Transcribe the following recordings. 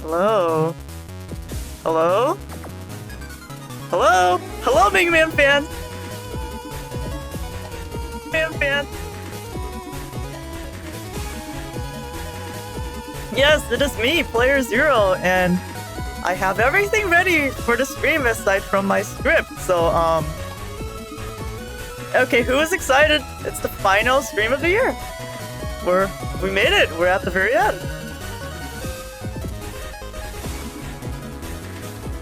Hello? Hello? Hello? Hello, Big Man fans! Man fans! Yes, it is me, playerzero, and I have everything ready for the stream aside from my script, so, okay, who is excited? It's the final stream of the year! We made it! We're at the very end!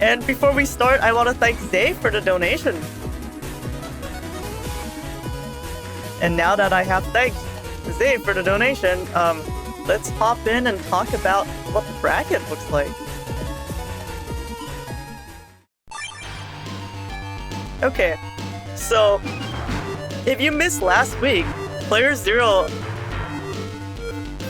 And before we start, I want to thank Zay for the donation. And now that I have thanked Zay for the donation, let's hop in and talk about what the bracket looks like. Okay, so if you missed last week, playerzero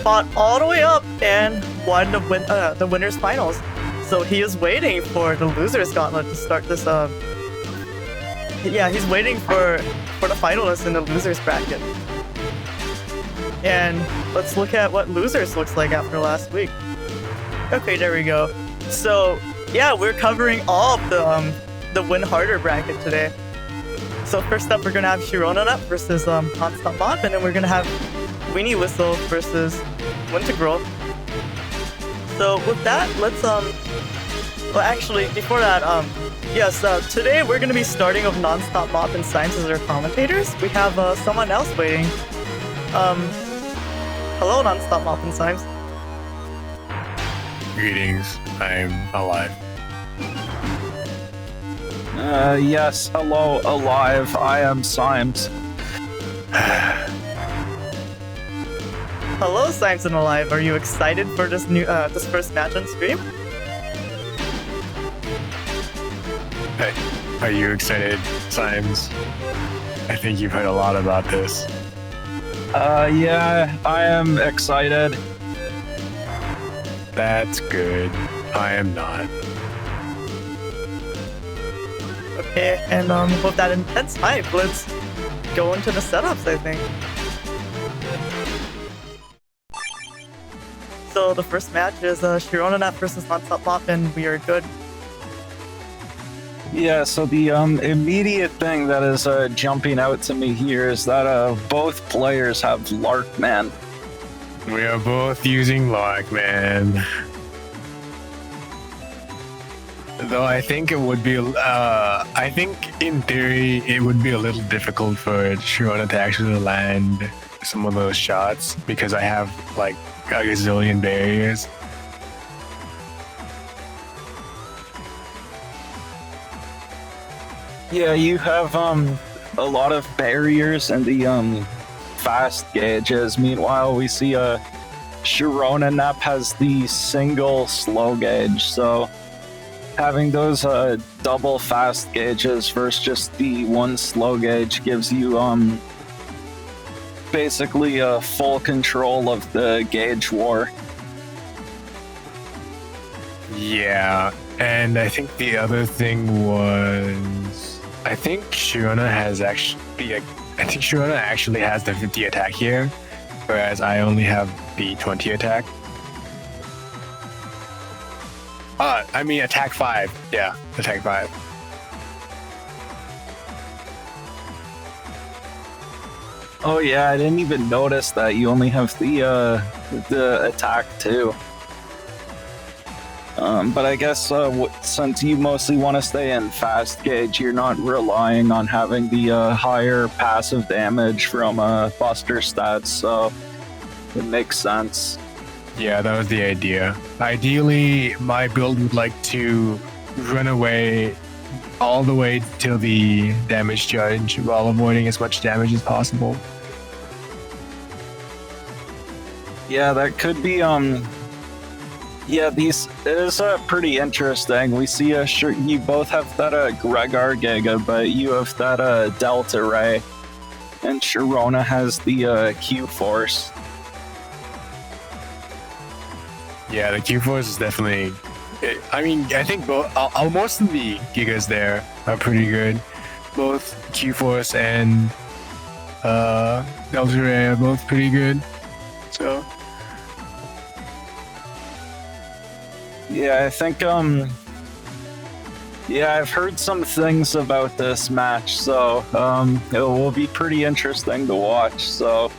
fought all the way up and won the winners finals. So he is waiting for the losers gauntlet to start this. Yeah, he's waiting for the finalists in the losers bracket. And let's look at what losers looks like after last week. Okay, there we go. So yeah, we're covering all of the win harder bracket today. So first up, we're gonna have ShironaNep versus Nonstopmop, and then we're gonna have WeenieWhistle versus Wintegral. So with that, let's well, actually, before that, yes, today we're gonna be starting with Nonstopmop and Symes as our commentators. We have someone else waiting. Hello, Nonstopmop and Symes. Greetings, I'm alive. Yes, hello, alive, I am Symes. Hello, Symes and Alive. Are you excited for this this first match on stream? Hey, are you excited, Symes? I think you've heard a lot about this. Yeah, I am excited. That's good. I am not. Okay, and with that intense hype, let's go into the setups, I think. So the first match is ShironaNep versus Nonstopmop, and we are good. Yeah, so the immediate thing that is jumping out to me here is that both players have Larkman. We are both using Larkman. Though I think it would be, I think in theory it would be a little difficult for Shirona to actually land some of those shots because I have like a gazillion barriers. Yeah, you have a lot of barriers and the fast gauges. Meanwhile, we see ShironaNep has the single slow gauge, so having those double fast gauges versus just the one slow gauge gives you basically full control of the gauge war. Yeah, and I think the other thing was I think Shirona actually has the 50 attack here, whereas I only have the 20 attack. I mean attack 5. Yeah, attack 5. Oh yeah, I didn't even notice that you only have the attack 2. But I guess since you mostly want to stay in fast gauge, you're not relying on having the higher passive damage from buster stats, so it makes sense. Yeah, that was the idea. Ideally, my build would like to run away all the way till the damage judge while avoiding as much damage as possible. Yeah, that could be yeah, these is pretty interesting. We see you both have that Gregar Giga, but you have that Delta Ray, and Shirona has the Q Force. Yeah, the Q Force is definitely. I mean, I think most of the Gigas there are pretty good. Both Q Force and Delta Ray are both pretty good. So Yeah, I think, yeah, I've heard some things about this match, so, it will be pretty interesting to watch, so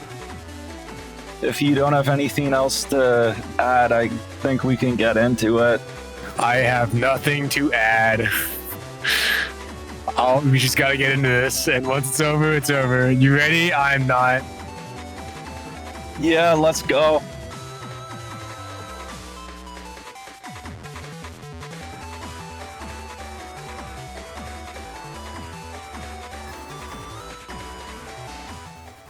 if you don't have anything else to add, I think we can get into it. I have nothing to add. We just gotta get into this, and once it's over, it's over. You ready? I'm not. Yeah, let's go.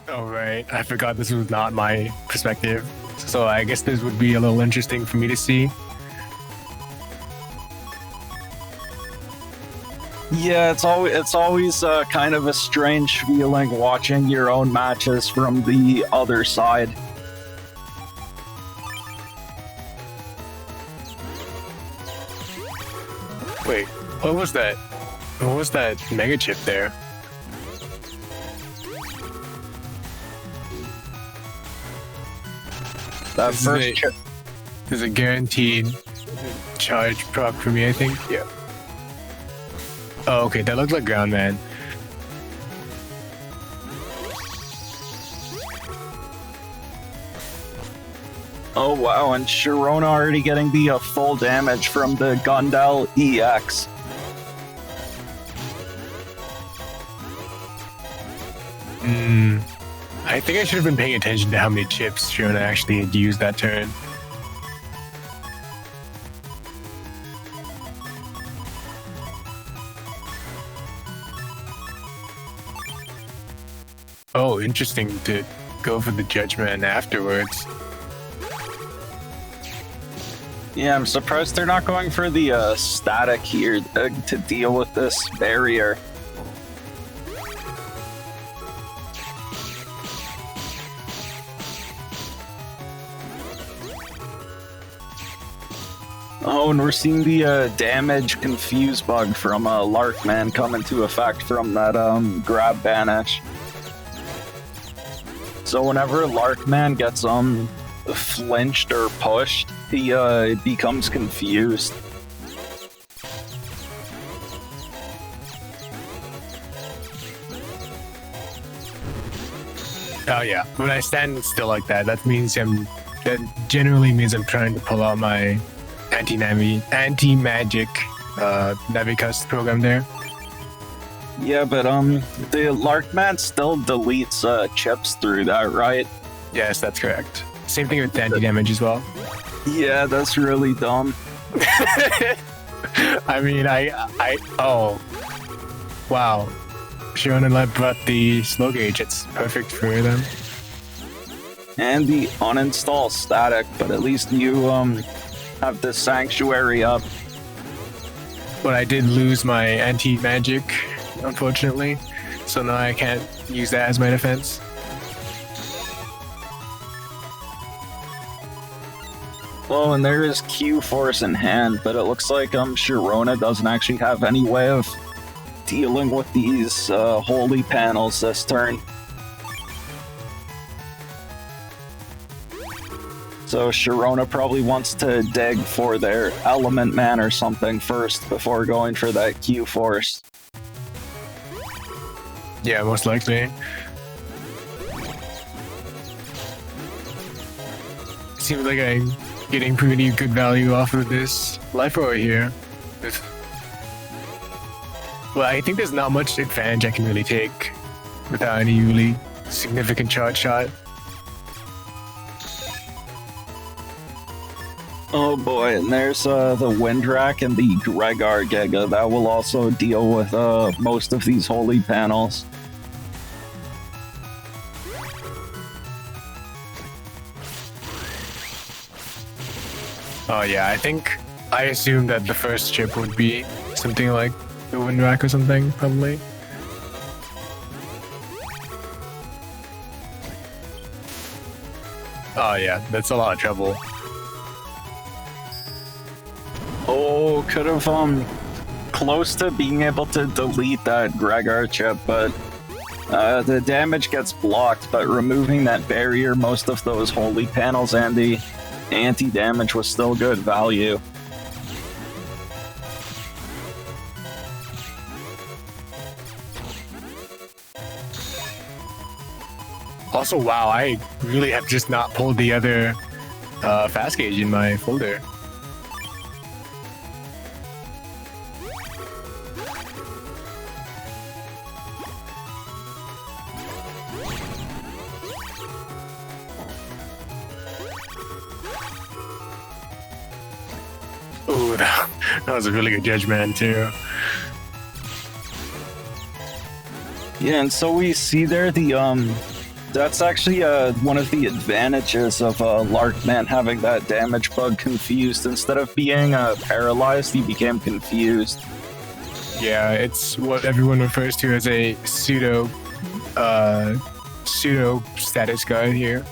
Oh, right. I forgot this was not my perspective. So I guess this would be a little interesting for me to see. Yeah, it's always kind of a strange feeling watching your own matches from the other side. Wait, what was that? What was that mega chip there? That This first is chip. There's a guaranteed charge proc for me, I think. Yeah. Oh, okay, that looks like ground man. Oh wow, and Sharona already getting the full damage from the Gundel EX. I think I should have been paying attention to how many chips Shirona actually had used that turn. Oh, interesting to go for the judgment afterwards. Yeah, I'm surprised they're not going for the static here to deal with this barrier. Oh, and we're seeing the damage confuse bug from Larkman come into effect from that grab banish. So whenever Larkman gets flinched or pushed, he becomes confused. Oh yeah, when I stand still like that, that generally means I'm trying to pull out my anti-magic Navicust program there. Yeah, but the Larkman still deletes chips through that, right? Yes, that's correct. Same thing with anti-damage as well. Yeah, that's really dumb. I mean, oh, wow. ShironaNep brought the slow gauge. It's perfect for them. And the uninstall static, but at least you have the sanctuary up. But I did lose my anti-magic, unfortunately, so now I can't use that as my defense. Well, and there is Q-Force in hand, but it looks like Shirona doesn't actually have any way of dealing with these holy panels this turn. So Shirona probably wants to dig for their Element Man or something first before going for that Q-Force. Yeah, most likely. Seems like I'm getting pretty good value off of this life over here. Well, I think there's not much advantage I can really take without any really significant charge shot. Oh boy, and there's the Windrak and the Gregar Giga that will also deal with most of these holy panels. Oh yeah, I assumed that the first chip would be something like the Windrak or something, probably. Oh yeah, that's a lot of trouble. Oh, could have close to being able to delete that Gregar chip, but the damage gets blocked, but removing that barrier, most of those holy panels and the anti-damage was still good value. Also, wow, I really have just not pulled the other fast gauge in my folder. Ooh, that was a really good judgment too. Yeah, and so we see there the that's actually one of the advantages of Larkman having that damage bug confused. Instead of being paralyzed, he became confused. Yeah, it's what everyone refers to as a pseudo status guard here.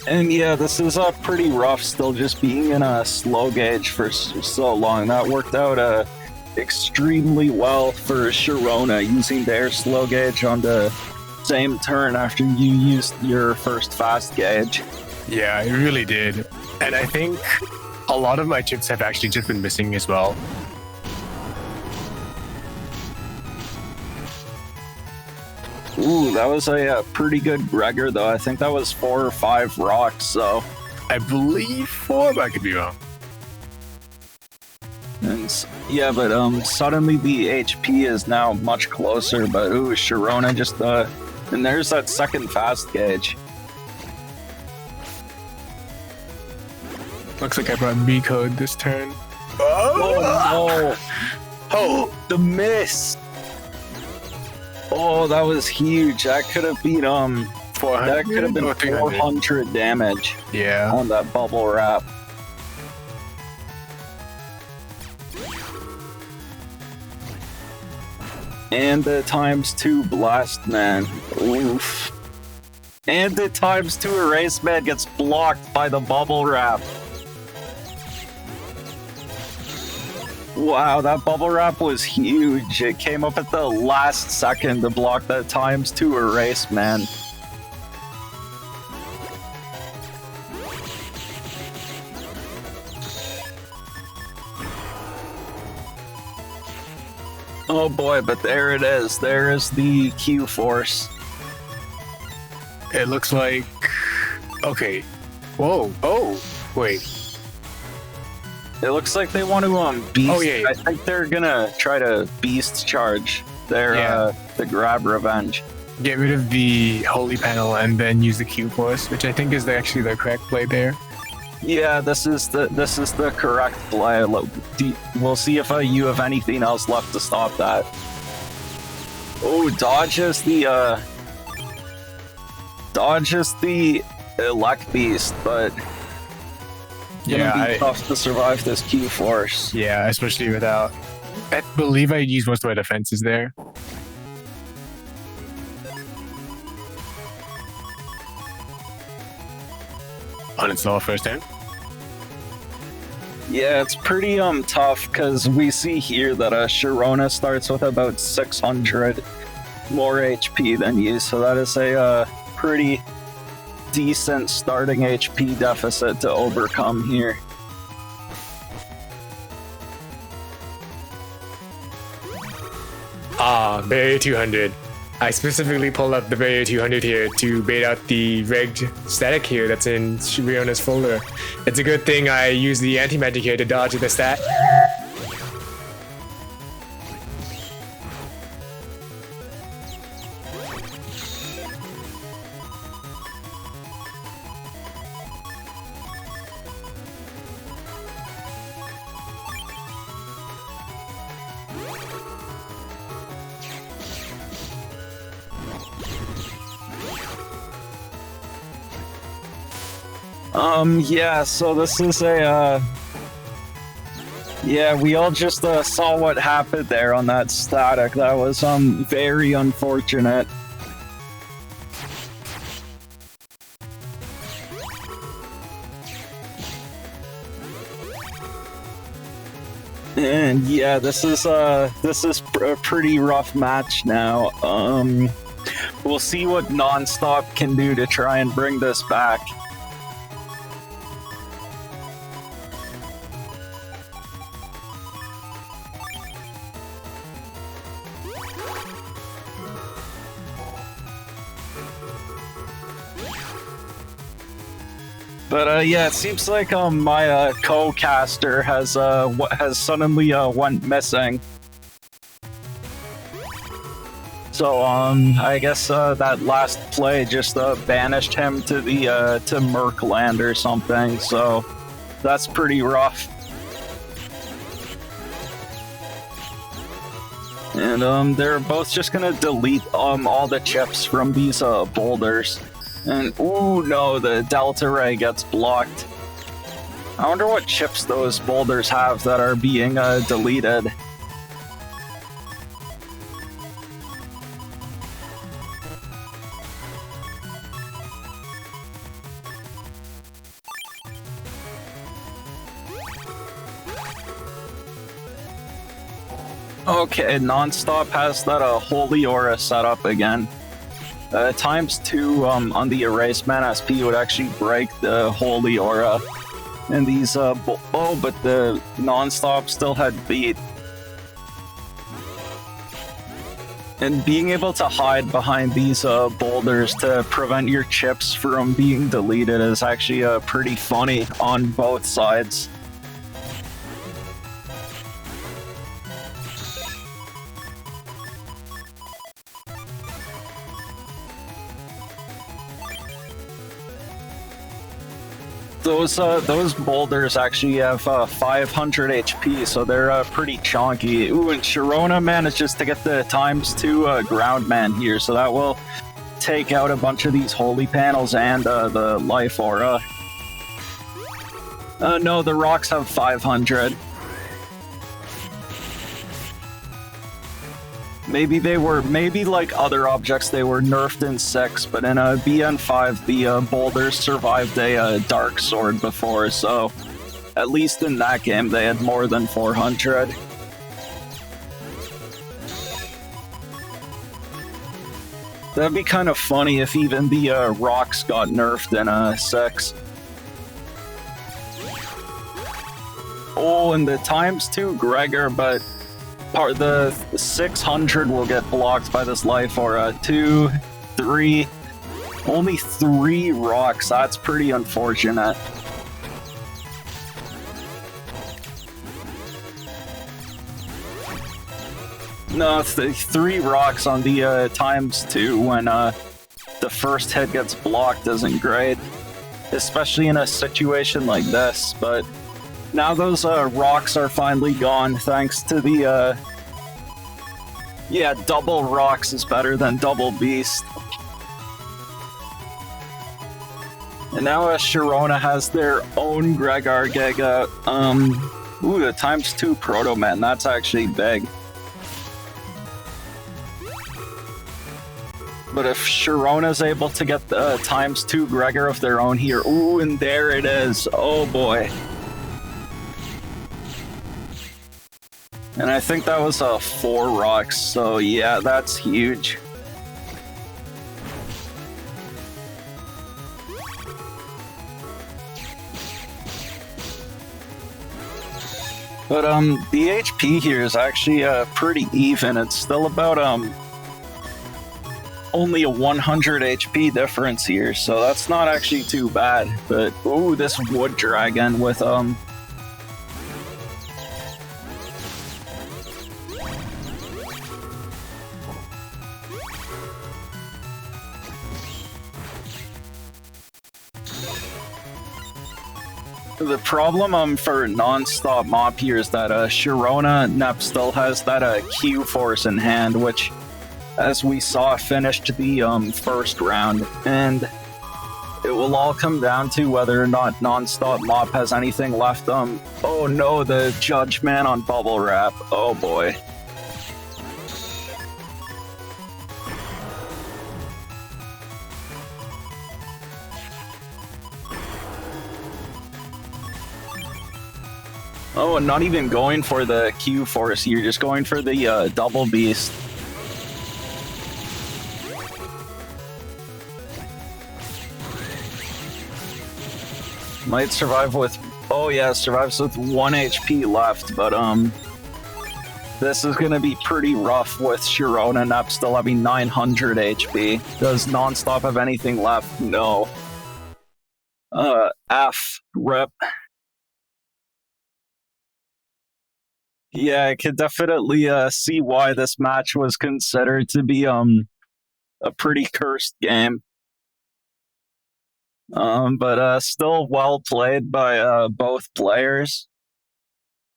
And yeah, this is pretty rough still just being in a slow gauge for so long. That worked out extremely well for Sharona using their slow gauge on the same turn after you used your first fast gauge. Yeah, it really did. And I think a lot of my chips have actually just been missing as well. Ooh, that was a pretty good Gregor, though. I think that was 4 or 5 rocks, so... I believe 4, but I could be wrong. And yeah, but suddenly the HP is now much closer, but ooh, Shirona just... and there's that second fast gauge. Looks like I brought B code this turn. Oh, no! Oh, the miss! Oh, that was huge. That could have been 400. that could have been 400 damage. Yeah. On that bubble wrap. And the ×2 blast man. Oof. And the ×2 erase man gets blocked by the bubble wrap. Wow, that bubble wrap was huge. It came up at the last second to block that ×2 erase, man. Oh boy, but there it is. There is the Q force. It looks like... Okay. Whoa. Oh, wait. It looks like they want to beast. Oh, yeah. I think they're gonna try to beast charge their the grab revenge. Get rid of the holy panel and then use the Q force, which I think is actually the correct play there. Yeah, this is the correct play. We'll see if you have anything else left to stop that. Oh, dodges the elect beast, but gonna be tough to survive this Q force. Yeah, especially without... I believe I used most of my defenses there. Uninstall first turn. Yeah, it's pretty tough because we see here that Shirona starts with about 600 more HP than you, so that is a pretty decent starting HP deficit to overcome here. Barrier 200. I specifically pulled up the Barrier 200 here to bait out the regged static here that's in Shiriona's folder. It's a good thing I used the anti-magic here to dodge the stat. Yeah, so this is yeah, we all just saw what happened there on that static. That was very unfortunate. And yeah, this is a pretty rough match now. We'll see what Nonstop can do to try and bring this back. But yeah, it seems like my co-caster has suddenly went missing. So I guess that last play just banished him to the to Merkland or something. So that's pretty rough. And they're both just gonna delete all the chips from these boulders. And ooh no, the Delta Ray gets blocked. I wonder what chips those boulders have that are being deleted. Okay, Nonstop has that Holy Aura set up again. ×2 on the Erase Man SP would actually break the Holy Aura. And these, but the Nonstop still had beat. And being able to hide behind these boulders to prevent your chips from being deleted is actually pretty funny on both sides. Those boulders actually have 500 HP, so they're pretty chonky. Ooh, and Shirona manages to get the ×2 ground man here, so that will take out a bunch of these holy panels and the life aura. No, the rocks have 500. Maybe like other objects, they were nerfed in 6, but in BN5, the boulders survived a dark sword before, so at least in that game, they had more than 400. That'd be kind of funny if even the rocks got nerfed in 6. Oh, and the ×2 Gregor, but the 600 will get blocked by this life aura. 2, 3, only 3 rocks. That's pretty unfortunate. No, it's the 3 rocks on the ×2 when the first hit gets blocked isn't great, especially in a situation like this, but now those rocks are finally gone thanks to the yeah, double rocks is better than double beast. And now Shirona has their own Gregar Giga. Ooh, the ×2 Proto Man, that's actually big. But if Shirona's able to get the ×2 Gregor of their own here, ooh, and there it is. Oh boy. And I think that was 4 rocks, so yeah, that's huge. But the HP here is actually pretty even. It's still about only a 100 HP difference here, so that's not actually too bad. But ooh, this wood dragon with the problem for Nonstopmop here is that ShironaNep still has that Q force in hand, which, as we saw, finished the first round, and it will all come down to whether or not Nonstopmop has anything left. Oh no, the Judge Man on Bubble Wrap. Oh boy. Oh, and not even going for the Q Force, you're just going for the Double Beast. Might survive with... Oh yeah, survives with 1 HP left, but this is gonna be pretty rough with ShironaNep still having 900 HP. Does Nonstop have anything left? No. F. Rip. Yeah, I could definitely see why this match was considered to be a pretty cursed game. But still well played by both players.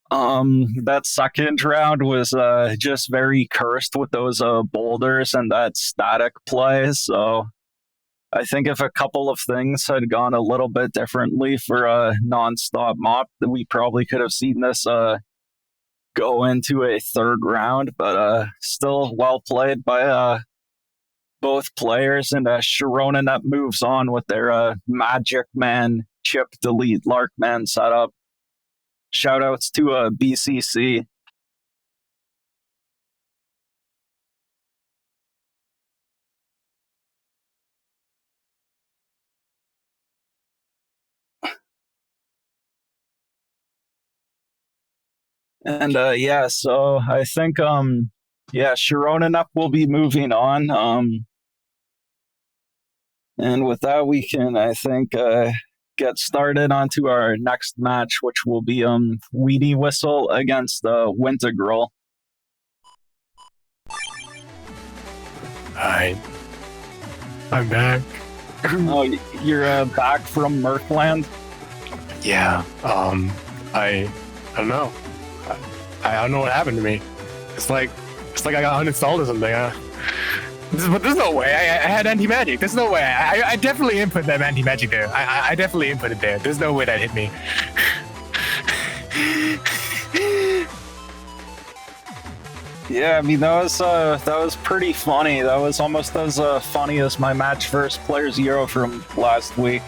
That second round was just very cursed with those boulders and that static play, so I think if a couple of things had gone a little bit differently for Nonstopmop, we probably could have seen this go into a third round, but still well played by both players, and ShironaNep moves on with their Magic Man chip delete Larkman setup. Shoutouts to BCC. And yeah, so I think ShironaNep will be moving on. And with that, we can, I think, get started onto our next match, which will be WeenieWhistle against Wintegral. Hi, I'm back. Oh, you're back from Merkland? Yeah. I don't know. I don't know what happened to me. It's like I got uninstalled or something. But there's no way. I had anti-magic. There's no way. I definitely input that anti-magic there. I definitely input it there. There's no way that hit me. Yeah, I mean, that was pretty funny. That was almost as funny as my match versus playerzero from last week.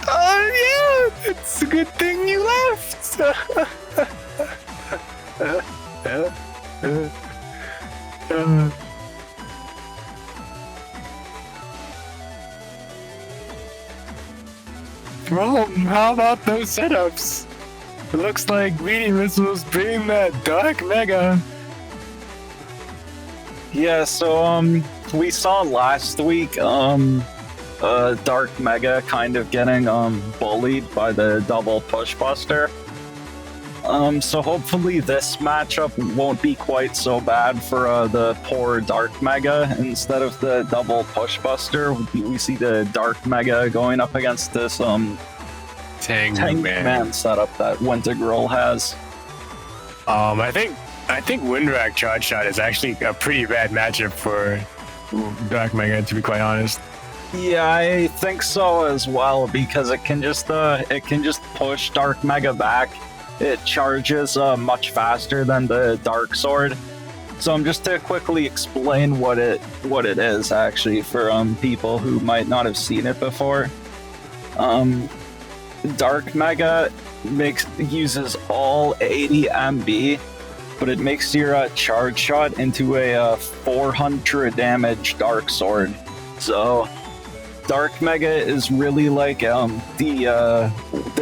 Oh yeah, it's a good thing you left. Bro, how about those setups? It looks like WeenieWhistle's bringing that Dark Mega. Yeah, so we saw last week Dark Mega kind of getting bullied by the double push buster. So hopefully this matchup won't be quite so bad for the poor Dark Mega. Instead of the double push buster, we see the Dark Mega going up against this Tank Man setup that Wintegral has. I think Windrack Charge Shot is actually a pretty bad matchup for Dark Mega, to be quite honest. Yeah, I think so as well, because it can just push Dark Mega back. It charges much faster than the Dark Sword. So just to quickly explain what it is actually for people who might not have seen it before. Dark Mega uses all 80 MB, but it makes your charge shot into a 400 damage Dark Sword. So Dark Mega is really like the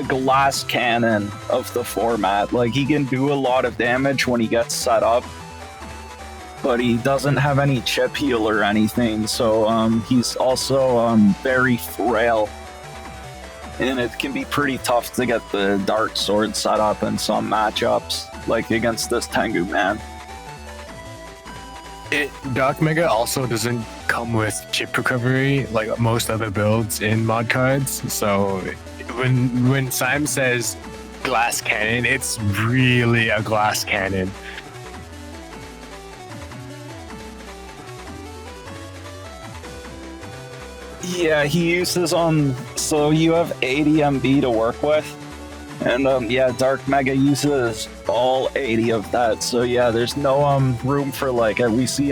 glass cannon of the format. Like, he can do a lot of damage when he gets set up, but he doesn't have any chip heal or anything, so he's also very frail. And it can be pretty tough to get the Dark Sword set up in some matchups, like against this Tengu man. Dark Mega also doesn't come with chip recovery like most other builds in mod cards. So when Symes says glass cannon, it's really a glass cannon. Yeah, he uses so you have 80 MB to work with, and Dark Mega uses all 80 of that. So yeah, there's no room for like we see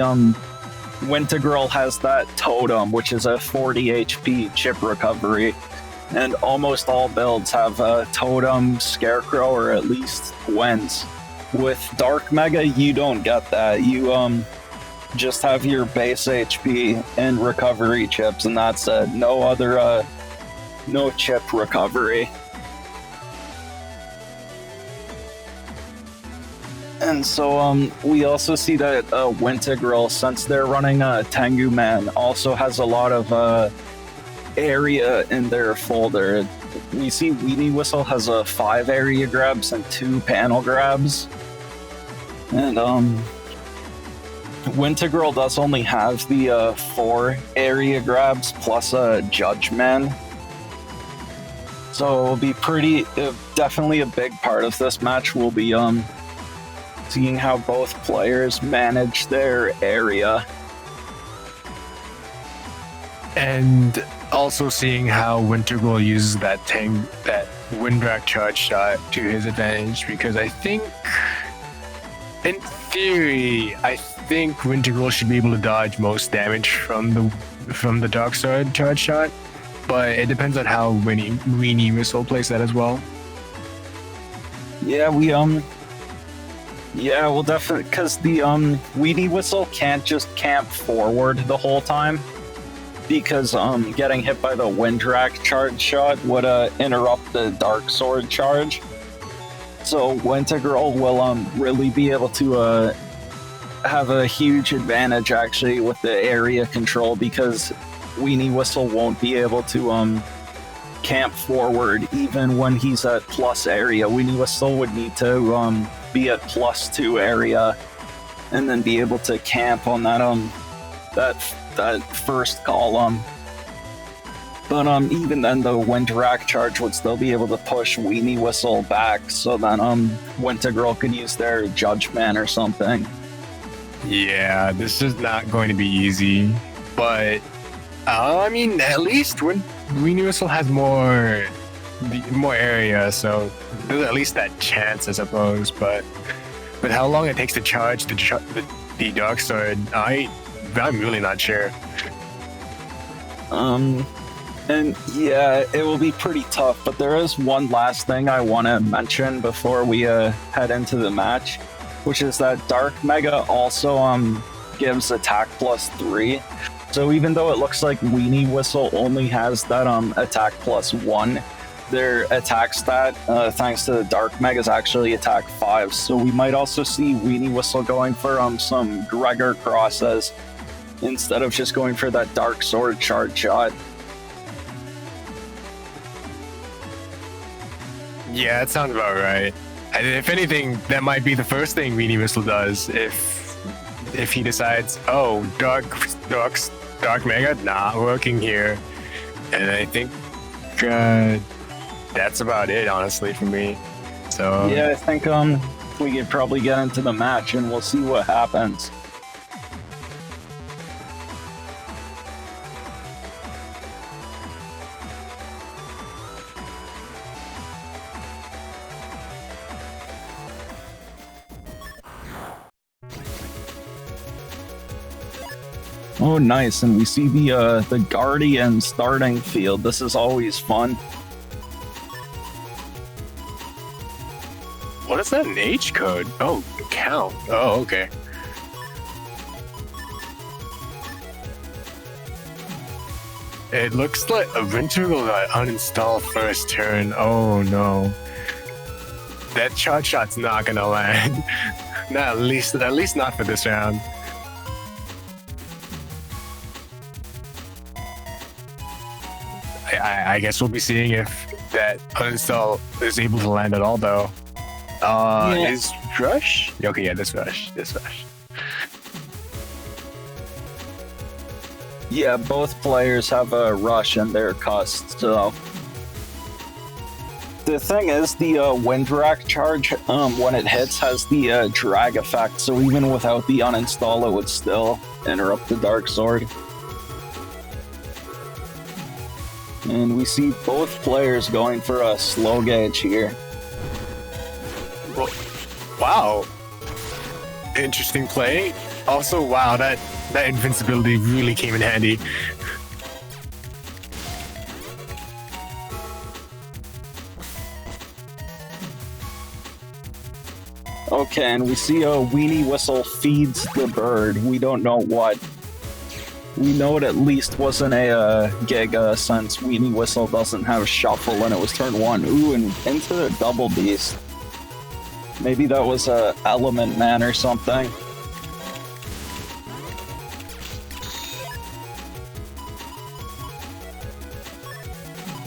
Wintegral has that totem, which is a 40 HP chip recovery. And almost all builds have a totem, scarecrow, or at least Gwens. With Dark Mega, you don't get that. You just have your base HP and recovery chips, and that's it. No other, no chip recovery. And so we also see that Wintegral, since they're running Tengu Man, also has a lot of area in their folder. We see WeenieWhistle has 5 area grabs and 2 panel grabs. And Wintegral does only have the 4 area grabs plus a Judgment. So it'll be definitely a big part of this match will be seeing how both players manage their area. And also seeing how Wintegral uses that Windbreak charge shot to his advantage, because I think, in theory, Wintegral should be able to dodge most damage from the Dark Sword charge shot, but it depends on how WeenieWhistle plays that as well. Yeah, we'll definitely, because the WeenieWhistle can't just camp forward the whole time, because getting hit by the Windbreak charge shot would interrupt the Dark Sword charge. So Wintegral will really be able to have a huge advantage actually with the area control, because WeenieWhistle won't be able to camp forward even when he's at plus area. WeenieWhistle would need to be at +2 area and then be able to camp on that first column. But even then, the Windbreak charge would still be able to push WeenieWhistle back, so then Wintegral could use their Judgment or something. Yeah, this is not going to be easy, but I mean, at least when WeenieWhistle has more area, so there's at least that chance, I suppose. But how long it takes to charge the Dark Sword, I'm really not sure. And yeah, it will be pretty tough, but there is one last thing I want to mention before we head into the match, which is that Dark Mega also gives attack +3. So even though it looks like WeenieWhistle only has that attack +1, their attack stat, thanks to the Dark Mega, is actually attack 5. So we might also see WeenieWhistle going for some Gregor crosses instead of just going for that Dark Sword charge shot. Yeah, that sounds about right. And if anything, that might be the first thing WeenieWhistle does if he decides, oh, Dark Mega not working here. And I think that's about it, honestly, for me. So yeah, I think we could probably get into the match and we'll see what happens. Oh, nice, and we see the Guardian starting field. This is always fun. What is that, an H code? Oh, count. Oh, okay. It looks like a Wintegral got uninstalled first turn. Oh no. That charge shot's not gonna land. Not at least not for this round. I guess we'll be seeing if that uninstall is able to land at all, though. Yeah. Is Rush? Okay, yeah, this Rush. Yeah, both players have a Rush in their cust, so... The thing is, the Windbreak charge, when it hits, has the drag effect, so even without the uninstall, it would still interrupt the Dark Sword. And we see both players going for a slow gauge here. Wow. Interesting play. Also, wow, that invincibility really came in handy. Okay, and we see a WeenieWhistle feeds the bird. We don't know what. We know it at least wasn't a Giga, since WeenieWhistle doesn't have Shuffle and it was turn 1. Ooh, and into the Double Beast. Maybe that was a Element Man or something.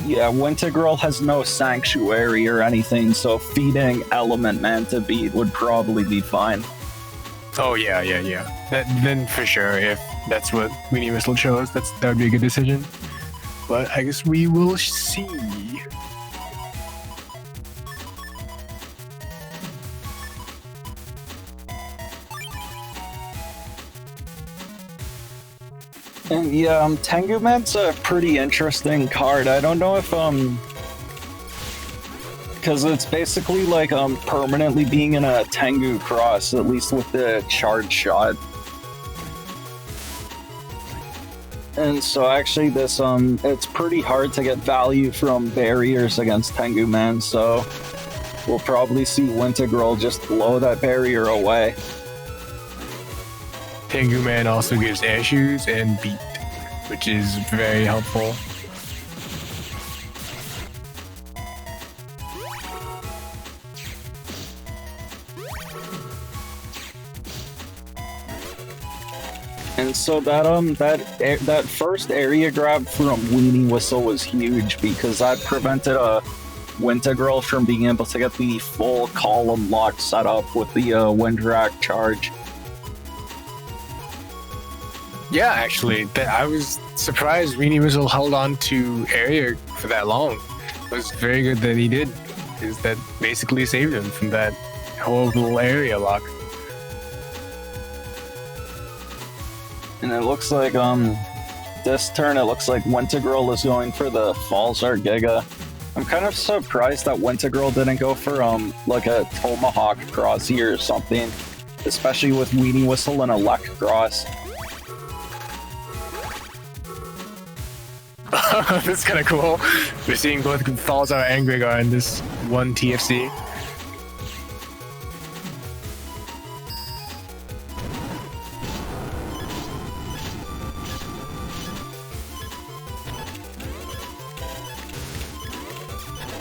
Yeah, Wintegral has no Sanctuary or anything, so feeding Element Man to beat would probably be fine. Oh yeah. Then for sure, if that's what WeenieWhistle chose, that would be a good decision. But I guess we will see. And yeah, Tengu Man's a pretty interesting card. I don't know if because it's basically like permanently being in a Tengu cross, at least with the charge shot. And so actually this it's pretty hard to get value from barriers against Tengu Man, so we'll probably see Wintegral just blow that barrier away. Tengu Man also gives Air Shoes and Beat, which is very helpful. And so that first area grab from WeenieWhistle was huge because that prevented a Wintegral from being able to get the full column lock set up with the Windrack charge. Yeah, actually, I was surprised WeenieWhistle held on to area for that long. It was very good that he did, because that basically saved him from that horrible area lock. And it looks like this turn it looks like Wintegral is going for the Falzar Giga. I'm kind of surprised that Wintegral didn't go for like a Tomahawk cross here or something, especially with WeenieWhistle and a Lek cross. That's kind of cool. We're seeing both Falzar and Gregor in this one TFC.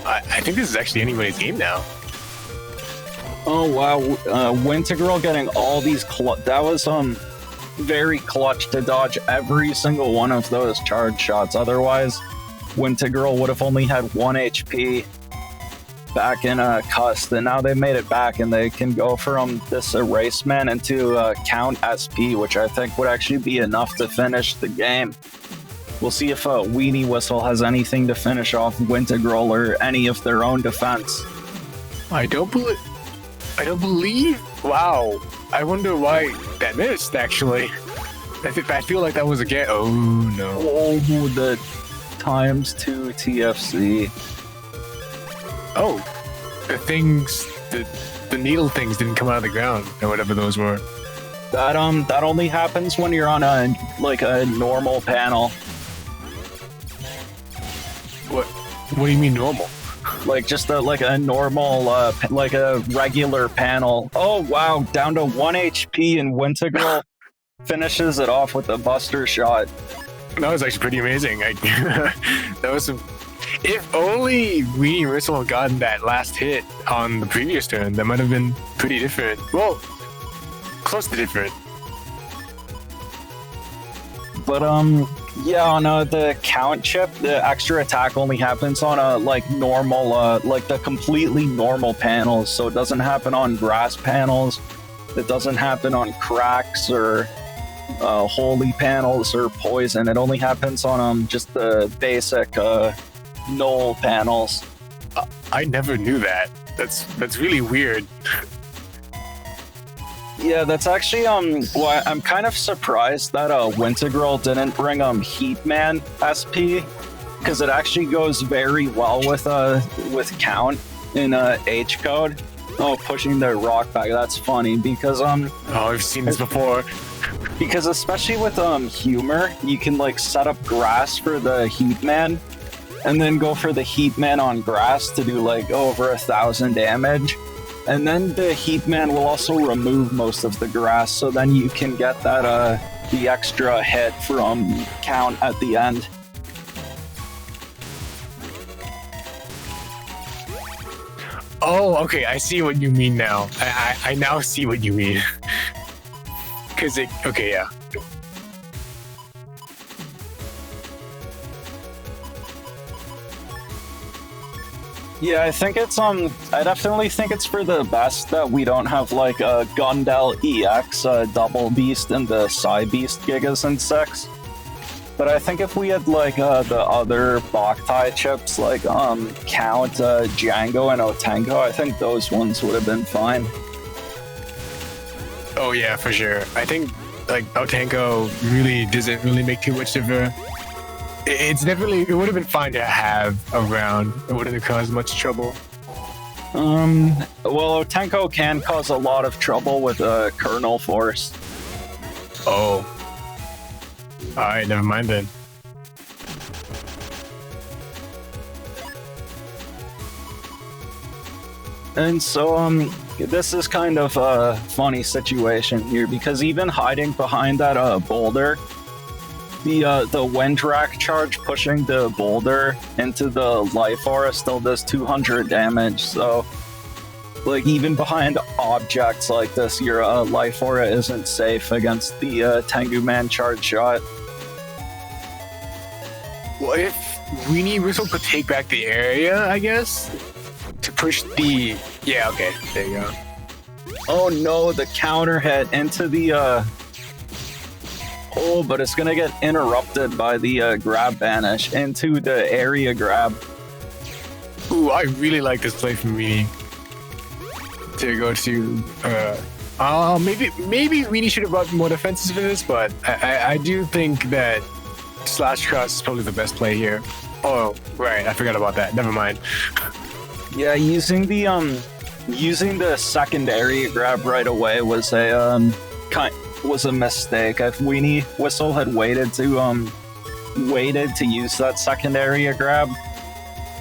I think this is actually anybody's game now. Oh wow, Wintegral getting all these that was very clutch to dodge every single one of those charge shots. Otherwise, Wintegral would have only had 1 HP back in Cust, and now they made it back, and they can go from this Erase Man into Count SP, which I think would actually be enough to finish the game. We'll see if WeenieWhistle has anything to finish off Wintegral or any of their own defense. I don't believe. Wow. I wonder why that missed, actually. I feel like that was a get. Oh, no. Oh, the ×2 TFC. Oh. The needle things didn't come out of the ground, or whatever those were. That only happens when you're on a normal panel. What do you mean normal? Like just a normal, like a regular panel. Oh wow, down to 1 HP and Wintegral finishes it off with a Buster shot. That was actually pretty amazing. That was some. If only WeenieWhistle had gotten that last hit on the previous turn, that might have been pretty different. Well, close to different. But yeah, on the count chip, the extra attack only happens on a normal, the completely normal panels. So it doesn't happen on grass panels. It doesn't happen on cracks or holy panels or poison. It only happens on just the basic null panels. I never knew that. That's really weird. Yeah, that's actually why I'm kind of surprised that Wintegral didn't bring Heatman SP, because it actually goes very well with count in H code. Oh, pushing the rock back, that's funny because oh, I've seen this before. Because especially with humor, you can set up grass for the Heatman, and then go for the Heatman on grass to do over 1,000 damage. And then the Heatman will also remove most of the grass, so then you can get that the extra hit from count at the end. Oh, okay, I see what you mean now. I now see what you mean. Cause okay, yeah. Yeah, I think it's I definitely think it's for the best that we don't have like a Gundel EX double beast and the Psy Beast Gigas in 6. But I think if we had like the other Boktai chips like Count, Django, and Otenko, I think those ones would have been fine. Oh yeah, for sure. I think like Otenko really doesn't really make too much of a. It's definitely, it would have been fine to have around. It wouldn't have caused much trouble. Well, Otenko can cause a lot of trouble with Kernel Force. Oh. Alright, never mind then. And so, this is kind of a funny situation here, because even hiding behind that boulder, the Windrak charge pushing the boulder into the Life Aura still does 200 damage, so like even behind objects like this, your Life Aura isn't safe against the Tengu Man charge shot. Well, if WeenieWhistle could take back the area, I guess, to push the... Yeah, okay, there you go. Oh no, the counter hit into the Oh, but it's gonna get interrupted by the grab banish into the area grab. Ooh, I really like this play from Weenie. To go to, maybe Weenie should have brought more defenses for this, but I do think that SoulXCross is probably the best play here. Oh, right, I forgot about that. Never mind. Yeah, using the secondary grab right away was a mistake. If WeenieWhistle had waited to use that secondary grab,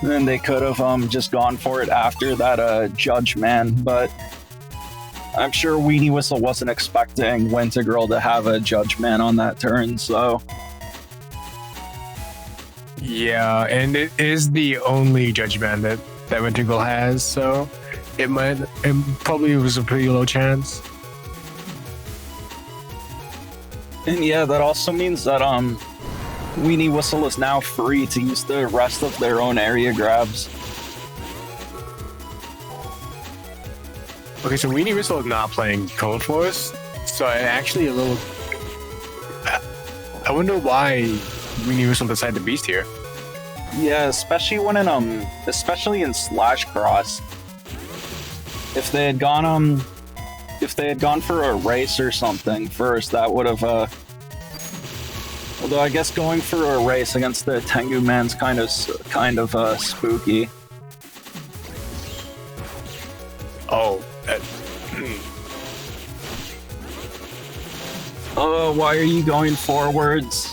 then they could have just gone for it after that Judge Man. But I'm sure WeenieWhistle wasn't expecting Wintegral to have a Judge Man on that turn, so. Yeah, and it is the only Judge Man that Wintegral has, so it probably was a pretty low chance. And yeah, that also means that WeenieWhistle is now free to use the rest of their own area grabs. Okay, so WeenieWhistle is not playing Cold Force, so I actually a little... I wonder why WeenieWhistle decided to Beast here. Yeah, especially when especially in SoulXCross. If they had gone for a race or something first, that would have although I guess going for a race against the Tengu Man's kind of spooky. Oh. Oh, why are you going forwards?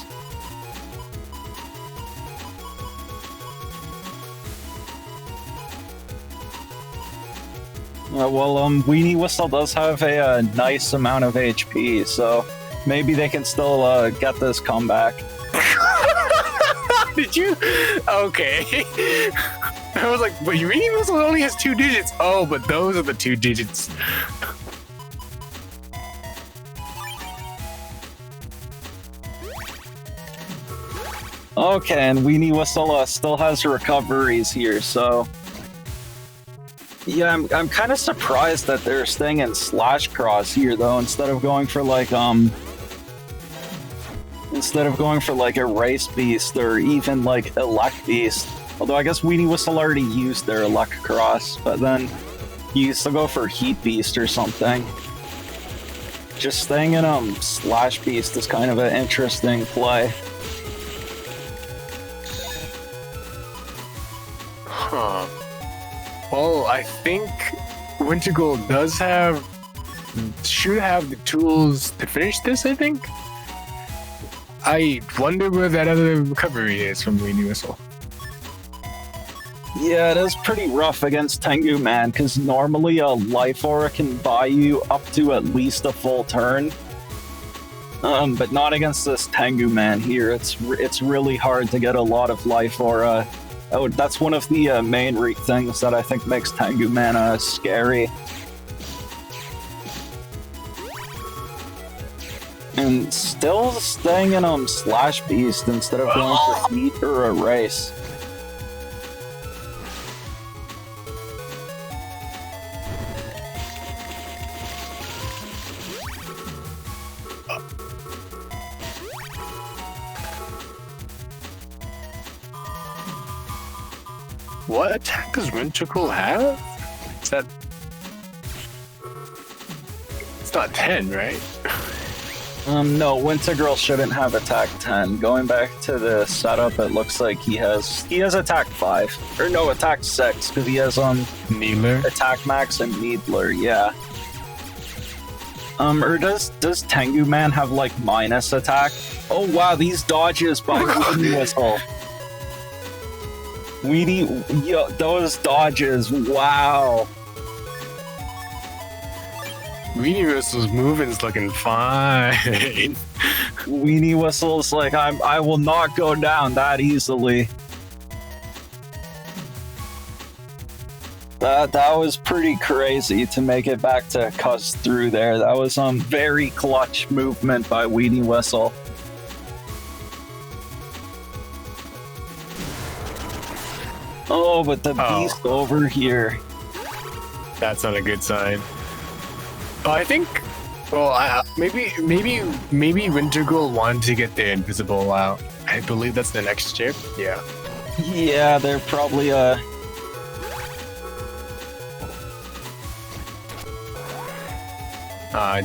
Well, WeenieWhistle does have a nice amount of HP, so maybe they can still get this comeback. Did you? Okay. I was like, but WeenieWhistle only has 2 digits. Oh, but those are the 2 digits. Okay, and WeenieWhistle still has recoveries here, so... Yeah, I'm kind of surprised that they're staying in SoulXCross here, though, instead of going for like a race beast or even like elect beast. Although I guess WeenieWhistle already used their elect cross, but then you used to go for heat beast or something. Just staying in slash beast is kind of an interesting play. Huh. Well, I think Wintegral should have the tools to finish this, I think. I wonder where that other recovery is from WeenieWhistle. Yeah, it is pretty rough against Tengu Man, because normally a Life Aura can buy you up to at least a full turn. But not against this Tengu Man here. It's really hard to get a lot of Life Aura. Oh, that's one of the main things that I think makes Tengu Man scary. And still staying in Slash Beast instead of going for Heat or Erase. What attack does Wintegral have? Is that... It's not 10, right? No, Wintegral shouldn't have attack 10. Going back to the setup, it looks like he has attack 5. Or no, attack 6, because he has Needler. attack max and Needler, yeah. Or does Tengu Man have like minus attack? Oh wow, these dodges by WeenieWhistle. Yo, those dodges, wow. WeenieWhistle's movement's looking fine. WeenieWhistle's like, I will not go down that easily. That was pretty crazy to make it back to cuss through there. That was very clutch movement by WeenieWhistle. Oh, but the beast over here. That's not a good sign. Oh, I think. Well, maybe Wintegral wanted to get the invisible out. I believe that's the next chip. Yeah. Yeah, they're probably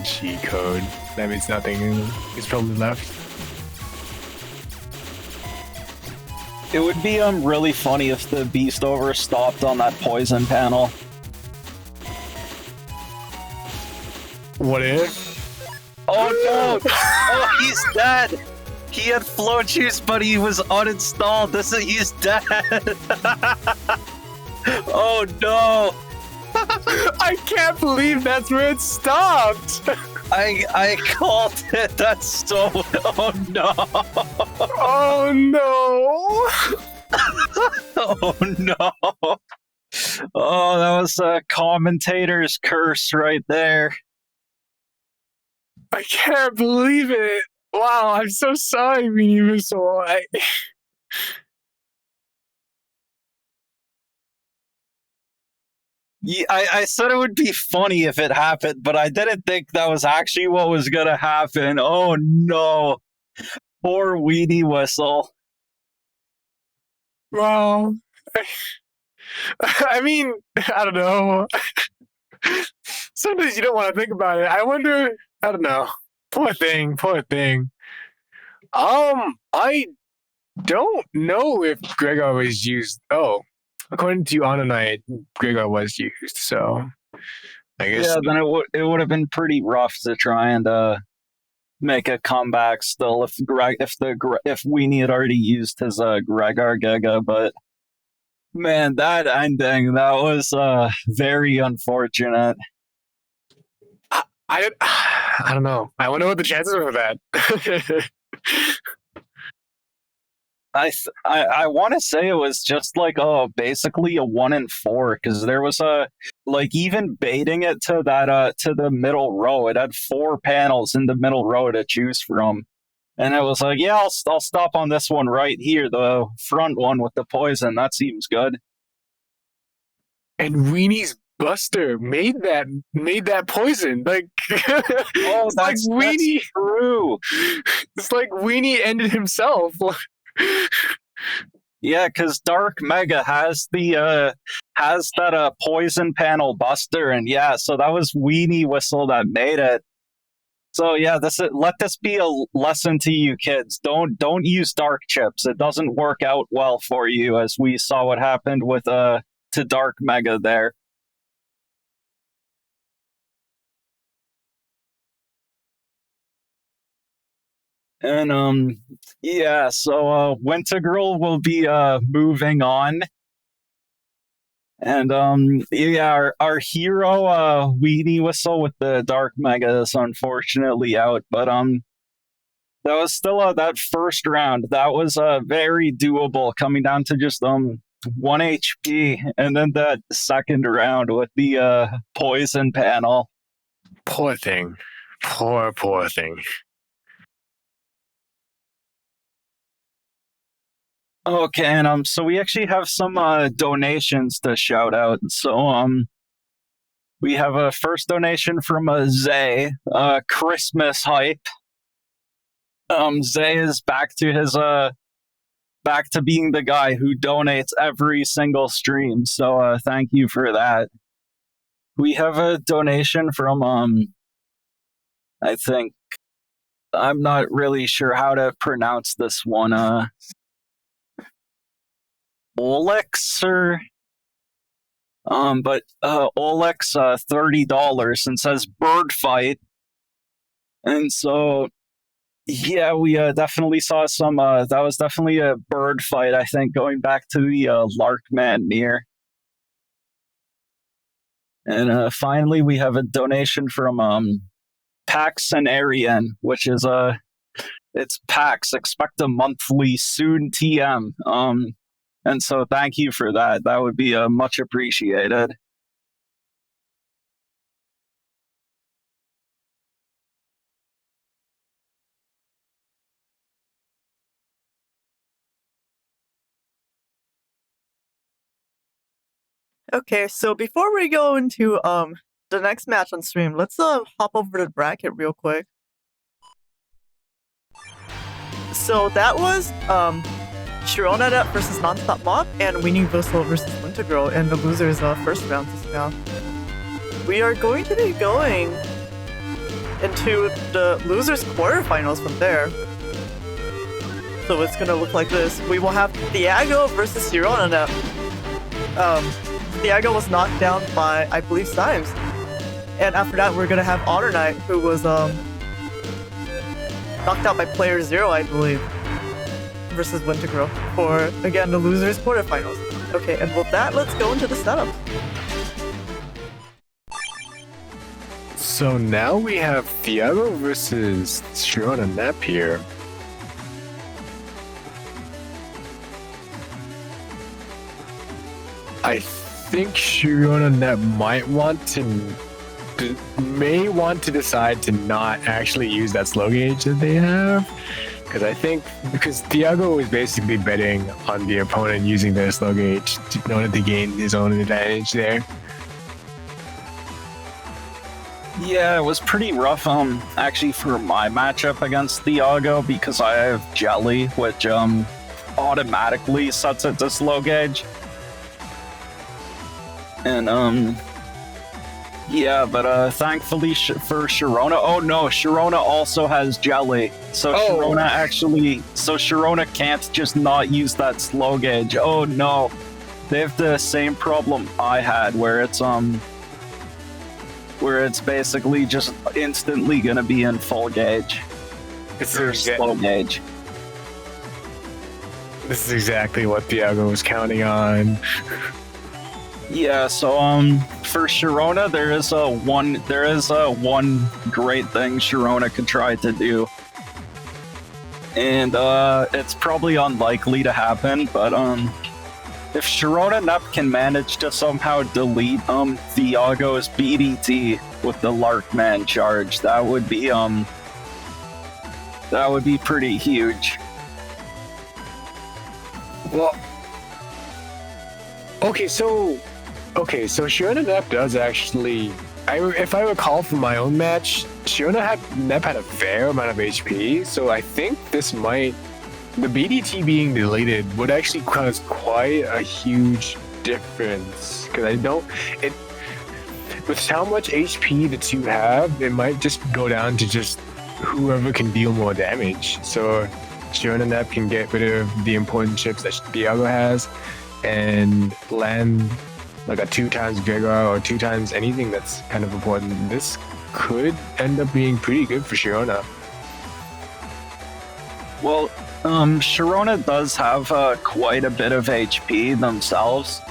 G code. That means nothing. He's probably left. It would be really funny if the beast overstopped on that poison panel. What if? Oh no! Oh, he's dead! He had flow juice, but he was uninstalled. He's dead! Oh no! I can't believe that's where it stopped! I called it. That's so. Oh no! Oh no! Oh no! Oh, that was a commentator's curse right there. I can't believe it! Wow, I'm so sorry, WeenieWhistle. Yeah, I said it would be funny if it happened, but I didn't think that was actually what was gonna happen. Oh no. Poor WeenieWhistle. Well, I mean, I don't know. Sometimes you don't want to think about it. I wonder, I don't know. Poor thing, poor thing. I don't know if Gregor was used. Oh, according to HonorNite, Gregor was used. So I guess. Yeah, then it would have been pretty rough to try and make a comeback still if Weenie had already used his Gregor Giga, but man, that ending, that was very unfortunate. I don't know. I wonder what the chances are of that. I want to say it was just like basically a 1 in 4, because there was even baiting it to that to the middle row. It had 4 panels in the middle row to choose from, and it was like, yeah, I'll stop on this one right here, the front one with the poison. That seems good. And Weenie's Buster made that poison. Like, oh, that's Weenie. That's true. It's like Weenie ended himself. Yeah, because Dark Mega has that poison panel Buster, and yeah, so that was WeenieWhistle that made it. So yeah, let this be a lesson to you kids. Don't use dark chips. It doesn't work out well for you, as we saw what happened with to Dark Mega there. And yeah, so Wintegral will be moving on. And yeah, our hero WeenieWhistle with the Dark Mega is unfortunately out, but that was still that first round. That was very doable, coming down to just 1 HP, and then that second round with the poison panel. Poor thing. Poor thing. Okay, and so we actually have some donations to shout out. So we have a first donation from Zay, Christmas hype. Zay is back to being the guy who donates every single stream. So thank you for that. We have a donation from I think, I'm not really sure how to pronounce this one. Olex or but Olex $30 and says bird fight. And so yeah, we definitely saw some that was definitely a bird fight, I think, going back to the Larkman near. And finally we have a donation from Pax and Arian, which is it's Pax, expect a monthly soon TM. And so thank you for that. That would be much appreciated. Okay, so before we go into the next match on stream, let's hop over to the bracket real quick. So that was ShironaNep versus Nonstopmop and WeenieWhistle versus Wintegral in the losers first round just now. We are going to be going into the losers quarterfinals from there. So it's gonna look like this. We will have Thiago versus ShironaNep. Thiago was knocked down by, I believe, Symes. And after that, we're gonna have HonorNite, who was knocked out by playerzero, I believe, versus Wintegral for, again, the losers quarterfinals. Okay, and with that, let's go into the setup. So now we have Thiago versus ShironaNep here. I think ShironaNep may want to decide to not actually use that slow gauge that they have. Because Thiago is basically betting on the opponent using their slow gauge in order to gain his own advantage there. Yeah, it was pretty rough, actually, for my matchup against Thiago, because I have Jelly, which automatically sets it to slow gauge. And yeah, but thankfully for Sharona, oh no, Sharona also has Jelly, so Sharona can't just not use that slow gauge. Oh no, they have the same problem I had, where it's basically just instantly gonna be in full gauge. Slow gauge. This is exactly what Thiago was counting on. Yeah, so for Sharona, there is one great thing Sharona could try to do, and it's probably unlikely to happen. But if ShironaNep can manage to somehow delete Thiago's BDT with the Larkman charge, that would be pretty huge. Well, okay, so ShironaNep does actually, if I recall from my own match, ShironaNep had a fair amount of HP, so I think the BDT being deleted would actually cause quite a huge difference, because with how much HP the two have, it might just go down to just whoever can deal more damage. So ShironaNep can get rid of the important chips that Thiago has and land like a 2x Vigor or 2x anything that's kind of important. This could end up being pretty good for Shirona. Well, Sharona does have quite a bit of HP themselves.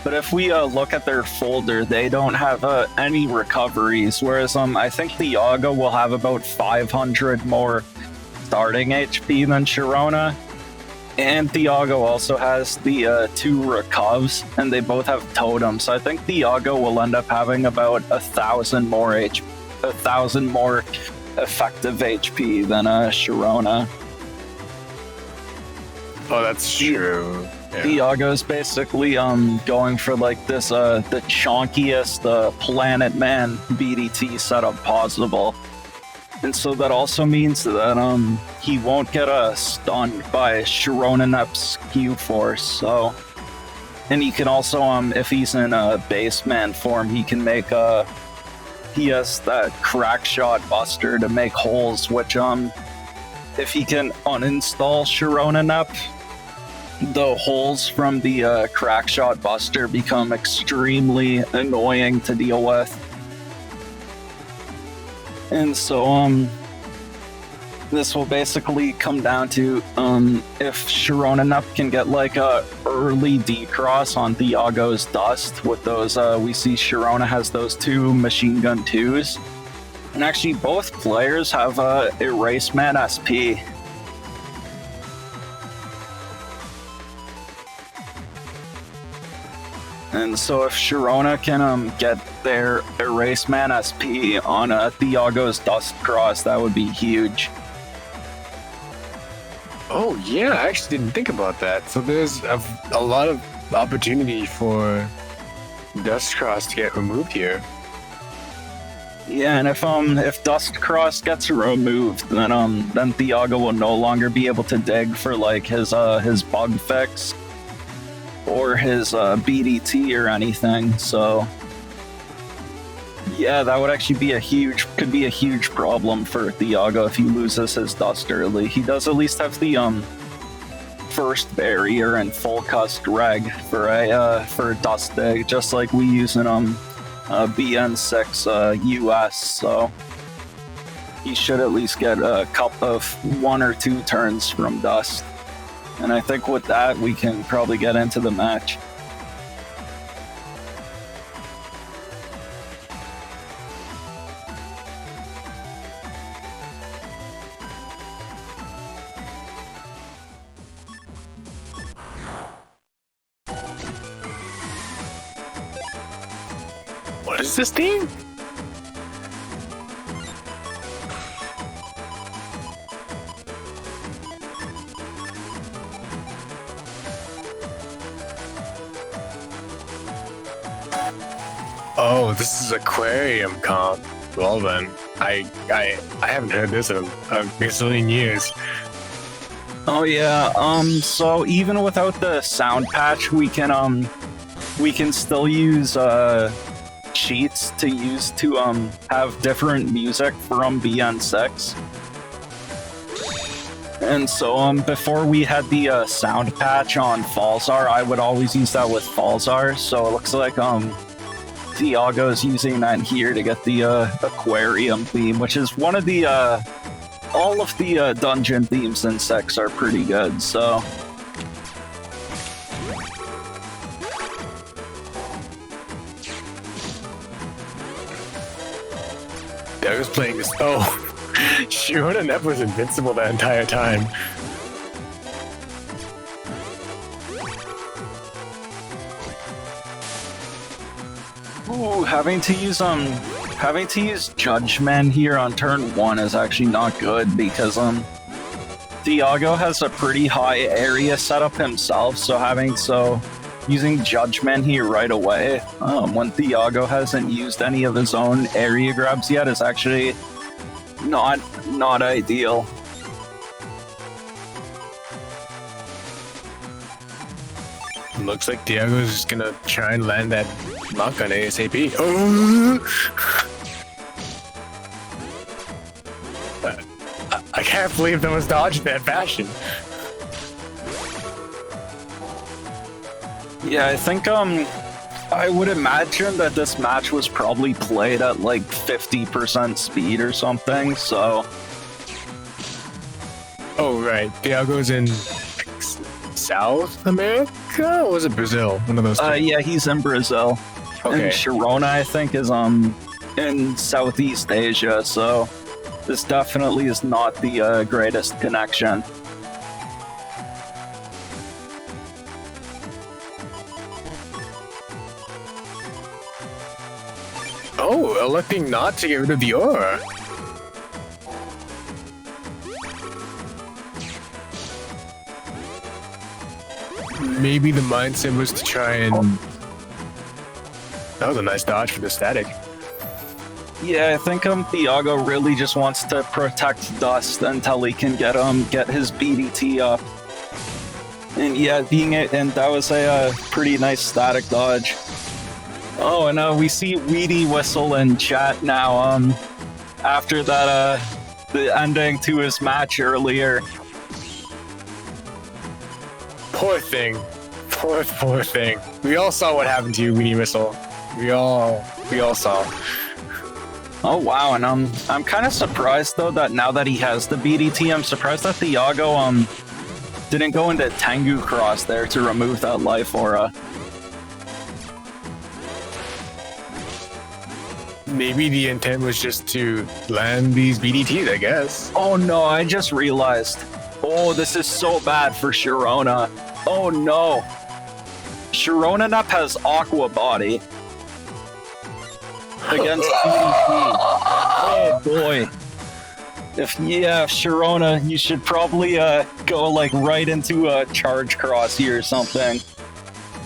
But if we look at their folder, they don't have any recoveries, whereas I think Thiago will have about 500 more starting HP than Sharona. And Thiago also has the 2 recovs, and they both have totems. So I think Thiago will end up having about 1,000 more effective HP than Sharona. Oh, that's true. Yeah. Thiago's basically going for like this the chonkiest Planet Man BDT setup possible. And so that also means that he won't get stunned by ShironaNep's Q force. So, and he can also if he's in base man form, he can make he has that crack shot buster to make holes, which if he can uninstall ShironaNep, the holes from the crack shot buster become extremely annoying to deal with. And so this will basically come down to if ShironaNep can get like a early decross on Thiago's dust with those we see Shirona has those 2 machine gun 2s. And actually both players have Erase Man SP. And so if Shirona can get their Erase Man SP on Thiago's Dust Cross, that would be huge. Oh yeah, I actually didn't think about that. So there's a lot of opportunity for Dust Cross to get removed here. Yeah, and if Dust Cross gets removed, then Thiago will no longer be able to dig for like his bug fix or his BDT or anything. So yeah, that would actually be a huge problem for Thiago if he loses his dust early. He does at least have the first barrier and full cust reg for dust dig, just like we use in BN6 US. So he should at least get a couple of 1 or 2 turns from dust. And I think with that, we can probably get into the match. What is this thing? Oh, this is aquarium comp. Well then, I haven't heard this in a gazillion years. Oh yeah. So even without the sound patch, we can still use cheats to use to have different music from BN6. And so before we had the sound patch on Falzar, I would always use that with Falzar. So it looks like Thiago's using that here to get the aquarium theme, which is one of the all of the dungeon themes in 6 are pretty good. So I was playing this. Oh, ShironaNep was invincible that entire time. ooh, having to use Judgment here on turn 1 is actually not good because Thiago has a pretty high area setup himself, so using Judgment here right away when Thiago hasn't used any of his own area grabs yet is actually not ideal. Looks like Thiago's just gonna try and land that knock on ASAP. Oh! I can't believe that was dodged in that fashion. Yeah, I think I would imagine that this match was probably played at like 50% speed or something, so... Oh, right. Thiago's in South America, or was it Brazil? One of those two. Yeah, he's in Brazil. Okay. And Shirona, I think, is in Southeast Asia, so this definitely is not the greatest connection. Oh, electing not to get rid of the aura. Maybe the mindset was to try and... That was a nice dodge for the static. Yeah, I think Thiago really just wants to protect Dust until he can get his BDT up. And yeah, and that was a pretty nice static dodge. Oh, and we see WeenieWhistle in chat now. After that, the ending to his match earlier. Poor thing. Poor thing. We all saw what happened to you, WeenieWhistle. We all saw. Oh wow, and I'm kind of surprised though that now that he has the BDT, I'm surprised that Thiago didn't go into Tengu Cross there to remove that life aura. Maybe the intent was just to land these BDTs, I guess. Oh no, I just realized. Oh, this is so bad for Shirona. Oh no. ShironaNep has Aqua Body against BDT. Oh boy. If Shirona, you should probably go like right into a charge cross here or something.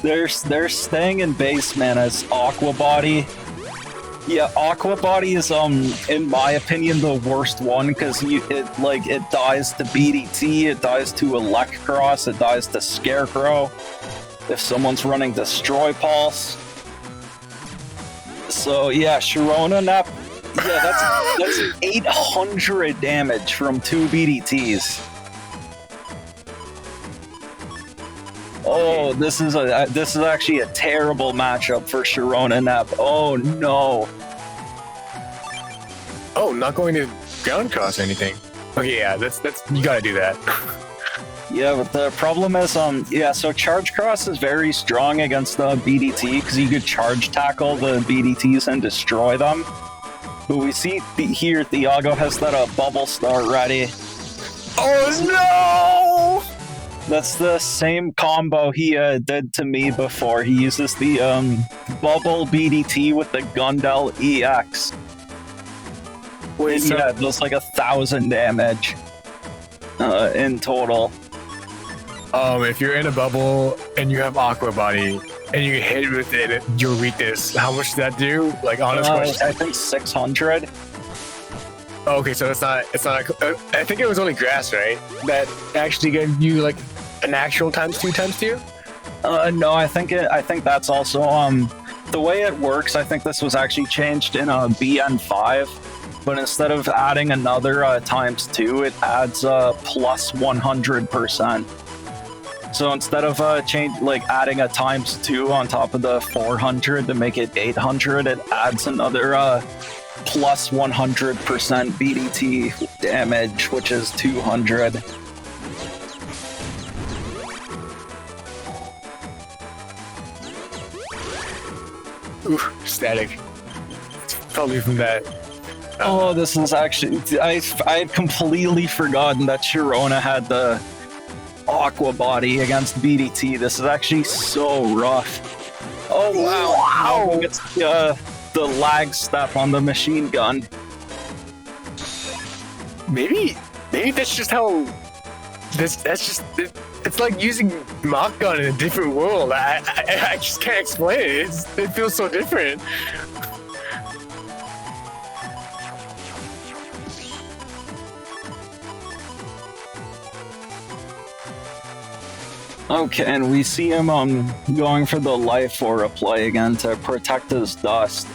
They're staying in base mana as Aqua Body. Yeah, Aqua Body is in my opinion the worst one because it dies to BDT, it dies to Electcross, it dies to Scarecrow. If someone's running Destroy Pulse. So yeah, ShironaNep. Yeah, that's 800 damage from 2 BDTs. Oh, this is actually a terrible matchup for ShironaNep. Oh no. Oh, not going to ground cross or anything. Okay, yeah, that's you gotta do that. Yeah, but the problem is, so Charge Cross is very strong against the BDT because you could charge tackle the BDTs and destroy them. But we see here Thiago has that Bubble Star ready. Oh no! That's the same combo he did to me before. He uses the Bubble BDT with the Gundel EX. Wait, so yeah, it does like 1,000 damage in total. if you're in a bubble and you have Aqua Body and you hit with it, your weakness, how much does that do? Like honest question. I think 600. Oh, okay, so it's not. I think it was only grass, right? That actually gave you like an actual ×2 No, I think that's also the way it works. I think this was actually changed in BN5, but instead of adding another ×2, it adds plus 100%. So instead of adding a ×2 on top of the 400 to make it 800, it adds another plus 100% BDT damage, which is 200. Ooh, static. It's probably from that. Oh, this is actually... I had completely forgotten that Shirona had the Aqua Body against BDT. This is actually so rough. Oh, wow. It's the lag step on the machine gun. Maybe that's just how... It's like using Mach Gun in a different world. I just can't explain it. It feels so different. Okay, and we see him going for the life aura play again to protect his dust.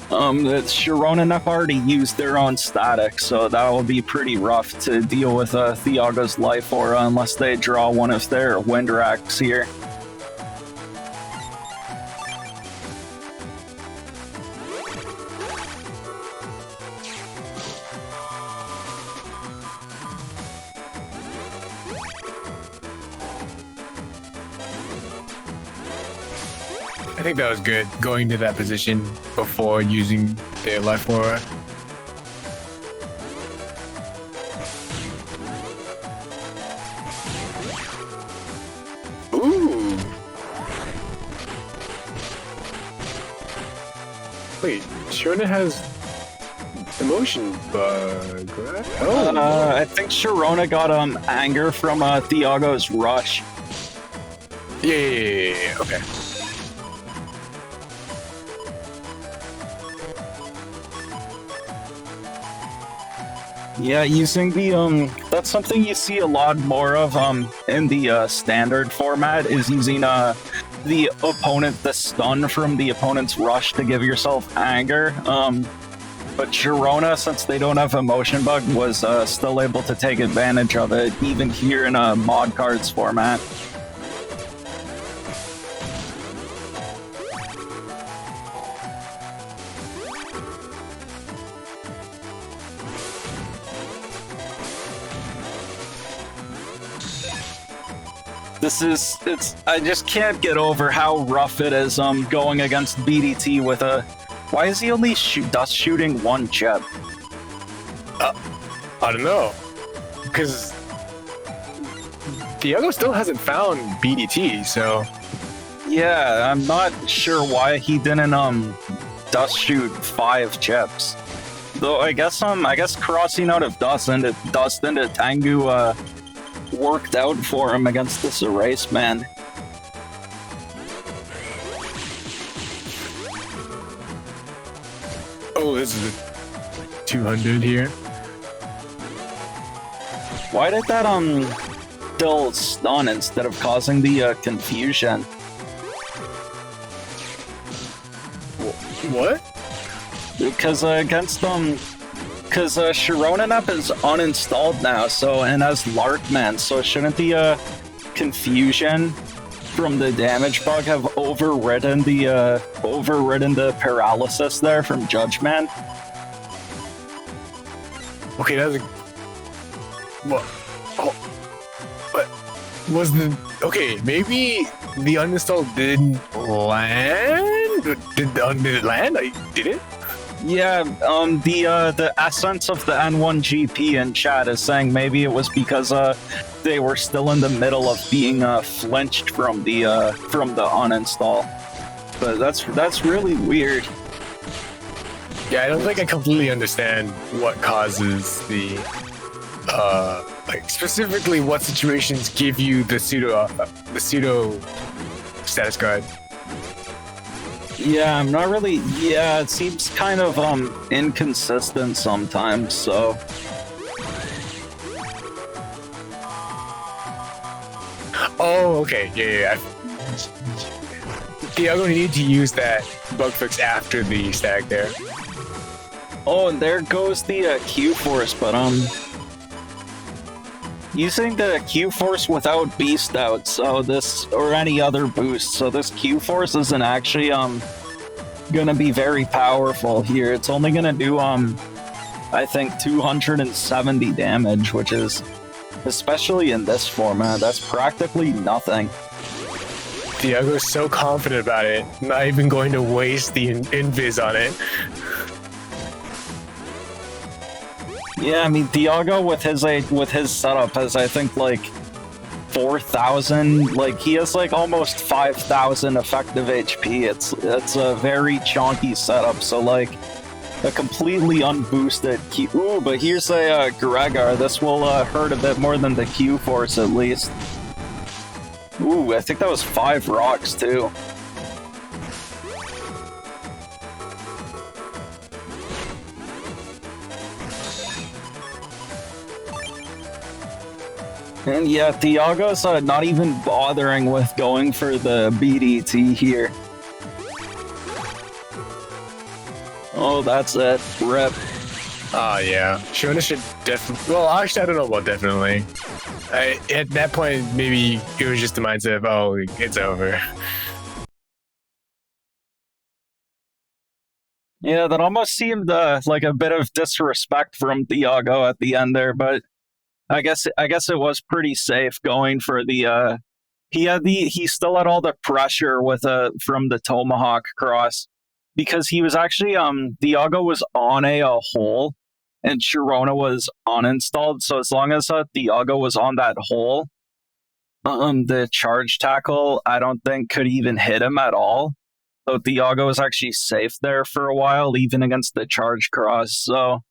The ShironaNep already used their own static, so that will be pretty rough to deal with Thiago's life aura unless they draw one of their wind racks here. I think that was good, going to that position before using their life aura. Ooh. Wait, Shirona has emotion bug, right? Oh. I think Shirona got anger from Thiago's rush. Yeah, okay. Yeah, using the that's something you see a lot more of in the standard format, is using the stun from the opponent's rush to give yourself anger. But Shirona, since they don't have emotion bug, was still able to take advantage of it, even here in a mod cards format. I just can't get over how rough it is going against BDT with a... Why is he only dust shooting one chip? I don't know. Because Thiago still hasn't found BDT, so... Yeah, I'm not sure why he didn't dust shoot 5 chips. Though I guess crossing out of dust into Tengu worked out for him against this erase man. Oh, this is a 200 here. Why did that still stun instead of causing the confusion? What? Because ShironaNep is uninstalled now, and has Larkman, so shouldn't the confusion from the damage bug have overridden the paralysis there from Judgment? Okay, that's a... What? Oh, what was the... Okay, maybe the uninstall didn't land? Did it land? Did it? Yeah, the essence of the N1 GP in chat is saying maybe it was because they were still in the middle of being flinched from the uninstall. But that's really weird. Yeah, I don't think I completely understand what causes the like specifically what situations give you the pseudo status guard. Yeah, I'm not really... Yeah, it seems kind of inconsistent sometimes, so... Oh, okay. Yeah. Thiago needed to use that bug fix after the stag there. Oh, and there goes the Q-Force, but using the Q-Force without Beast Out, so this, or any other boost, so this Q-Force isn't actually gonna be very powerful here. It's only gonna do I think 270 damage, which is, especially in this format, that's practically nothing. Thiago's so confident about it, not even going to waste the invis on it. Yeah, I mean, Thiago with his setup has, I think, like 4,000. Like, he has like almost 5,000 effective HP. It's a very chonky setup. So like a completely unboosted Q. Ooh, but here's a Gregar. This will hurt a bit more than the Q Force at least. Ooh, I think that was 5 rocks too. And yeah, Thiago's not even bothering with going for the BDT here. Oh, that's it. Rip. Oh, yeah. Shirona should definitely... Well, actually, I don't know about definitely. At that point, maybe it was just the mindset of, oh, it's over. Yeah, that almost seemed like a bit of disrespect from Thiago at the end there, but I guess it was pretty safe going for the he still had all the pressure with from the tomahawk cross, because he was actually Thiago was on a hole and Shirona was uninstalled. So as long as Thiago was on that hole, the charge tackle I don't think could even hit him at all. So Thiago was actually safe there for a while, even against the charge cross. So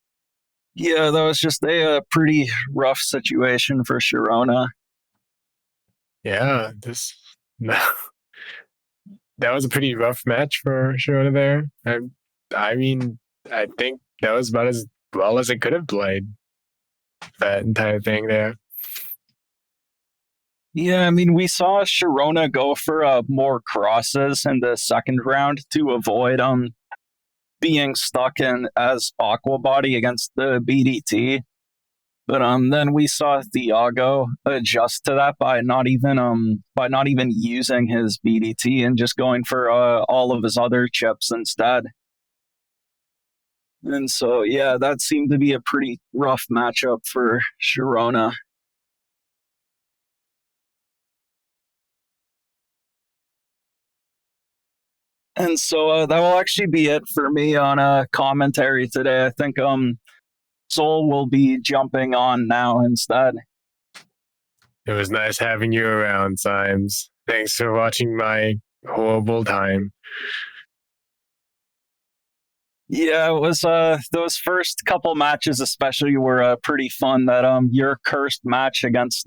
yeah, that was just a pretty rough situation for Shirona. Yeah, that was a pretty rough match for Shirona there. I mean, I think that was about as well as it could have played, that entire thing there. Yeah, I mean, we saw Shirona go for more crosses in the second round to avoid being stuck in as Aqua Body against the BDT. But then we saw Thiago adjust to that by not even using his BDT and just going for all of his other chips instead. And so yeah, that seemed to be a pretty rough matchup for Shirona. And so that will actually be it for me on commentary today. I think Soul will be jumping on now instead. It was nice having you around, Symes. Thanks for watching my horrible time. Yeah, it was those first couple matches especially were pretty fun. That your cursed match against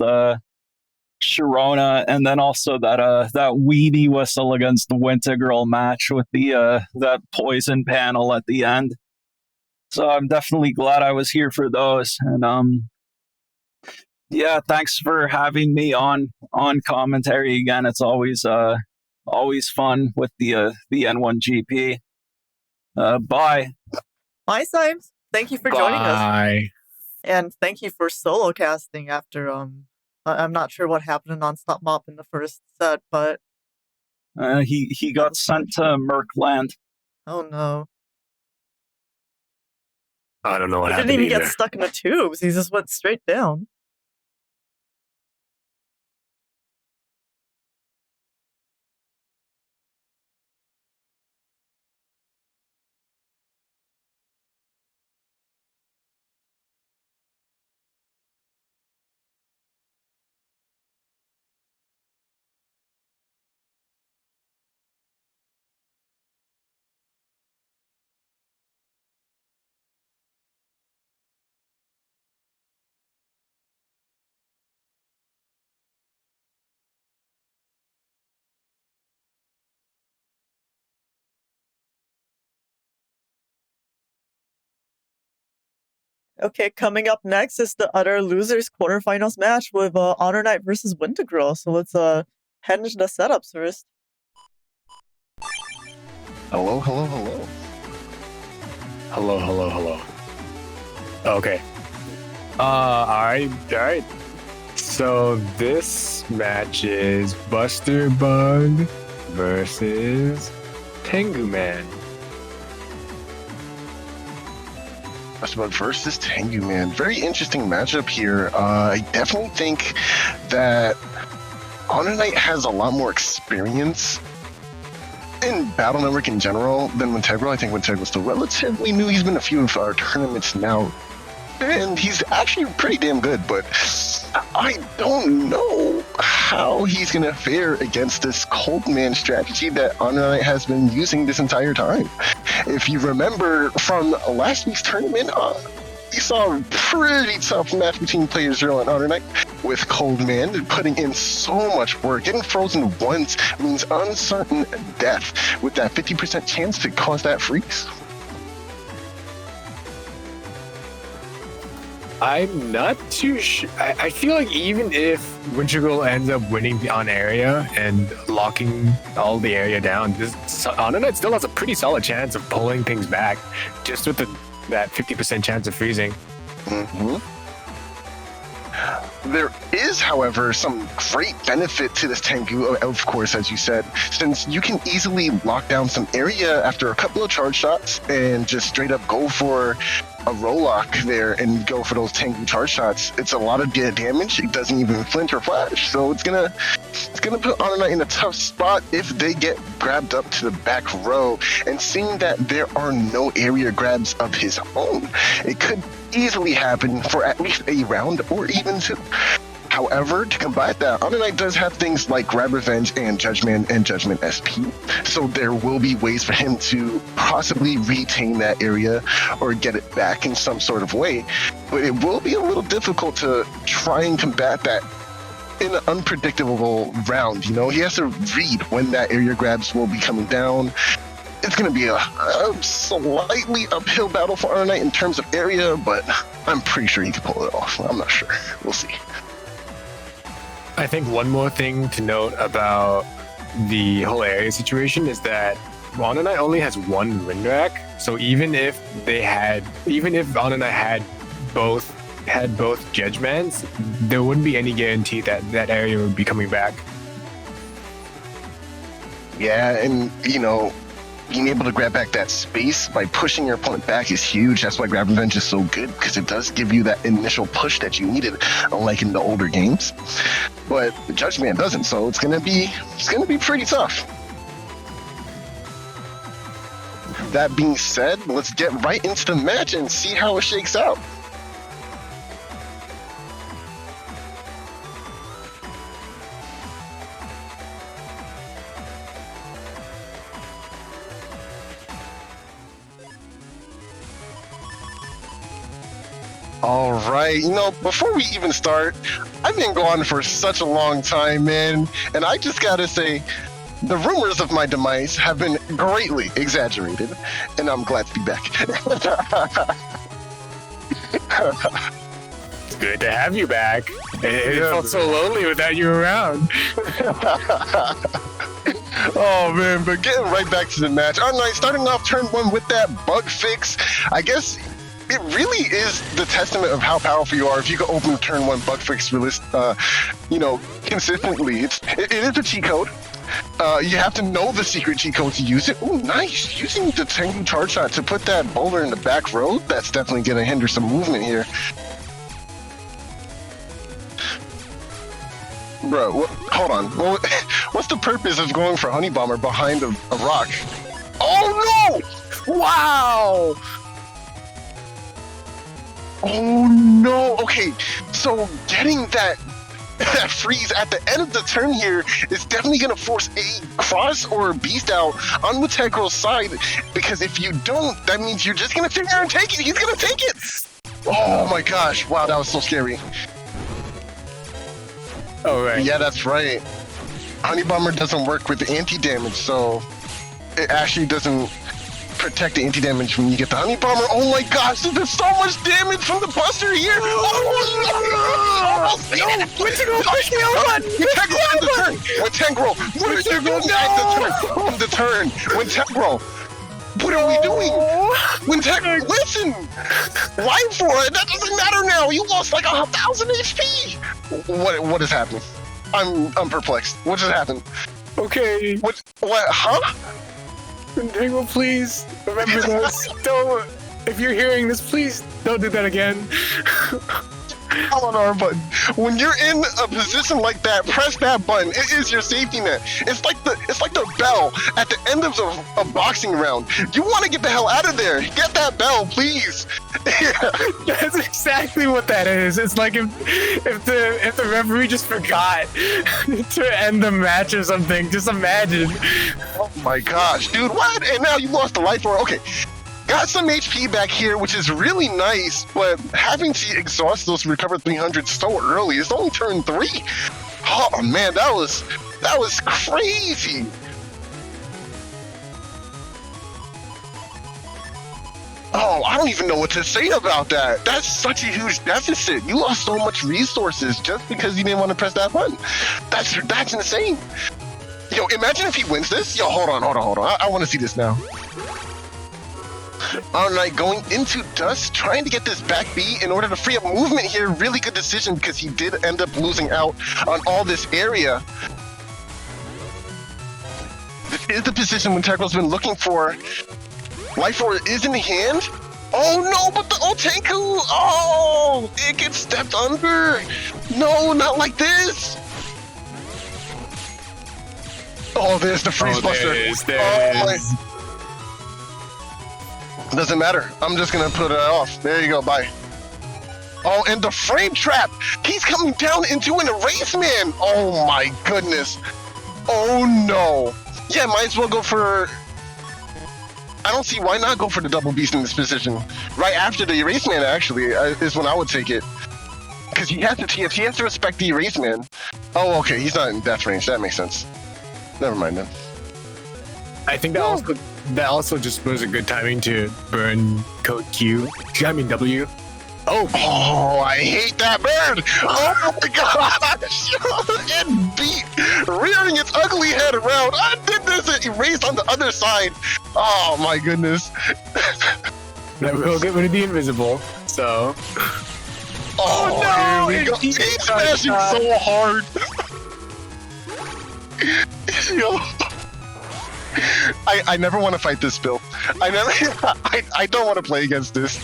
Shirona, and then also that WeenieWhistle against the Wintegral match with the that poison panel at the end. So I'm definitely glad I was here for those. And yeah, thanks for having me on commentary again. It's always fun with the N1GP. Bye. Bye, Symes. Thank you for joining us. Bye. And thank you for solo casting after I'm not sure what happened in Nonstopmop in the first set, but he got sent to Merkland. Oh no. I don't know what He happened. didn't even either. get stuck in the tubes. He just went straight down. Okay, coming up next is the other losers quarterfinals match with HonorNite versus Wintegral. So let's head into the setups first. Hello, hello, hello. Hello, hello, hello. Okay. Alright. So this match is Buster Bug versus Tengu Man. But versus Tengu Man. Very interesting matchup here. I definitely think that HonorNite has a lot more experience in Battle Network in general than Wintegral. I think Wintegral's still relatively new. He's been a few of our tournaments now, and he's actually pretty damn good, but I don't know how he's going to fare against this Cold Man strategy that HonorNite has been using this entire time. If you remember from last week's tournament, we saw a pretty tough match between playerzero and HonorNite, with Cold Man putting in so much work. Getting frozen once means uncertain death, with that 50% chance to cause that freeze. I'm not too sure. I feel like even if Wintegral ends up winning on area and locking all the area down, HonorNite still has a pretty solid chance of pulling things back, just with that 50% chance of freezing. Mm-hmm. There is, however, some great benefit to this Tengu, of course, as you said, since you can easily lock down some area after a couple of charge shots and just straight up go for a roll lock there and go for those tanky charge shots, it's a lot of damage. It doesn't even flinch or flash, so it's gonna put HonorNite in a tough spot if they get grabbed up to the back row. And seeing that there are no area grabs of his own, it could easily happen for at least a round or even two. However, to combat that, HonorNite does have things like Grab Revenge and Judgment SP, so there will be ways for him to possibly retain that area or get it back in some sort of way. But it will be a little difficult to try and combat that in an unpredictable round. You know, he has to read when that area grabs will be coming down. It's going to be a slightly uphill battle for HonorNite in terms of area, but I'm pretty sure he can pull it off. I'm not sure. We'll see. I think one more thing to note about the whole area situation is that HonorNite only has one win rack. So even if HonorNite had both judgments, there wouldn't be any guarantee that that area would be coming back. Yeah, and you know, being able to grab back that space by pushing your opponent back is huge. That's why Grab Revenge is so good, because it does give you that initial push that you needed, unlike in the older games. But the Judgment doesn't, so it's gonna be pretty tough. That being said, let's get right into the match and see how it shakes out. All right, you know, before we even start, I've been gone for such a long time, man, and I just gotta say, the rumors of my demise have been greatly exaggerated, and I'm glad to be back. It's good to have you back. It felt so lonely without you around. Oh man, but getting right back to the match. HonorNite starting off turn one with that bug fix. I guess it really is the testament of how powerful you are if you can open turn one bug fix release, consistently. It is a cheat code. You have to know the secret cheat code to use it. Oh, nice. Using the Tengu charge shot to put that boulder in the back row, that's definitely going to hinder some movement here. Bro, hold on. Well, what's the purpose of going for Honey Bomber behind a rock? Oh, no! Wow! Oh, no. Okay, so getting that freeze at the end of the turn here is definitely going to force a cross or a beast out on Wintegral's side, because if you don't, that means you're just going to sit there and take it. He's going to take it. Oh my gosh. Wow, that was so scary. Oh, right. Yeah, that's right. Honey Bomber doesn't work with anti-damage, so it actually doesn't protect the anti-damage when you get the Honey Bomber. Oh my gosh, there's so much damage from the Buster here! Oh no! Wintegral, push me on! Wintegral, what are you doing at the turn? Wintegral, what are we doing? Wintegral, listen! Why for it? That doesn't matter now! You lost like 1,000 HP! What is happening? I'm perplexed. What just happened? Okay. What, huh? Wintegral, please remember this. Don't. If you're hearing this, please don't do that again. On our button. When you're in a position like that, press that button. It is your safety net. It's like the bell at the end of a boxing round. You want to get the hell out of there. Get that bell, please. That's exactly what that is. It's like if the referee just forgot to end the match or something. Just imagine. Oh my gosh, dude, what? And now you lost the life orb. Okay. Got some HP back here, which is really nice, but having to exhaust those recovered 300 so early, it's only turn 3. Oh man, that was crazy. Oh, I don't even know what to say about that. That's such a huge deficit. You lost so much resources just because you didn't want to press that button. That's insane. Yo, imagine if he wins this. Yo, hold on. I want to see this now. HonorNite going into Dust, trying to get this back B in order to free up movement here. Really good decision, because he did end up losing out on all this area. This is the position Wintegral's been looking for. Life Orb is in hand, Oh no, but the Otenku! Oh, it gets stepped under. No, not like this. Oh, there's the freeze buster. There it is. Doesn't matter. I'm just gonna put it off. There you go. Bye. Oh, and the frame trap. He's coming down into an erase man. Oh my goodness. Oh no. Yeah, might as well go for. I don't see why not go for the double beast in this position. Right after the erase man, actually, is when I would take it. Because he has to respect the erase man. Oh, okay. He's not in death range. That makes sense. Never mind then. I think that also just was a good timing to burn code Q. I mean W. Oh, I hate that bird! Oh my gosh! It beat, rearing its ugly head around. I did this and erased on the other side. Oh my goodness. That will get rid of the invisible, so. Oh no! Here we go. He's smashing so hard. Yo. I never want to fight this, Bill. I don't want to play against this.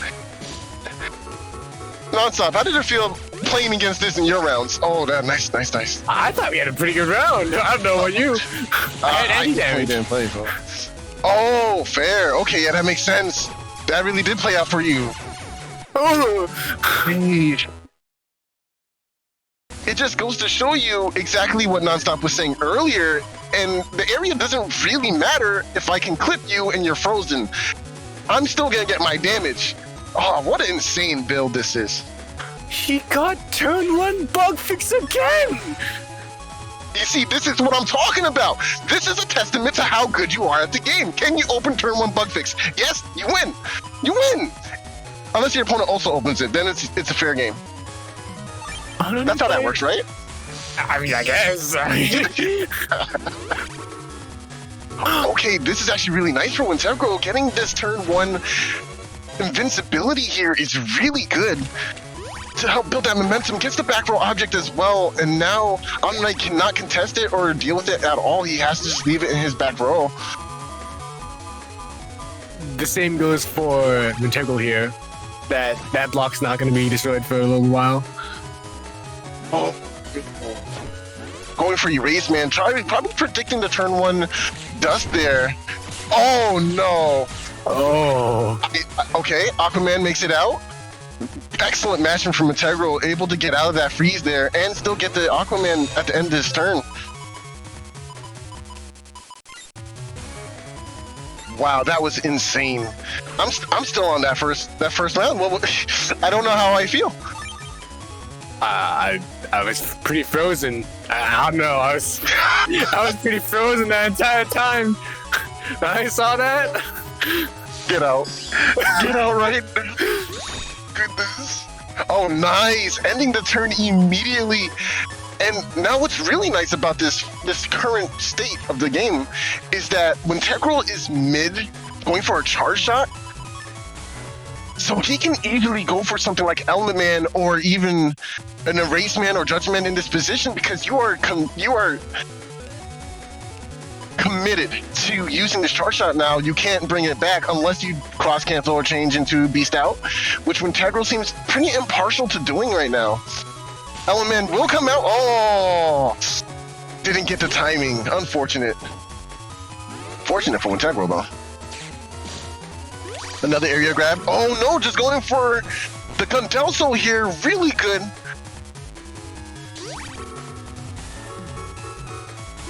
Nonstop, how did it feel playing against this in your rounds? Oh, that nice. I thought we had a pretty good round. I don't know about you. I didn't play, so. Oh, fair. Okay, yeah, that makes sense. That really did play out for you. Oh. It just goes to show you exactly what Nonstop was saying earlier, and the area doesn't really matter if I can clip you and you're frozen. I'm still gonna get my damage. Oh, what an insane build this is. He got turn 1 bug fix again! You see, this is what I'm talking about. This is a testament to how good you are at the game. Can you open turn 1 bug fix? Yes, you win. You win. Unless your opponent also opens it, then it's a fair game. That's how that works, right? I mean, I guess. Okay, this is actually really nice for Wintegral. Getting this turn 1 invincibility here is really good to help build that momentum. Gets the back row object as well, and now HonorNite cannot contest it or deal with it at all. He has to just leave it in his back row. The same goes for Wintegral here. That block's not going to be destroyed for a little while. Oh. Going for erase man, probably predicting the turn 1 dust there. Oh no. Oh. Okay, Aquaman makes it out. Excellent matching from Wintegral, able to get out of that freeze there and still get the Aquaman at the end of his turn. Wow, that was insane. I'm still on that first round. Well, I don't know how I feel. I was pretty frozen. I don't know. I was pretty frozen that entire time. I saw that. Get out. Get out right now. Goodness. Oh, nice. Ending the turn immediately. And now what's really nice about this current state of the game is that when Wintegral is mid going for a charge shot, so he can easily go for something like Element Man or even an Erase Man or Judgment Man in this position because you are committed to using this charge shot now. You can't bring it back unless you cross cancel or change into Beast Out, which Wintegral seems pretty impartial to doing right now. Element will come out. Oh, didn't get the timing. Unfortunate. Fortunate for Wintegral though. Another area grab. Oh no, just going for the Gundelso here. Really good.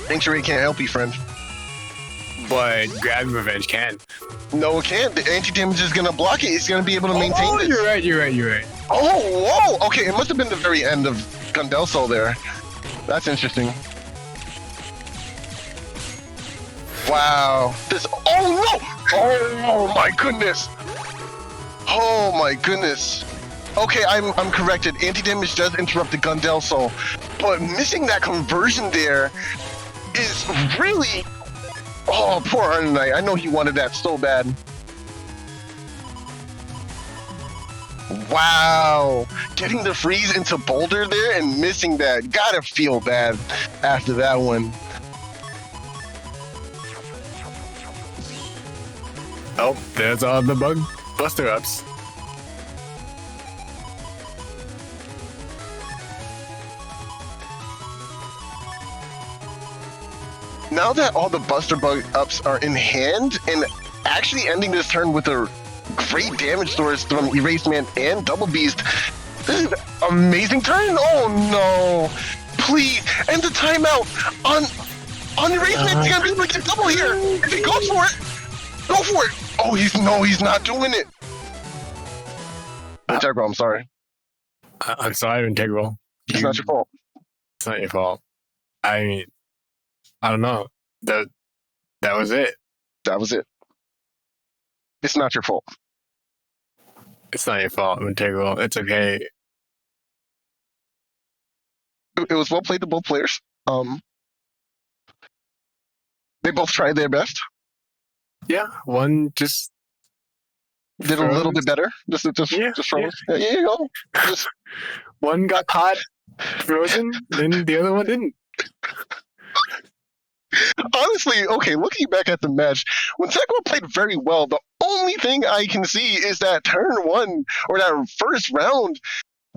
Sanctuary can't help you, friend. But Grab Revenge can. No, it can't. The anti-damage is gonna block it. It's gonna be able to maintain Oh, this. you're right. Oh, whoa! Okay, it must have been the very end of Gundelso there. That's interesting. Wow. This. Oh no! Oh my goodness! Oh my goodness! Okay, I'm corrected. Anti-damage does interrupt the Gundelso, but missing that conversion there is really. Oh, poor HonorNite. I know he wanted that so bad. Wow, getting the freeze into Boulder there and missing that. Gotta feel bad after that one. Oh, there's all the bug Buster ups. Now that all the Buster Bug ups are in hand, and actually ending this turn with a great damage source from Erase Man and Double Beast, this is amazing turn. Oh no! Please end the timeout on Erase Man. He's gonna be able to get double here. If he goes for it, go for it. Oh, he's not doing it. Integral, I'm sorry. I'm sorry, Integral. It's not your fault. It's not your fault. I mean, I don't know. That was it. That was it. It's not your fault. It's not your fault, Integral. It's okay. It was well played to both players. They both tried their best. Yeah, one just Did a little bit better. Just froze. Yeah, you go. Just one got caught frozen, then the other one didn't. honestly, okay, looking back at the match, when Wintegral played very well, the only thing I can see is that turn one or that first round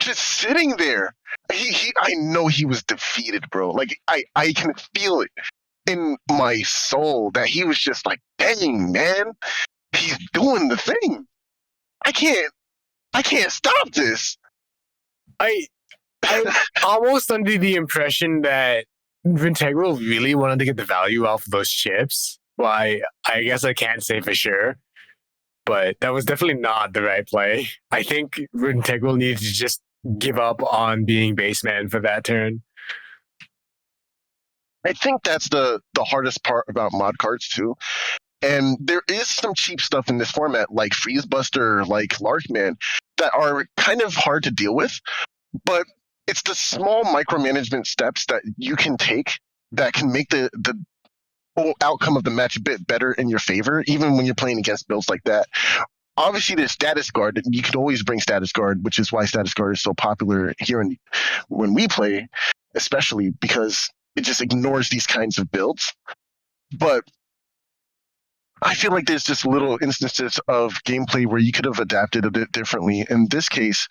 just sitting there. I know he was defeated, bro. Like I can feel it in my soul that he was just like, dang, man, he's doing the thing. I can't stop this. I'm almost under the impression that Wintegral really wanted to get the value off of those chips. Well, I guess I can't say for sure, but that was definitely not the right play. I think Wintegral needed to just give up on being baseman for that turn. I think that's the hardest part about mod cards too. And there is some cheap stuff in this format, like Freeze Buster, like Larkman, that are kind of hard to deal with. But it's the small micromanagement steps that you can take that can make the whole outcome of the match a bit better in your favor, even when you're playing against builds like that. Obviously, there's Status Guard. You can always bring Status Guard, which is why Status Guard is so popular here when we play, especially because it just ignores these kinds of builds. But I feel like there's just little instances of gameplay where you could have adapted a bit differently. In this case,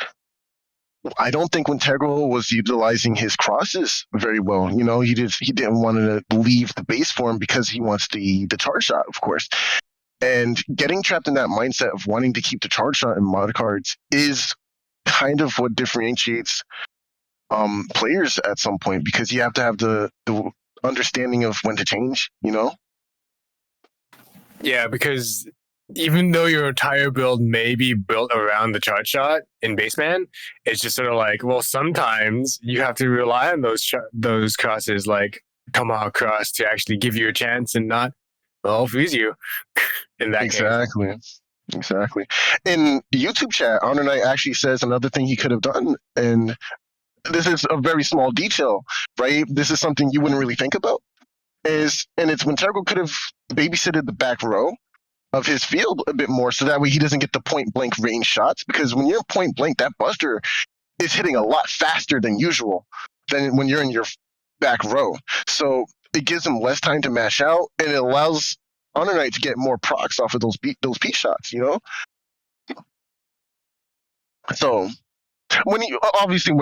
I don't think Wintegral was utilizing his crosses very well. You know, he didn't want to leave the base form because he wants the charge shot, of course. And getting trapped in that mindset of wanting to keep the charge shot in mod cards is kind of what differentiates players at some point, because you have to have the understanding of when to change, you know? Yeah, because even though your entire build may be built around the charge shot in baseman, it's just sort of like, well, sometimes you have to rely on those crosses, like Tomahawk Cross, to actually give you a chance and not, well, freeze you in that case. Exactly. In YouTube chat, HonorNite actually says another thing he could have done, and this is a very small detail, right? This is something you wouldn't really think about. It's when Wintegral could have babysitted the back row of his field a bit more, so that way he doesn't get the point blank range shots. Because when you're point blank, that Buster is hitting a lot faster than usual than when you're in your back row. So it gives him less time to mash out, and it allows HonorNite to get more procs off of those P shots, you know? So when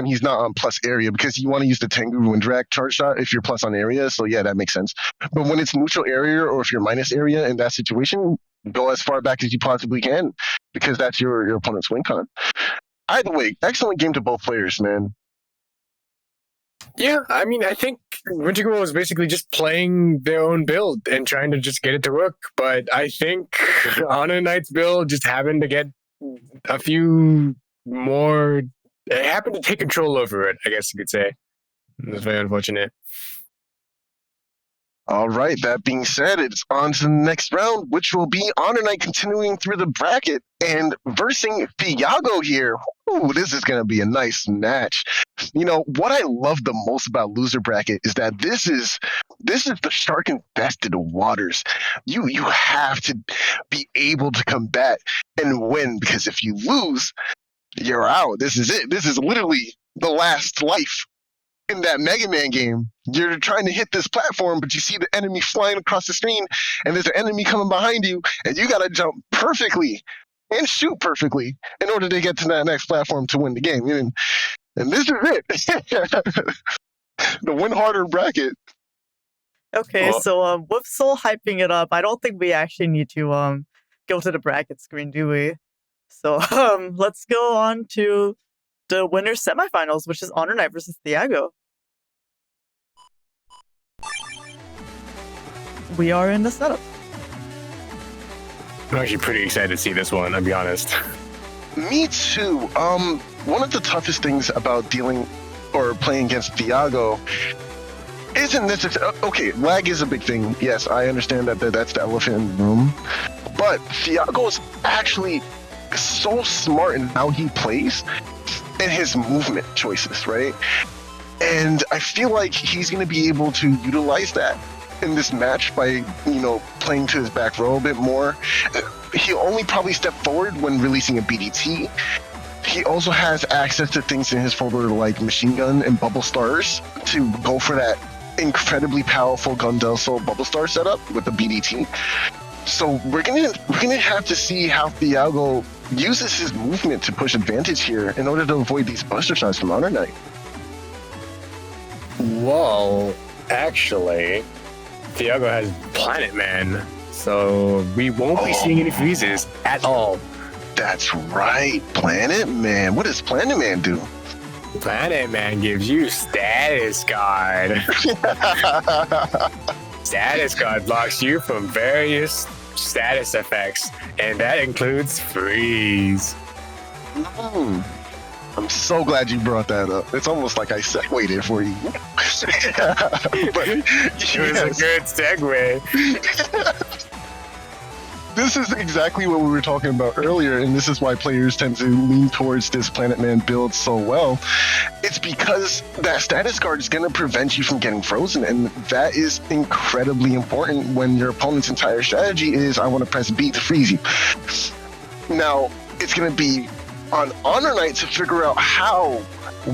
he's not on plus area, because you want to use the Tengu and drag charge shot if you're plus on area, so yeah, that makes sense. But when it's neutral area, or if you're minus area in that situation, go as far back as you possibly can, because that's your opponent's win con. Either way, excellent game to both players, man. Yeah, I mean, I think Wintegral was basically just playing their own build and trying to just get it to work. But I think HonorNite's build just happened to get a few more. It happened to take control over it, I guess you could say. It's very unfortunate. All right, that being said, it's on to the next round, which will be HonorNite continuing through the bracket and versing Thiago here. Ooh, this is going to be a nice match. You know, what I love the most about loser bracket is that this is the shark infested waters. You have to be able to combat and win, because if you lose, you're out. This is it. This is literally the last life. In that Mega Man game, you're trying to hit this platform, but you see the enemy flying across the screen, and there's an enemy coming behind you, and you gotta jump perfectly and shoot perfectly in order to get to that next platform to win the game. And this is it. The win harder bracket. Okay, Well- so with Soul hyping it up, I don't think we actually need to go to the bracket screen, do we? So let's go on to the winners semifinals, which is HonorNite versus Thiago. We are in the setup. I'm actually pretty excited to see this one, I'll be honest. Me too. One of the toughest things about dealing or playing against Thiago isn't necessarily okay. Lag is a big thing. Yes, I understand that's the elephant in the room. But Thiago is actually so smart in how he plays and his movement choices, right? And I feel like he's going to be able to utilize that in this match by, playing to his back row a bit more. He'll only probably step forward when releasing a BDT. He also has access to things in his folder like machine gun and bubble stars to go for that incredibly powerful Gundelso bubble star setup with the BDT. So we're gonna have to see how Thiago uses his movement to push advantage here in order to avoid these buster shots from HonorNite. Well, actually, Thiago has Planet Man, so we won't be seeing any freezes at all. That's right, Planet Man. What does Planet Man do? Planet Man gives you Status Guard. Status Guard blocks you from various status effects, and that includes freeze. I'm so glad you brought that up. It's almost like I segued it for you. But It was a good segue. This is exactly what we were talking about earlier, and this is why players tend to lean towards this Planet Man build so well. It's because that status guard is going to prevent you from getting frozen, and that is incredibly important when your opponent's entire strategy is, I want to press B to freeze you. Now, it's going to be on HonorNite to figure out how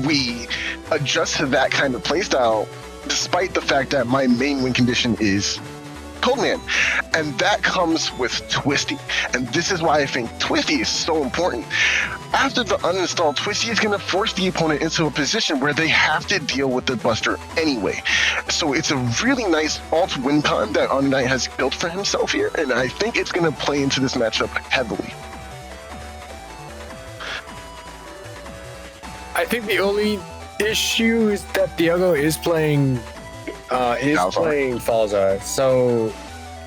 we adjust to that kind of playstyle, despite the fact that my main win condition is Coldman, and that comes with Twisty, and this is why I think Twisty is so important. After the uninstall, Twisty is going to force the opponent into a position where they have to deal with the Buster anyway. So it's a really nice alt win con that HonorNite has built for himself here, and I think it's going to play into this matchup heavily. I think the only issue is that Thiago is playing Falzar. So,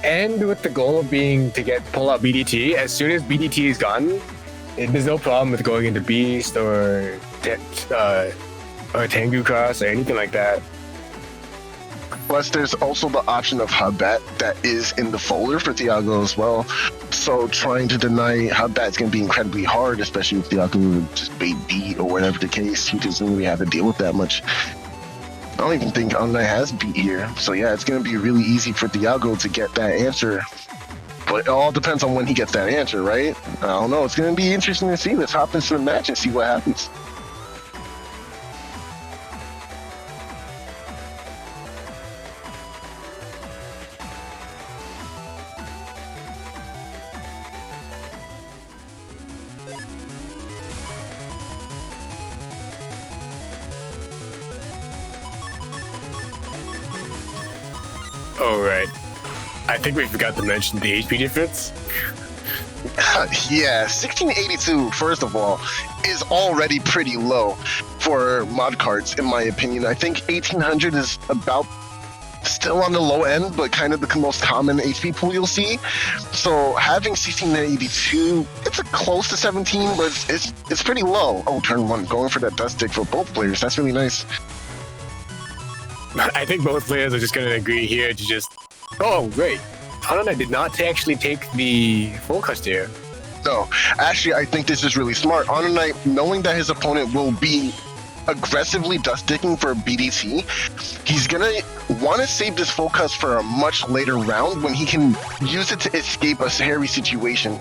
and with the goal of being to pull out BDT, as soon as BDT is gone, there's no problem with going into Beast or Tengu Cross or anything like that. Plus, there's also the option of Hubbat that is in the folder for Thiago as well. So trying to deny Hubbat is going to be incredibly hard, especially if Thiago would just bait beat or whatever the case. He doesn't really have to deal with that much. I don't even think HonorNite has beat here. So yeah, it's going to be really easy for Thiago to get that answer. But it all depends on when he gets that answer, right? I don't know. It's going to be interesting to see. Let's hop into the match and see what happens. Alright. I think we forgot to mention the HP difference. Yeah, 1682, first of all, is already pretty low for mod cards, in my opinion. I think 1800 is about still on the low end, but kind of the most common HP pool you'll see. So having 1682, it's a close to 17, but it's pretty low. Oh, turn one, going for that dust stick for both players. That's really nice. I think both players are just going to agree here to just... Oh, great. HonorNite did not actually take the full cust here. No, actually, I think this is really smart. HonorNite, knowing that his opponent will be aggressively dust sticking for a BDT, he's gonna want to save this full cust for a much later round when he can use it to escape a hairy situation.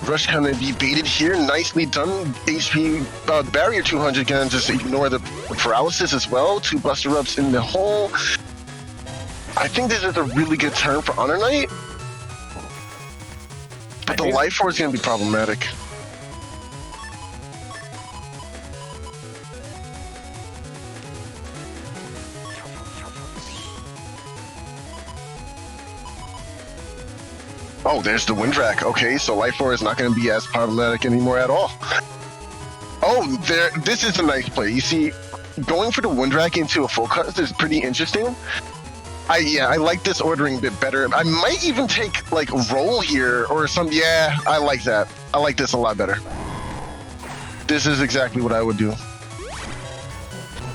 Rush gonna be baited here, nicely done. HP barrier 200 gonna just ignore the paralysis as well. Two buster ups in the hole. I think this is a really good turn for HonorNite. But the life force is going to be problematic. Oh, there's the wind track. Okay, so life force is not going to be as problematic anymore at all. Oh, this is a nice play. You see, going for the wind rack into a full cut is pretty interesting. I like this ordering a bit better. I might even take like roll here or some. Yeah, I like that. I like this a lot better. This is exactly what I would do.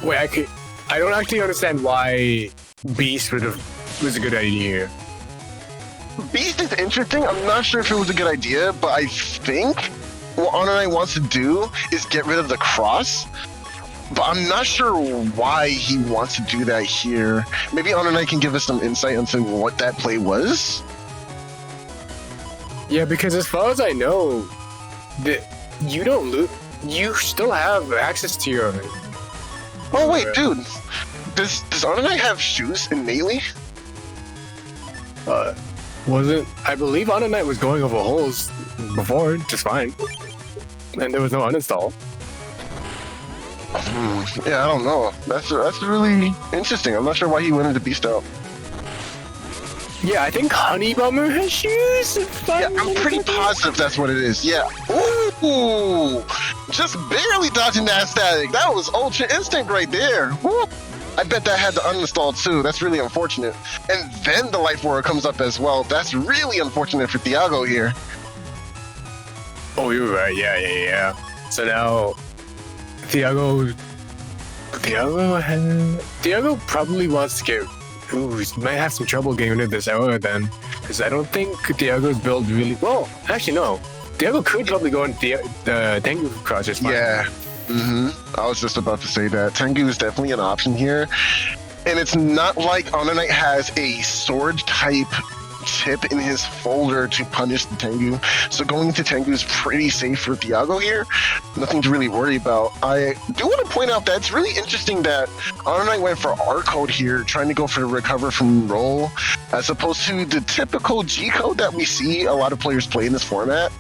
Wait, I don't actually understand why Beast was a good idea here. Beast is interesting. I'm not sure if it was a good idea, but I think what HonorNite wants to do is get rid of the cross. But I'm not sure why he wants to do that here. Maybe HonorNite can give us some insight into what that play was. Yeah, because as far as I know, you don't lose. You still have access to your. Oh wait, dude. Does HonorNite have shoes innately? Wasn't I believe HonorNite was going over holes before just fine, and there was no uninstall. Yeah, I don't know. That's really interesting. I'm not sure why he went into Beast out. Yeah, I think Honey Bummer has shoes. Yeah, I'm pretty positive that's what it is. Yeah. Ooh! Just barely dodging that static. That was ultra instinct right there. Woo. I bet that had to uninstall too. That's really unfortunate. And then the Life Warrior comes up as well. That's really unfortunate for Thiago here. Oh, you're right. Yeah. So now, Thiago probably wants to get. Ooh, he might have some trouble getting rid of this aura then, because I don't think Thiago's build really. Well, actually no. Thiago could probably go into the Tengu cross just fine. Yeah. I was just about to say that. Tengu is definitely an option here. And it's not like HonorNite has a sword type chip in his folder to punish the Tengu. So going into Tengu is pretty safe for Thiago here. Nothing to really worry about. I do want to point out that it's really interesting that HonorNite went for R code here, trying to go for the recover from roll, as opposed to the typical G code that we see a lot of players play in this format.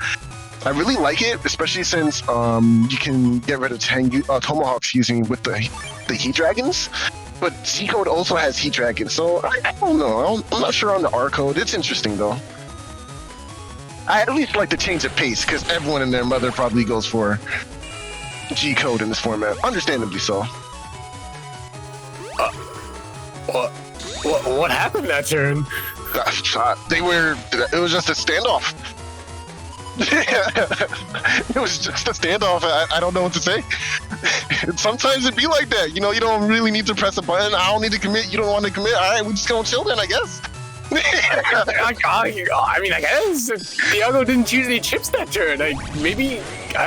I really like it, especially since you can get rid of Tomahawks using with the Heat Dragons. But C code also has Heat Dragons, so I don't know. I'm not sure on the R code. It's interesting though. I at least like to change the pace because everyone and their mother probably goes for G code in this format, understandably so. What happened that turn? It was just a standoff. It was just a standoff. I don't know what to say. Sometimes it be like that. You know, you don't really need to press a button. I don't need to commit. You don't want to commit. All right, we just gonna chill then, I guess. I mean, I guess Thiago didn't choose any chips that turn. I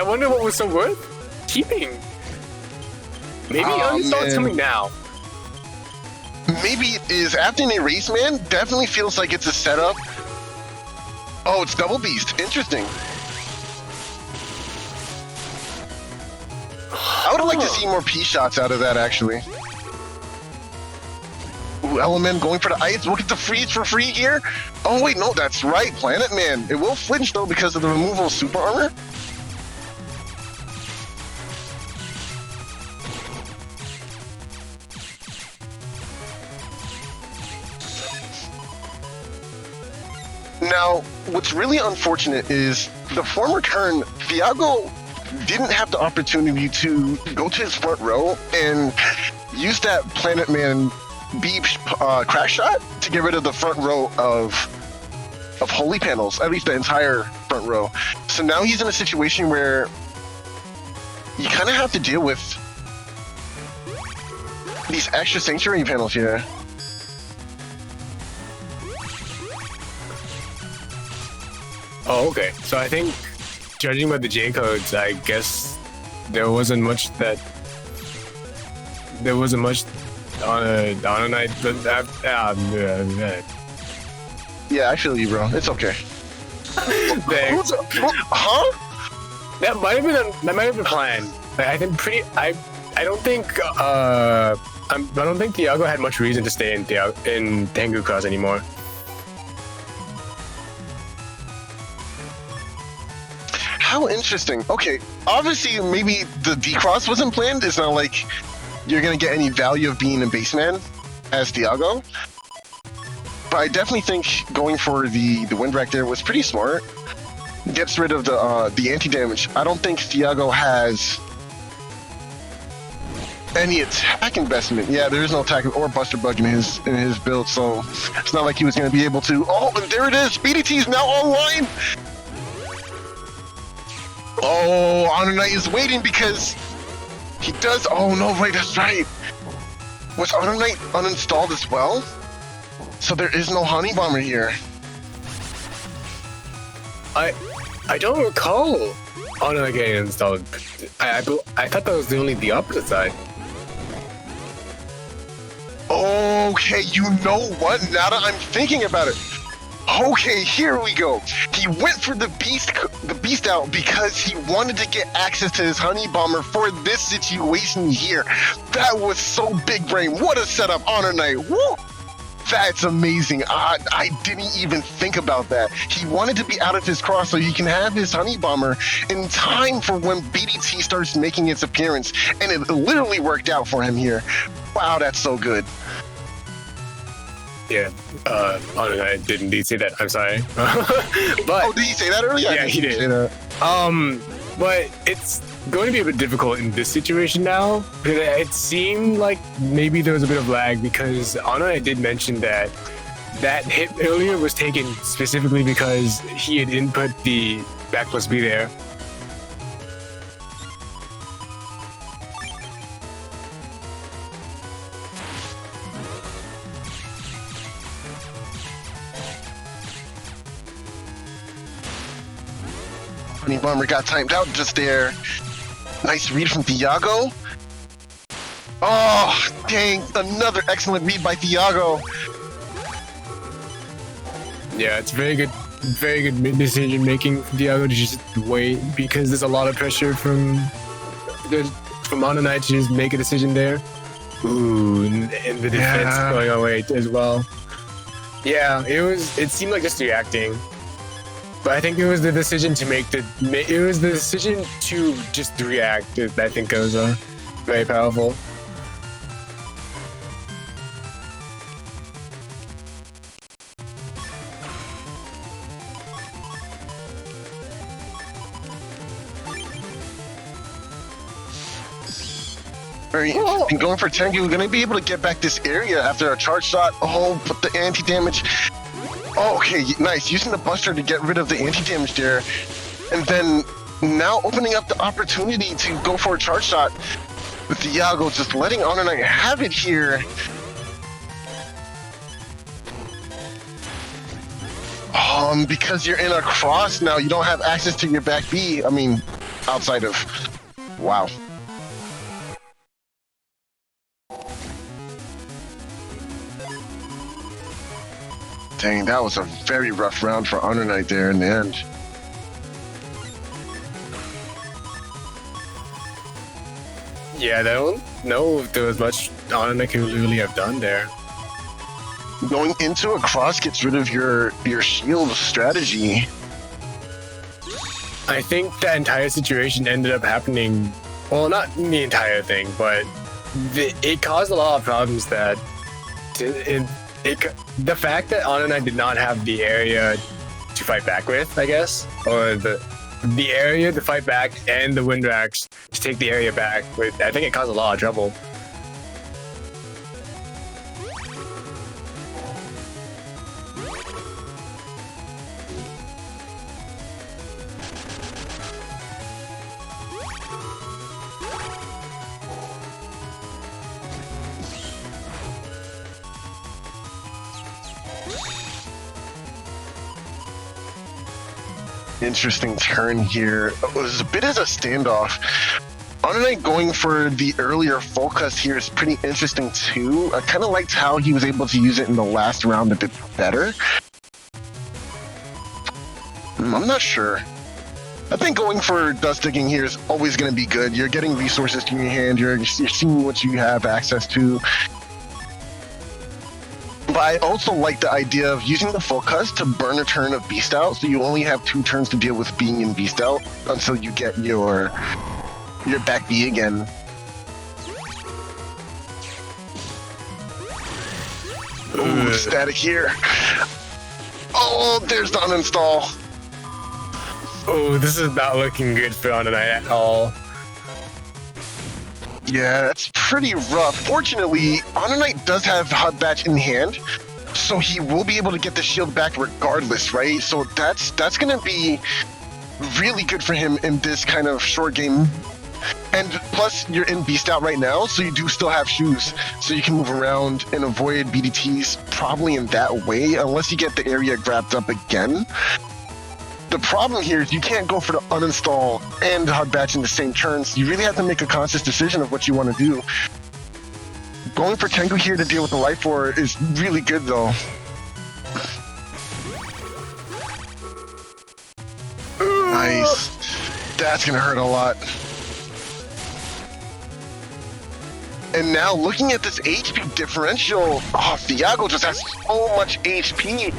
wonder what was so worth keeping. Maybe uninstall is coming now. Maybe it is. After an erase man, definitely feels like it's a setup. Oh, it's double beast. Interesting. I would like to see more P shots out of that, actually. Ooh, Element going for the ice. We'll get the freeze for free here. Oh, wait, no, that's right. Planet Man. It will flinch, though, because of the removal of super armor. Now, what's really unfortunate is the former turn, Thiago didn't have the opportunity to go to his front row and use that Planet Man beep crash shot to get rid of the front row of holy panels, at least the entire front row. So now he's in a situation where you kind of have to deal with these extra sanctuary panels here. Oh, okay. So I think, judging by the J codes, I guess there wasn't much on a night. Yeah, I feel you, bro. It's okay. Thanks. Huh? That might have been planned. I think I don't think Thiago had much reason to stay in Tengu Cross anymore. How interesting. Okay, obviously maybe the D-Cross wasn't planned. It's not like you're gonna get any value of being a baseman as Thiago. But I definitely think going for the windbreak there was pretty smart. Gets rid of the anti-damage. I don't think Thiago has any attack investment. Yeah, there is no attack or Buster Bug in his build, so it's not like he was going to be able to. Oh, and there it is. BDT is now online. Oh, HonorNite is waiting because he does. Oh no, wait, that's right. Was HonorNite uninstalled as well? So there is no Honey Bomber here. I don't recall HonorNite getting installed. I thought that was only the opposite side. Okay, you know what? Now that I'm thinking about it. Okay, here we go. He went for the beast out because he wanted to get access to his Honey Bomber for this situation here. That was so big brain. What a setup, HonorNite. Woo! That's amazing. I didn't even think about that. He wanted to be out of his cross so he can have his Honey Bomber in time for when BDT starts making its appearance. And it literally worked out for him here. Wow, that's so good. Yeah, I did indeed say that. I'm sorry. But oh, did he say that earlier? Yeah, he did. But it's going to be a bit difficult in this situation now. It seemed like maybe there was a bit of lag because HonorNite did mention that hit earlier was taken specifically because he had input the back plus B there. Honey Bomber got timed out just there. Nice read from Thiago. Oh, dang. Another excellent read by Thiago. Yeah, it's very good decision making from Thiago to just wait because there's a lot of pressure from HonorNite to just make a decision there. Ooh, and the defense going away as well. Yeah, it seemed like just reacting. But I think it was the decision to just react that I think was very powerful. Very interesting. Going for Tengu, we're going to be able to get back this area after a charge shot. Oh, but the anti-damage. Oh, okay, nice. Using the Buster to get rid of the anti-damage there. And then now opening up the opportunity to go for a charge shot with Thiago, just letting HonorNite have it here. Because you're in a cross now, you don't have access to your back B. I mean, outside of... Wow. Dang, that was a very rough round for HonorNite there in the end. Yeah, I don't know if there was much HonorNite could really have done there. Going into a cross gets rid of your shield strategy. I think that entire situation ended up happening. Well, not the entire thing, but it caused a lot of problems that... The fact that HonorNite did not have the area to fight back with, I guess, or the area to fight back and the wind racks to take the area back with, I think it caused a lot of trouble. Interesting turn here. It was a bit of a standoff. HonorNite going for the earlier full cast here is pretty interesting too. I kind of liked how he was able to use it in the last round a bit better. I'm not sure. I think going for dust digging here is always going to be good. You're getting resources to your hand. You're seeing what you have access to. But I also like the idea of using the focus to burn a turn of Beast Out, so you only have 2 turns to deal with being in Beast Out until you get your back B again. Ooh, static here. Oh, there's the uninstall. Oh, this is not looking good for HonorNite at all. Yeah, that's pretty rough. Fortunately, HonorNite does have Hot Batch in hand, so he will be able to get the shield back regardless, right? So that's gonna be really good for him in this kind of short game. And plus, you're in Beast Out right now, so you do still have shoes, so you can move around and avoid BDTs probably in that way, unless you get the area grabbed up again. The problem here is you can't go for the uninstall and the Hot Batch in the same turns. You really have to make a conscious decision of what you want to do. Going for Tengu here to deal with the Life Orb is really good, though. Nice. That's going to hurt a lot. And now looking at this HP differential, oh, Thiago just has so much HP.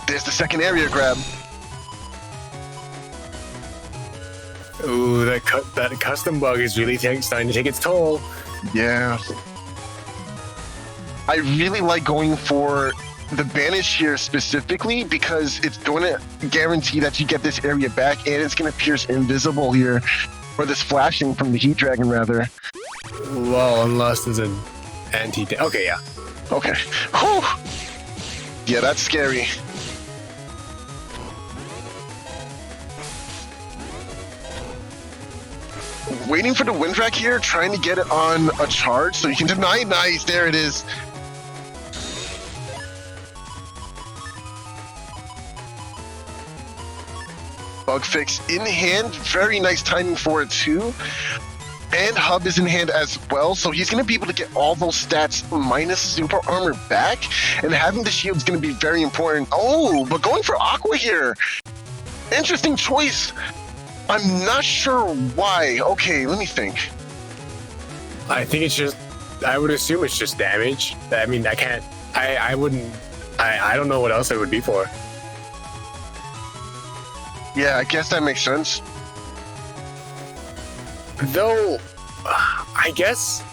There's the second area grab. Ooh, that custom bug is really starting to take its toll. Yeah. I really like going for the banish here specifically because it's going to guarantee that you get this area back, and it's going to pierce invisible here, or this flashing from the Heat Dragon rather. Well, unless there's an anti. Okay, yeah. Okay. Whew. Yeah, that's scary. Waiting for the wind track here, trying to get it on a charge so you can deny. Nice, there it is. Bug fix in hand, very nice timing for it too. And Hub is in hand as well, so he's going to be able to get all those stats minus super armor back, and having the shield is going to be very important. Oh, but going for Aqua here. Interesting choice. I'm not sure why. Okay, let me think. I think it's just, I would assume it's just damage. I mean, I can't, I wouldn't, I don't know what else it would be for. Yeah, I guess that makes sense. Though, I guess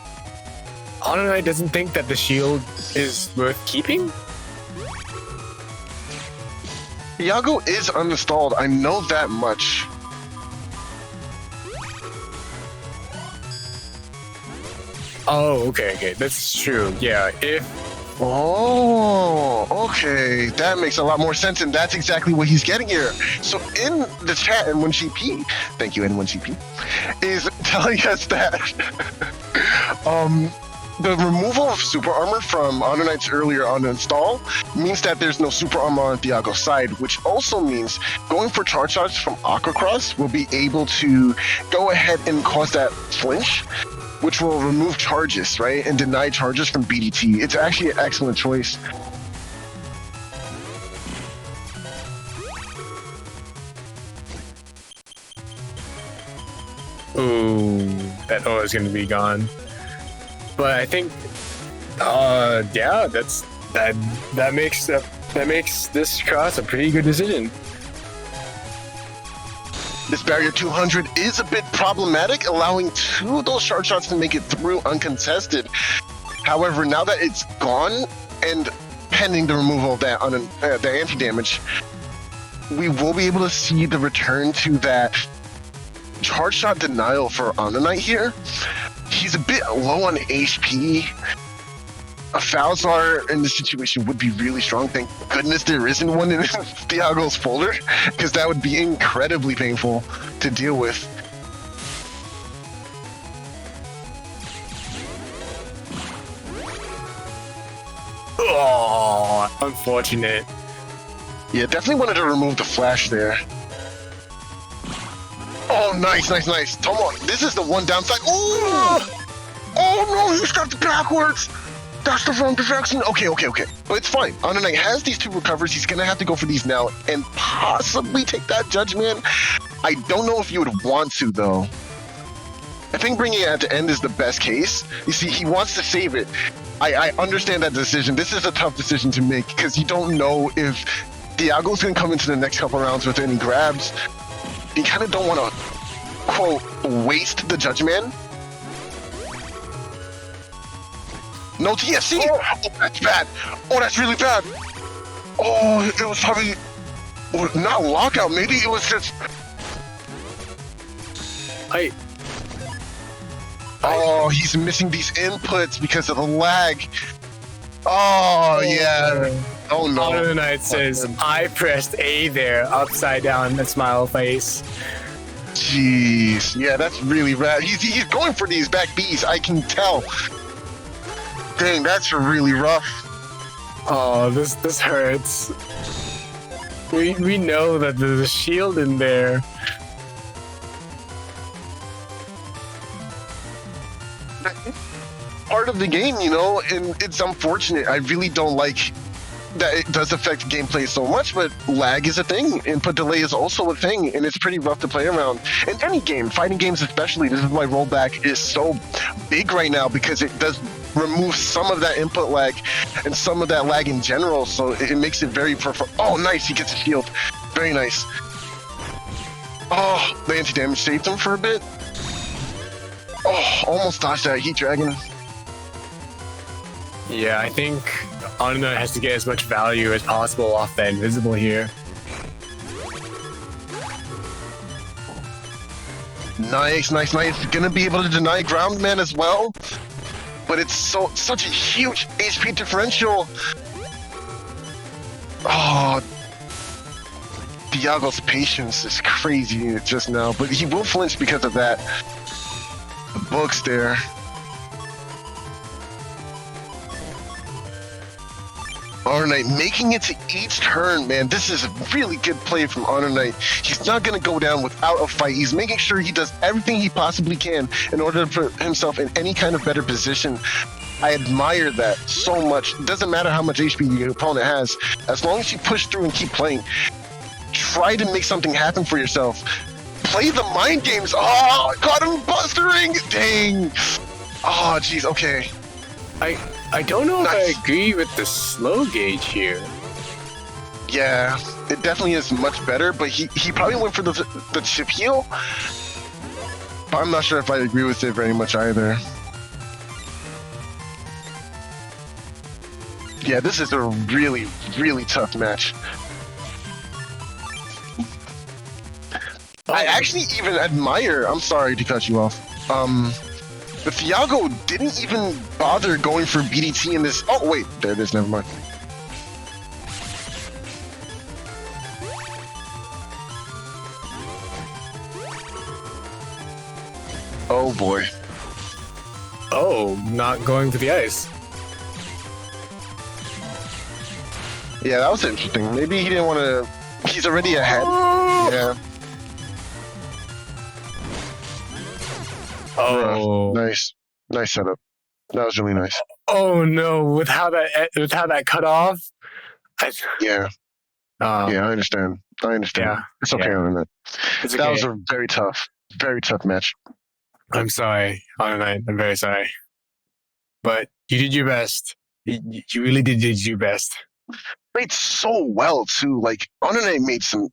HonorNite doesn't think that the shield is worth keeping? Thiago is uninstalled, I know that much. Oh, okay, that's true. Yeah, Oh, okay. That makes a lot more sense, and that's exactly what he's getting here. So in the chat, N1CP, thank you, N1CP, is telling us that the removal of super armor from HonorNite's earlier uninstall means that there's no super armor on Thiago's side, which also means going for charge shots from Aquacross will be able to go ahead and cause that flinch, which will remove charges, right? And deny charges from BDT. It's actually an excellent choice. ooh, that O is going to be gone. But I think, yeah, that makes this cross a pretty good decision. This barrier 200 is a bit problematic, allowing 2 of those shard shots to make it through uncontested. However, now that it's gone, and pending the removal of that the anti-damage, we will be able to see the return to that charge shot denial for HonorNite here. He's a bit low on HP. A Falzar in this situation would be really strong. Thank goodness there isn't one in Thiago's folder, because that would be incredibly painful to deal with. Oh, unfortunate. Yeah, definitely wanted to remove the flash there. Oh, nice. Tomo, this is the one downside. Oh no, he's got the backwards. That's the wrong direction. Okay. But it's fine. HonorNite has these 2 recovers. He's going to have to go for these now and possibly take that judgment. I don't know if you would want to, though. I think bringing it at the end is the best case. You see, he wants to save it. I understand that decision. This is a tough decision to make because you don't know if Thiago's going to come into the next couple rounds with any grabs. You kind of don't want to, quote, waste the judgment. No TFC! Oh, that's bad. Oh, that's really bad. Oh, it was probably not lockout. Maybe it was just. Oh, he's missing these inputs because of the lag. Oh yeah. Oh no. HonorNite says, I pressed A there, upside down, the smile face. Jeez. Yeah, that's really rad. He's going for these back Bs. I can tell. Dang, that's really rough. Oh, this hurts. We know that there's a shield in there. Part of the game, you know, and it's unfortunate. I really don't like that it does affect gameplay so much, but lag is a thing. Input delay is also a thing, and it's pretty rough to play around. In any game, fighting games especially, this is why rollback is so big right now, because it does remove some of that input lag and some of that lag in general, so it makes it very prefer. Oh, nice, he gets a shield. Very nice. Oh, the anti-damage saved him for a bit. Oh, almost dodged that Heat Dragon. Yeah, I think HonorNite has to get as much value as possible off that invisible here. Nice. Gonna be able to deny ground man as well, but it's such a huge HP differential. Oh, Thiago's patience is crazy just now, but he will flinch because of that. The books there. HonorNite making it to each turn, man. This is a really good play from HonorNite. He's not going to go down without a fight. He's making sure he does everything he possibly can in order to put himself in any kind of better position. I admire that so much. It doesn't matter how much HP your opponent has. As long as you push through and keep playing, try to make something happen for yourself. Play the mind games. Oh, caught him bustering. Dang. Oh, jeez. Okay. I don't know if I agree with the slow gauge here. Yeah, it definitely is much better, but he probably went for the chip heal. But I'm not sure if I agree with it very much either. Yeah, this is a really, really tough match. I actually even admire, I'm sorry to cut you off, but Thiago didn't even bother going for BDT in this. Oh, wait, there it is, never mind. Oh boy. Oh, not going for the ice. Yeah, that was interesting. Maybe he didn't want to. He's already ahead. Yeah. Oh, Nice setup. That was really nice. oh no! With how that cut off. Yeah, Yeah, I understand. Yeah, It's okay yeah. on that. it's That okay. was a very tough match. I'm sorry, HonorNite. I'm very sorry. But you did your best. You really did your best. Played so well too. Like HonorNite made some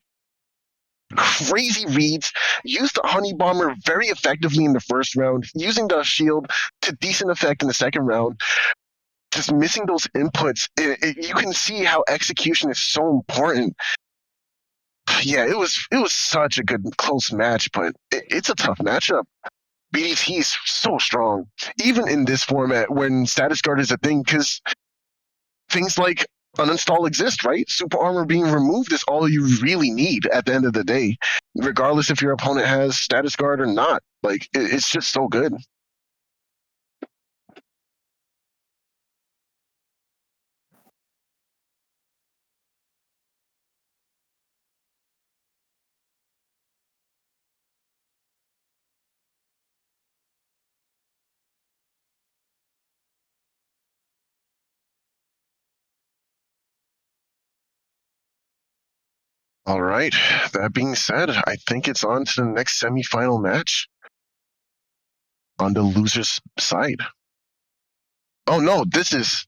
crazy reads, used the honey bomber very effectively in the first round, using the shield to decent effect in the second round. Just missing those inputs, you can see how execution is so important. Yeah, it was such a good close match, but it's a tough matchup. BDT is so strong, even in this format when status guard is a thing, because things like uninstall exist, right? Super armor being removed is all you really need at the end of the day, regardless if your opponent has status guard or not. Like, it's just so good. All right. That being said, I think it's on to the next semifinal match on the loser's side. Oh no, this is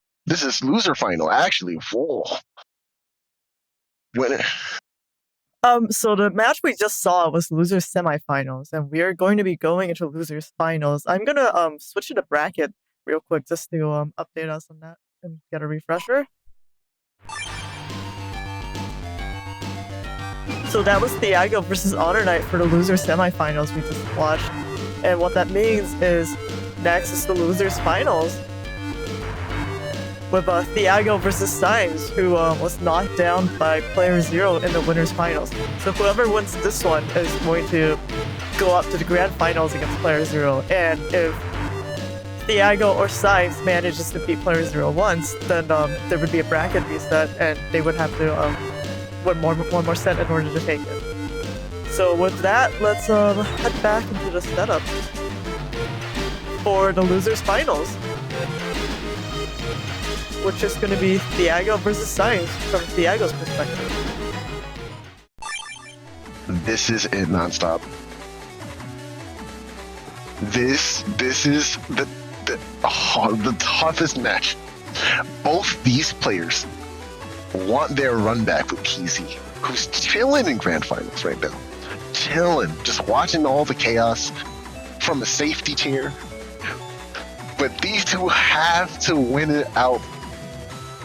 loser final actually. Whoa. When So the match we just saw was losers semifinals, and we are going to be going into losers finals. I'm gonna switch to the bracket real quick just to update us on that and get a refresher. So that was Thiago versus HonorNite for the loser semifinals we just watched. And what that means is next is the losers finals with Thiago versus Symes, who was knocked down by playerzero in the winners finals. So whoever wins this one is going to go up to the grand finals against playerzero. And if Thiago or Symes manages to beat playerzero once, then there would be a bracket reset, and they would have to win one more set in order to take it. So with that, let's head back into the setup for the losers finals, which is going to be Thiago versus Symes from Thiago's perspective. this is it nonstop. This is the toughest match. Both these players want their run back with Keezy, who's chilling in grand finals right now. Chilling, just watching all the chaos from a safety chair. But these two have to win it out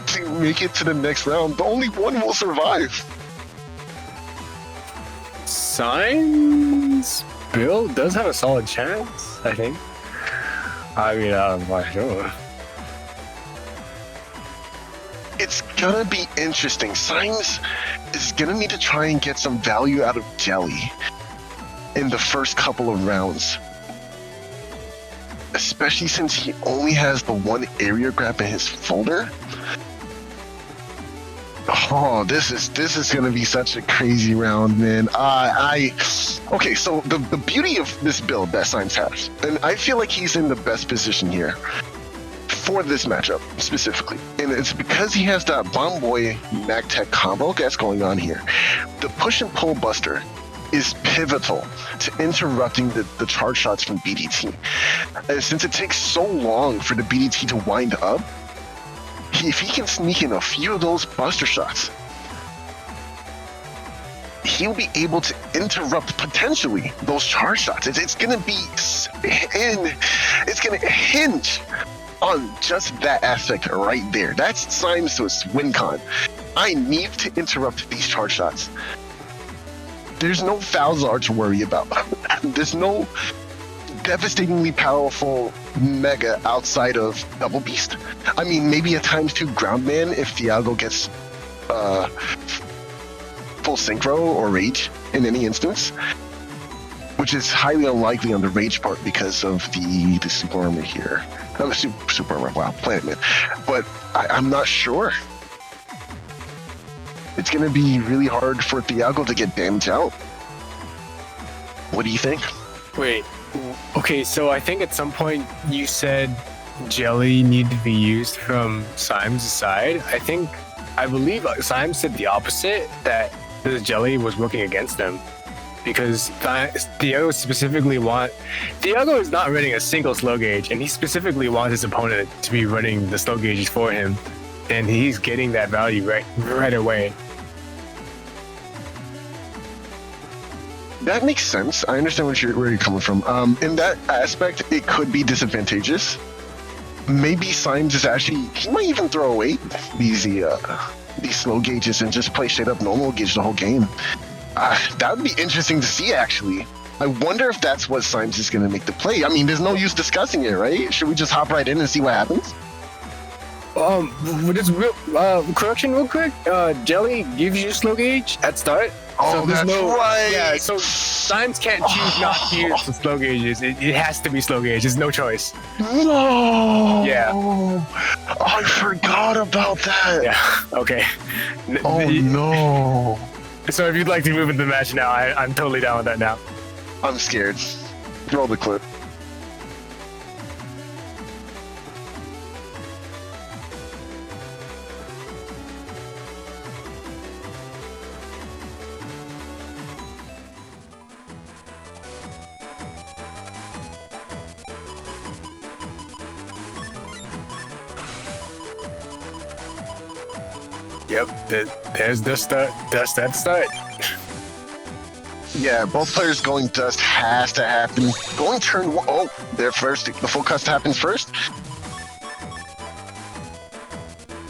to make it to the next round. But only one will survive. Symes Bill does have a solid chance, I think. I mean, I don't know. It's gonna be interesting. Symes is gonna need to try and get some value out of Jelly in the first couple of rounds. Especially since he only has the one area grab in his folder. Oh, this is gonna be such a crazy round, man. Okay, so the beauty of this build that Symes has, and I feel like he's in the best position here for this matchup specifically, and it's because he has that Bomb Boy MagTech combo that's going on here. The push and pull buster is pivotal to interrupting the charge shots from BDT. And since it takes so long for the BDT to wind up, if he can sneak in a few of those buster shots, he'll be able to interrupt potentially those charge shots. It's gonna hinge on just that aspect right there. That's Symes' win con. I need to interrupt these charge shots. There's no Falzar to worry about. There's no devastatingly powerful mega outside of Double Beast. I mean, maybe a ×2 Groundman if Thiago gets full Synchro or Rage in any instance, which is highly unlikely on the Rage part because of the Super Armor here. Not the Super Armor, wow, Planet Man. But I'm not sure. It's going to be really hard for Thiago to get damage out. What do you think? Wait, okay, so I think at some point you said Jelly needed to be used from Symes' side. I believe Symes said the opposite, that the Jelly was working against them. Because Thiago is not running a single slow gauge, and he specifically wants his opponent to be running the slow gauges for him, and he's getting that value right away. That makes sense. I understand where you're coming from. In that aspect, it could be disadvantageous. Maybe Symes is he might even throw away these slow gauges and just play straight up normal gauge the whole game. That would be interesting to see, actually. I wonder if that's what Symes is going to make the play. I mean, there's no use discussing it, right? Should we just hop right in and see what happens? Correction real quick. Jelly gives you slow gauge at start. Oh, that's right. Yeah, so Symes can't choose not to use the slow gauges. It has to be slow gauge. There's no choice. No. Yeah. I forgot about that. Yeah. Okay. Oh, no. So if you'd like to move into the match now, I'm totally down with that now. I'm scared. Roll the clip. Yep, there's the start. That's that start. Yeah, both players going dust has to happen. Going turn one. Oh, they're first. The full cast happens first.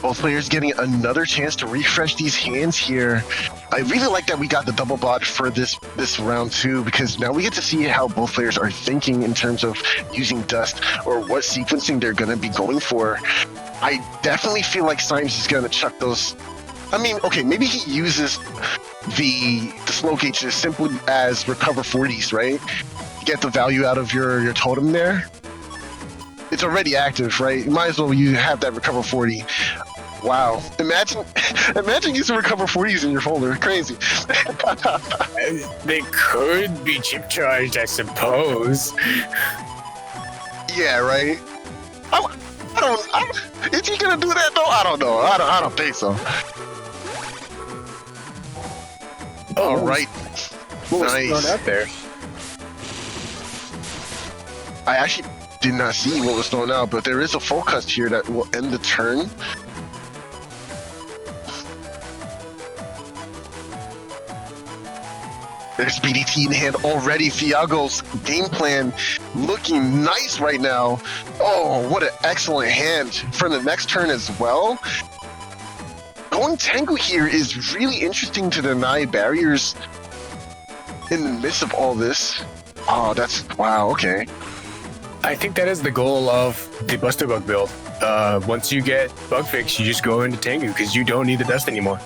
Both players getting another chance to refresh these hands here. I really like that we got the double bot for this round too, because now we get to see how both players are thinking in terms of using dust or what sequencing they're going to be going for. I definitely feel like Symes is going to chuck those. I mean, okay, maybe he uses the slow gauge as simply as recover 40s, right? Get the value out of your totem there. It's already active, right? You might as well you have that recover 40. Wow. Imagine using recover 40s in your folder. Crazy. They could be chip charged, I suppose. Yeah, right? I don't, is he gonna do that though? I don't know. I don't think so. All right. What was Nice. thrown out there? I actually did not see what was thrown out, but there is a full cast here that will end the turn. There's BDT in hand already. Thiago's game plan looking nice right now. Oh, what an excellent hand for the next turn as well. Going Tengu here is really interesting to deny barriers in the midst of all this. Oh, that's... wow, okay. I think that is the goal of the Buster Bug build. Once you get bug fix, you just go into Tengu because you don't need the dust anymore.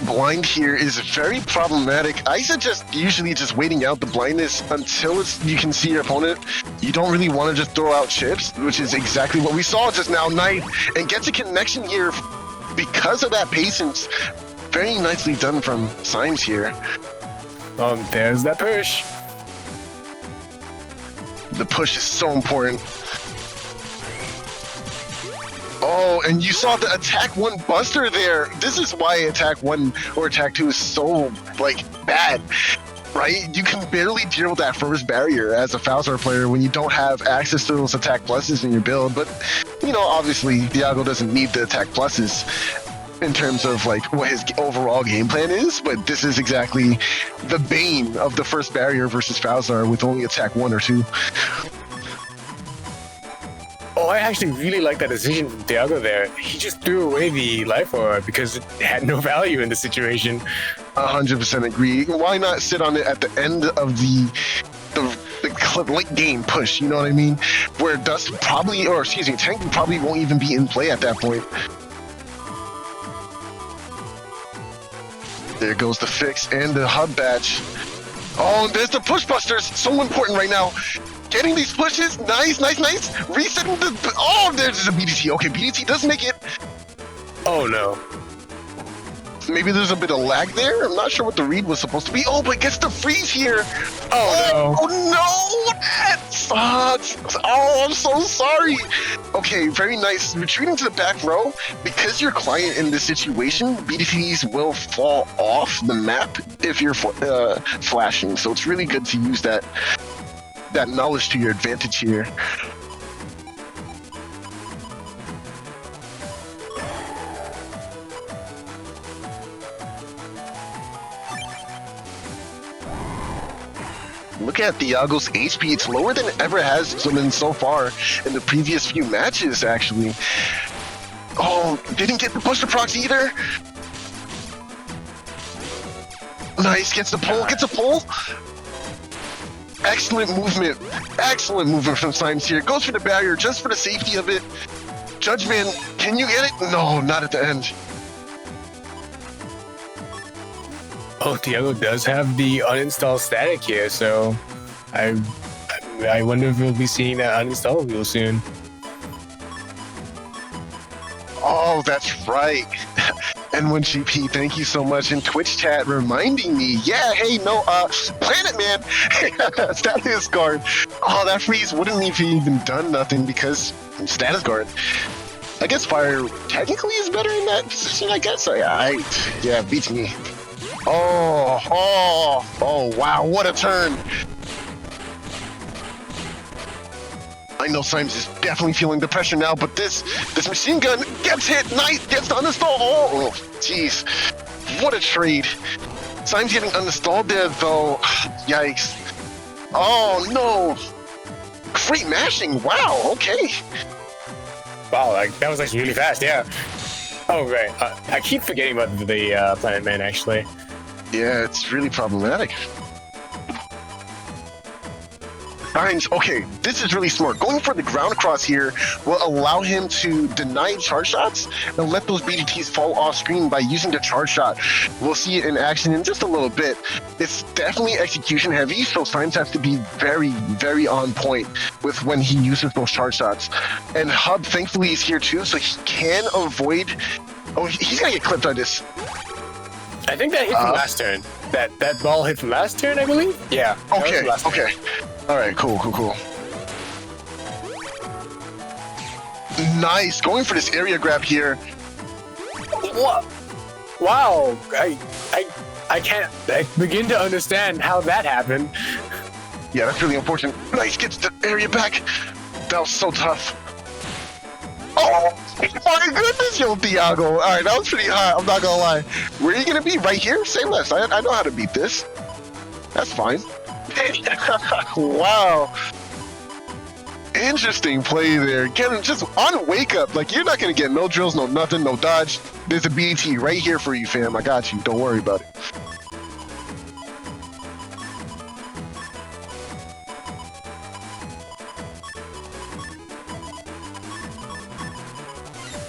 Blind here is very problematic. I suggest usually just waiting out the blindness until you can see your opponent. You don't really want to just throw out chips, which is exactly what we saw just now. Knight and gets a connection here because of that patience. Very nicely done from Symes here. There's that push. The push is so important. Oh, and you saw the attack 1 buster there. This is why attack 1 or attack 2 is so, like, bad, right? You can barely deal with that first barrier as a Falzar player when you don't have access to those attack pluses in your build. But, you know, obviously, Thiago doesn't need the attack pluses in terms of, like, what his overall game plan is. But this is exactly the bane of the first barrier versus Falzar with only attack 1 or 2. Oh, I actually really like that decision from Thiago there. He just threw away the life aura because it had no value in the situation. 100% agree. Why not sit on it at the end of the late game push? You know what I mean? Where Dust probably, or excuse me, Tank probably won't even be in play at that point. There goes the fix and the hub badge. Oh, there's the push busters. So important right now. Getting these pushes, nice. Resetting the, oh, there's a BDT. Okay, BDT does make it. Oh no. Maybe there's a bit of lag there. I'm not sure what the read was supposed to be. Oh, but gets the freeze here. Oh no, that sucks. Oh, I'm so sorry. Okay, very nice. Retreating to the back row. Because your client in this situation, BDTs will fall off the map if you're flashing. So it's really good to use that knowledge to your advantage here. Look at Thiago's HP. It's lower than it ever has been so far in the previous few matches, actually. Oh, didn't get the push to procs either. Nice, gets a pull. Excellent movement from Symes here. Goes for the barrier just for the safety of it. Judgment, can you get it? No, not at the end. Oh, Thiago does have the uninstall static here, so I wonder if we'll be seeing that uninstall real soon. Oh, that's right. N1GP, thank you so much. In Twitch chat reminding me, yeah, hey, no, Planet Man, status guard. Oh, that freeze wouldn't have even done nothing because status guard. I guess fire technically is better in that position, I guess. So yeah, beats me. Oh, wow, what a turn. I know Symes is definitely feeling the pressure now, but this machine gun gets hit. Nice, gets the uninstall. Oh, jeez. What a trade. Symes getting uninstalled there, though. Yikes. Oh, no. Great mashing. Wow, okay. Wow, like, that was actually really fast, yeah. Oh, right. I keep forgetting about the Planet Man, actually. Yeah, it's really problematic. Symes, okay, this is really smart. Going for the ground cross here will allow him to deny charge shots and let those BDTs fall off screen by using the charge shot. We'll see it in action in just a little bit. It's definitely execution heavy, so Symes has to be very, very on point with when he uses those charge shots. And Hub, thankfully, is here too, so he can avoid... Oh, he's gonna get clipped on this. I think that hit from last turn. That ball hit from last turn, I believe? Yeah. Okay, okay. Alright, cool. Nice, going for this area grab here. What? Wow, I can't begin to understand how that happened. Yeah, that's really unfortunate. Nice, gets the area back. That was so tough. Oh my goodness, yo, Thiago. Alright, that was pretty hot, I'm not gonna lie. Where are you gonna be? Right here? Say less. I know how to beat this. That's fine. Wow. Interesting play there. Get just on wake up. Like, you're not gonna get no drills, no nothing, no dodge. There's a BT right here for you, fam. I got you. Don't worry about it.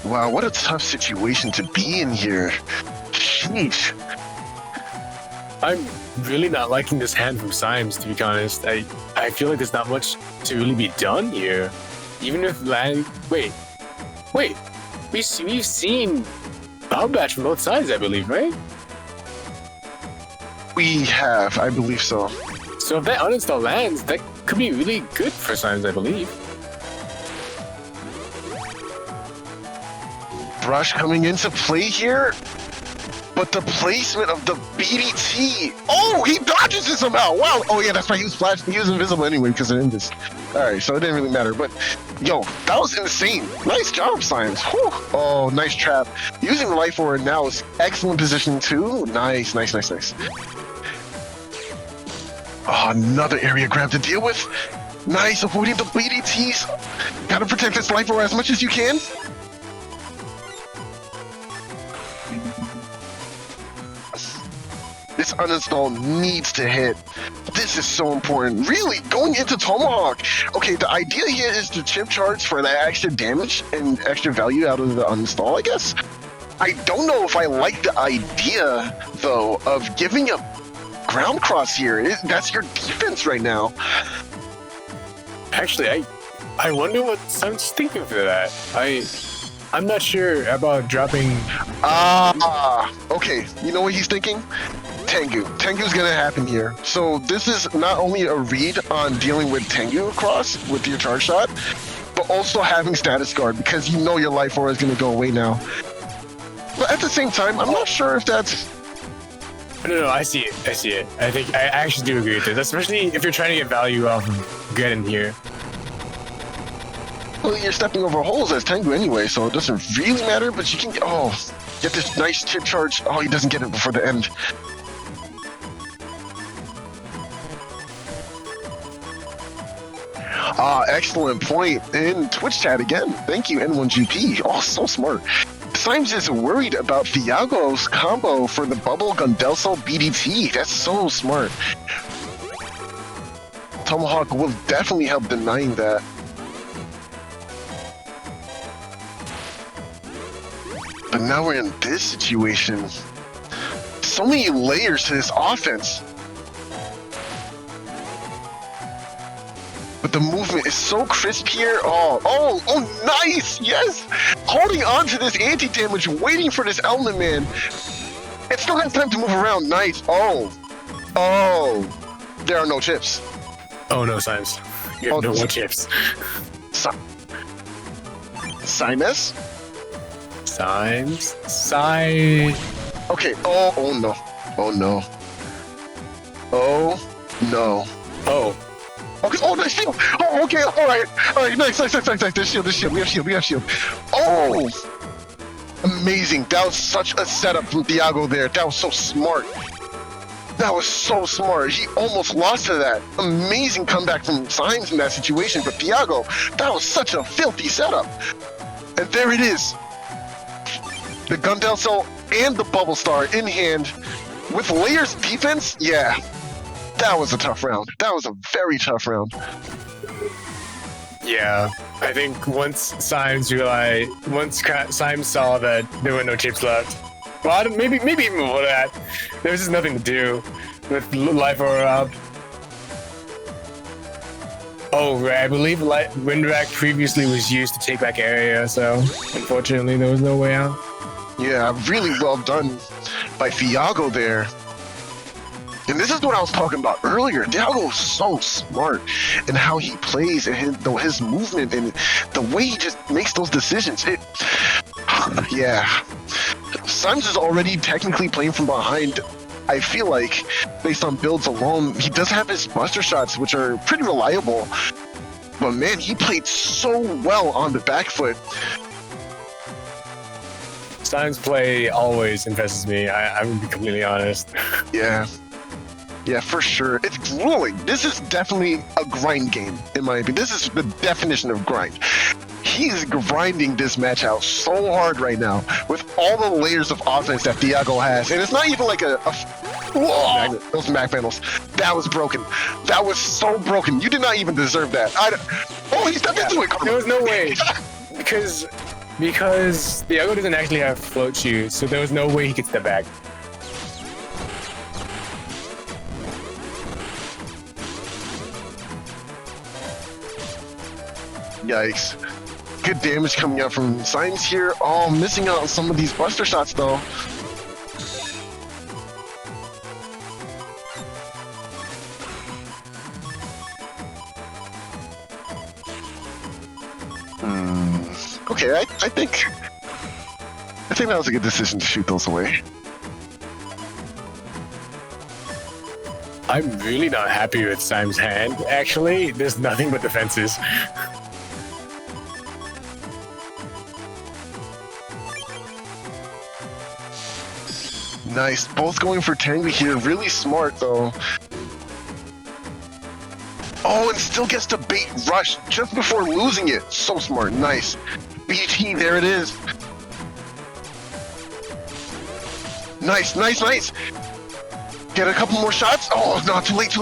Wow, what a tough situation to be in here. Sheesh. I'm really not liking this hand from Symes, to be honest. I feel like there's not much to really be done here. Even if land... Wait. We've seen Bob Batch from both sides, I believe, right? We have, I believe so. So if that uninstall lands, that could be really good for Symes, I believe. Brush coming into play here, but the placement of the BDT. Oh, he dodges it somehow. Wow. Oh yeah, that's right. He was flashed. He was invisible anyway because of Invis. All right, so it didn't really matter. But yo, that was insane. Nice job, Symes. Whew. Oh, nice trap. Using the light forward now is excellent position too. Nice. Oh, another area grab to deal with. Nice, avoiding the BDTs. Gotta protect this life forward as much as you can. This uninstall needs to hit. This is so important. Really, going into Tomahawk. Okay, the idea here is to chip charge for that extra damage and extra value out of the uninstall, I guess. I don't know if I like the idea, though, of giving up ground cross here. That's your defense right now. Actually, I wonder what Symes thinking for that. I'm not sure about dropping... Okay, you know what he's thinking? Tengu. Tengu's gonna happen here. So this is not only a read on dealing with Tengu across with your charge shot, but also having status guard because you know your life aura is gonna go away now. But at the same time, I'm not sure if that's... No, I see it. I think I actually do agree with this, especially if you're trying to get value off of getting here. Well, you're stepping over holes as Tengu anyway, so it doesn't really matter, but you can get this nice chip charge. Oh, he doesn't get it before the end. Excellent point in Twitch chat again. Thank you, N1GP. Oh, so smart. Symes is worried about Thiago's combo for the Bubble Gundelso BDT. That's so smart. Tomahawk will definitely help denying that. But now we're in this situation. So many layers to this offense. But the movement is so crisp here. Oh, nice! Yes! Holding on to this anti-damage, waiting for this Element Man. It still has time to move around. Nice. Oh. There are no chips. Oh no, Symes. You have no more chips. Symes? Symes? Okay. Oh no. Okay, oh, nice shield. Oh, okay, all right, nice. This shield. We have shield. Oh, amazing. That was such a setup from Thiago there. That was so smart. He almost lost to that. Amazing comeback from Symes in that situation, but Thiago, that was such a filthy setup. And there it is. The Gundam Cell and the Bubble Star in hand with layers defense. Yeah, that was a tough round. That was a very tough round. Yeah, I think once Symes saw that there were no chips left, well, maybe even before that, there was just nothing to do with life or up. Oh, right, I believe Windrack previously was used to take back area, so unfortunately there was no way out. Yeah, really well done by Thiago there. And this is what I was talking about earlier. Thiago is so smart in how he plays and his movement and the way he just makes those decisions. Yeah. Symes is already technically playing from behind. I feel like, based on builds alone, he does have his buster shots, which are pretty reliable. But man, he played so well on the back foot. Symes' play always impresses me, I'm gonna be completely honest. Yeah, for sure. It's grueling. This is definitely a grind game, in my opinion. This is the definition of grind. He's grinding this match out so hard right now with all the layers of offense that Thiago has. And it's not even like whoa! Those Mac panels. That was broken. That was so broken. You did not even deserve that. He stepped into it. There was no way. Because Thiago doesn't actually have float shoes, so there was no way he could step back. Yikes. Good damage coming out from Symes here. Oh, missing out on some of these buster shots though. Okay, I think that was a good decision to shoot those away. I'm really not happy with Symes' hand, actually. There's nothing but defenses. Nice. Both going for Tango here. Really smart, though. Oh, and still gets to bait rush just before losing it. So smart. Nice. BT, there it is. Nice. Get a couple more shots. Oh, no, too late.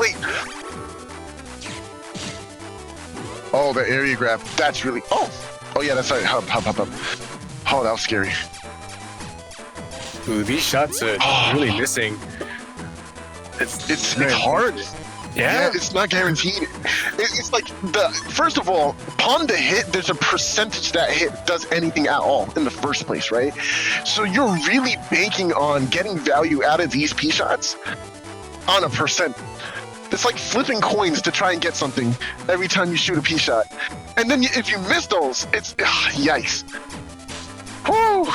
Oh, the area grab. That's really... Oh, yeah, that's right. Hop. Oh, that was scary. Ooh, these shots are really missing. It's hard. Yeah, it's not guaranteed. It's like first of all, upon the hit, there's a percentage that hit does anything at all in the first place, right? So you're really banking on getting value out of these P shots on a percent. It's like flipping coins to try and get something every time you shoot a P shot. And then if you miss those, it's yikes. Whew.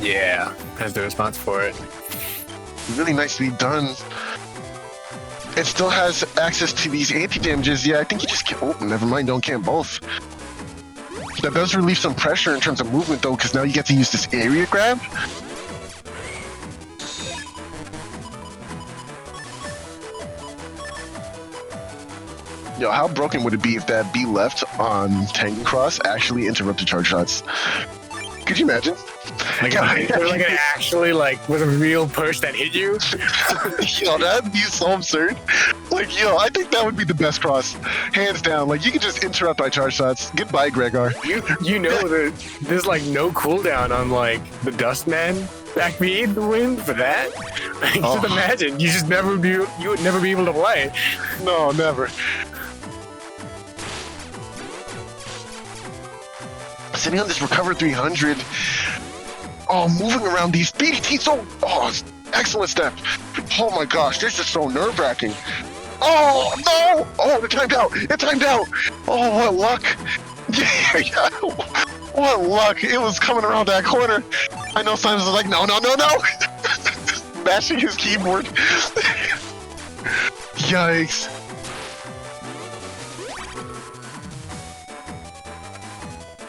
Yeah, that's the response for it. Really nicely done. It still has access to these anti-damages. Yeah, I think you just can't... Oh, never mind, don't camp both. That does relieve some pressure in terms of movement, though, because now you get to use this area grab. Yo, how broken would it be if that B left on Tango Cross actually interrupted charge shots? Could you imagine? Like it actually was a real push that hit you? Yo, that'd be so absurd. I think that would be the best cross. Hands down. You can just interrupt my charge shots. Goodbye, Gregor. You know that there's no cooldown on the Dustman back B win for that? Just imagine. You would never be able to play. No, never. Sitting on this recover 300. Oh, moving around these BDT. Excellent step. Oh my gosh, this is so nerve-wracking. Oh, no! Oh, it timed out! It timed out! Oh, what luck! Yeah. What luck! It was coming around that corner. I know Symes was like, no, no, no, no! Mashing his keyboard. Yikes.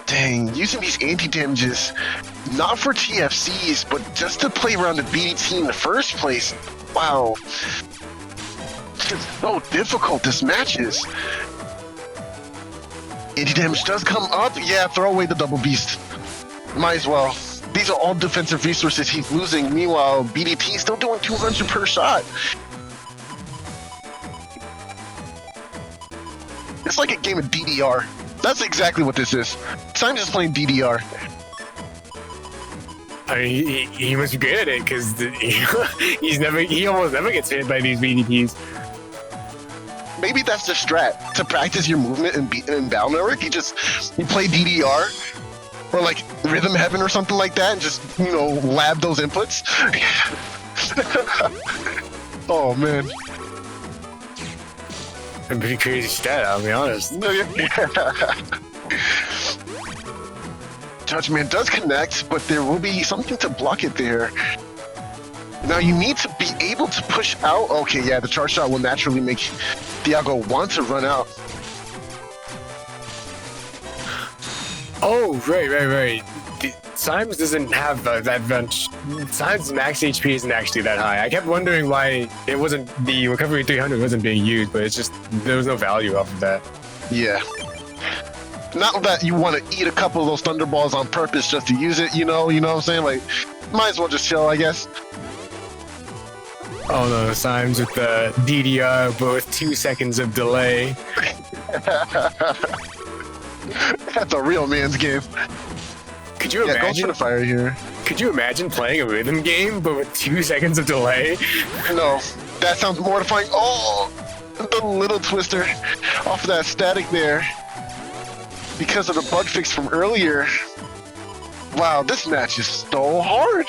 Dang, using these anti-damages, not for TFCs, but just to play around the BDT in the first place. Wow. It's so difficult, this match is. Anti-damage does come up. Yeah, throw away the double beast. Might as well. These are all defensive resources he's losing. Meanwhile, BDT is still doing 200 per shot. It's like a game of DDR. That's exactly what this is. Symes is playing DDR. I mean, he must be good at it because he almost never gets hit by these BDTs. Maybe that's the strat to practice your movement in Battle Network. You play DDR or like Rhythm Heaven or something like that, and just lab those inputs. Oh man. A pretty crazy stat, I'll be honest. Judgment does connect, but there will be something to block it there. Now you need to be able to push out. Okay, yeah, the charge shot will naturally make Thiago want to run out. Oh, right. Symes doesn't have that bunch. Symes' max HP isn't actually that high. I kept wondering why it wasn't, the recovery 300 wasn't being used, but it's just, there was no value off of that. Yeah. Not that you want to eat a couple of those thunderballs on purpose just to use it, you know what I'm saying? Like, might as well just chill, I guess. Oh no, Symes with the DDR, but with 2 seconds of delay. That's a real man's game. Could you imagine? Go for the fire here. Could you imagine playing a rhythm game, but with 2 seconds of delay? No, that sounds mortifying. Oh, the little twister off of that static there. Because of the bug fix from earlier. Wow, this match is so hard.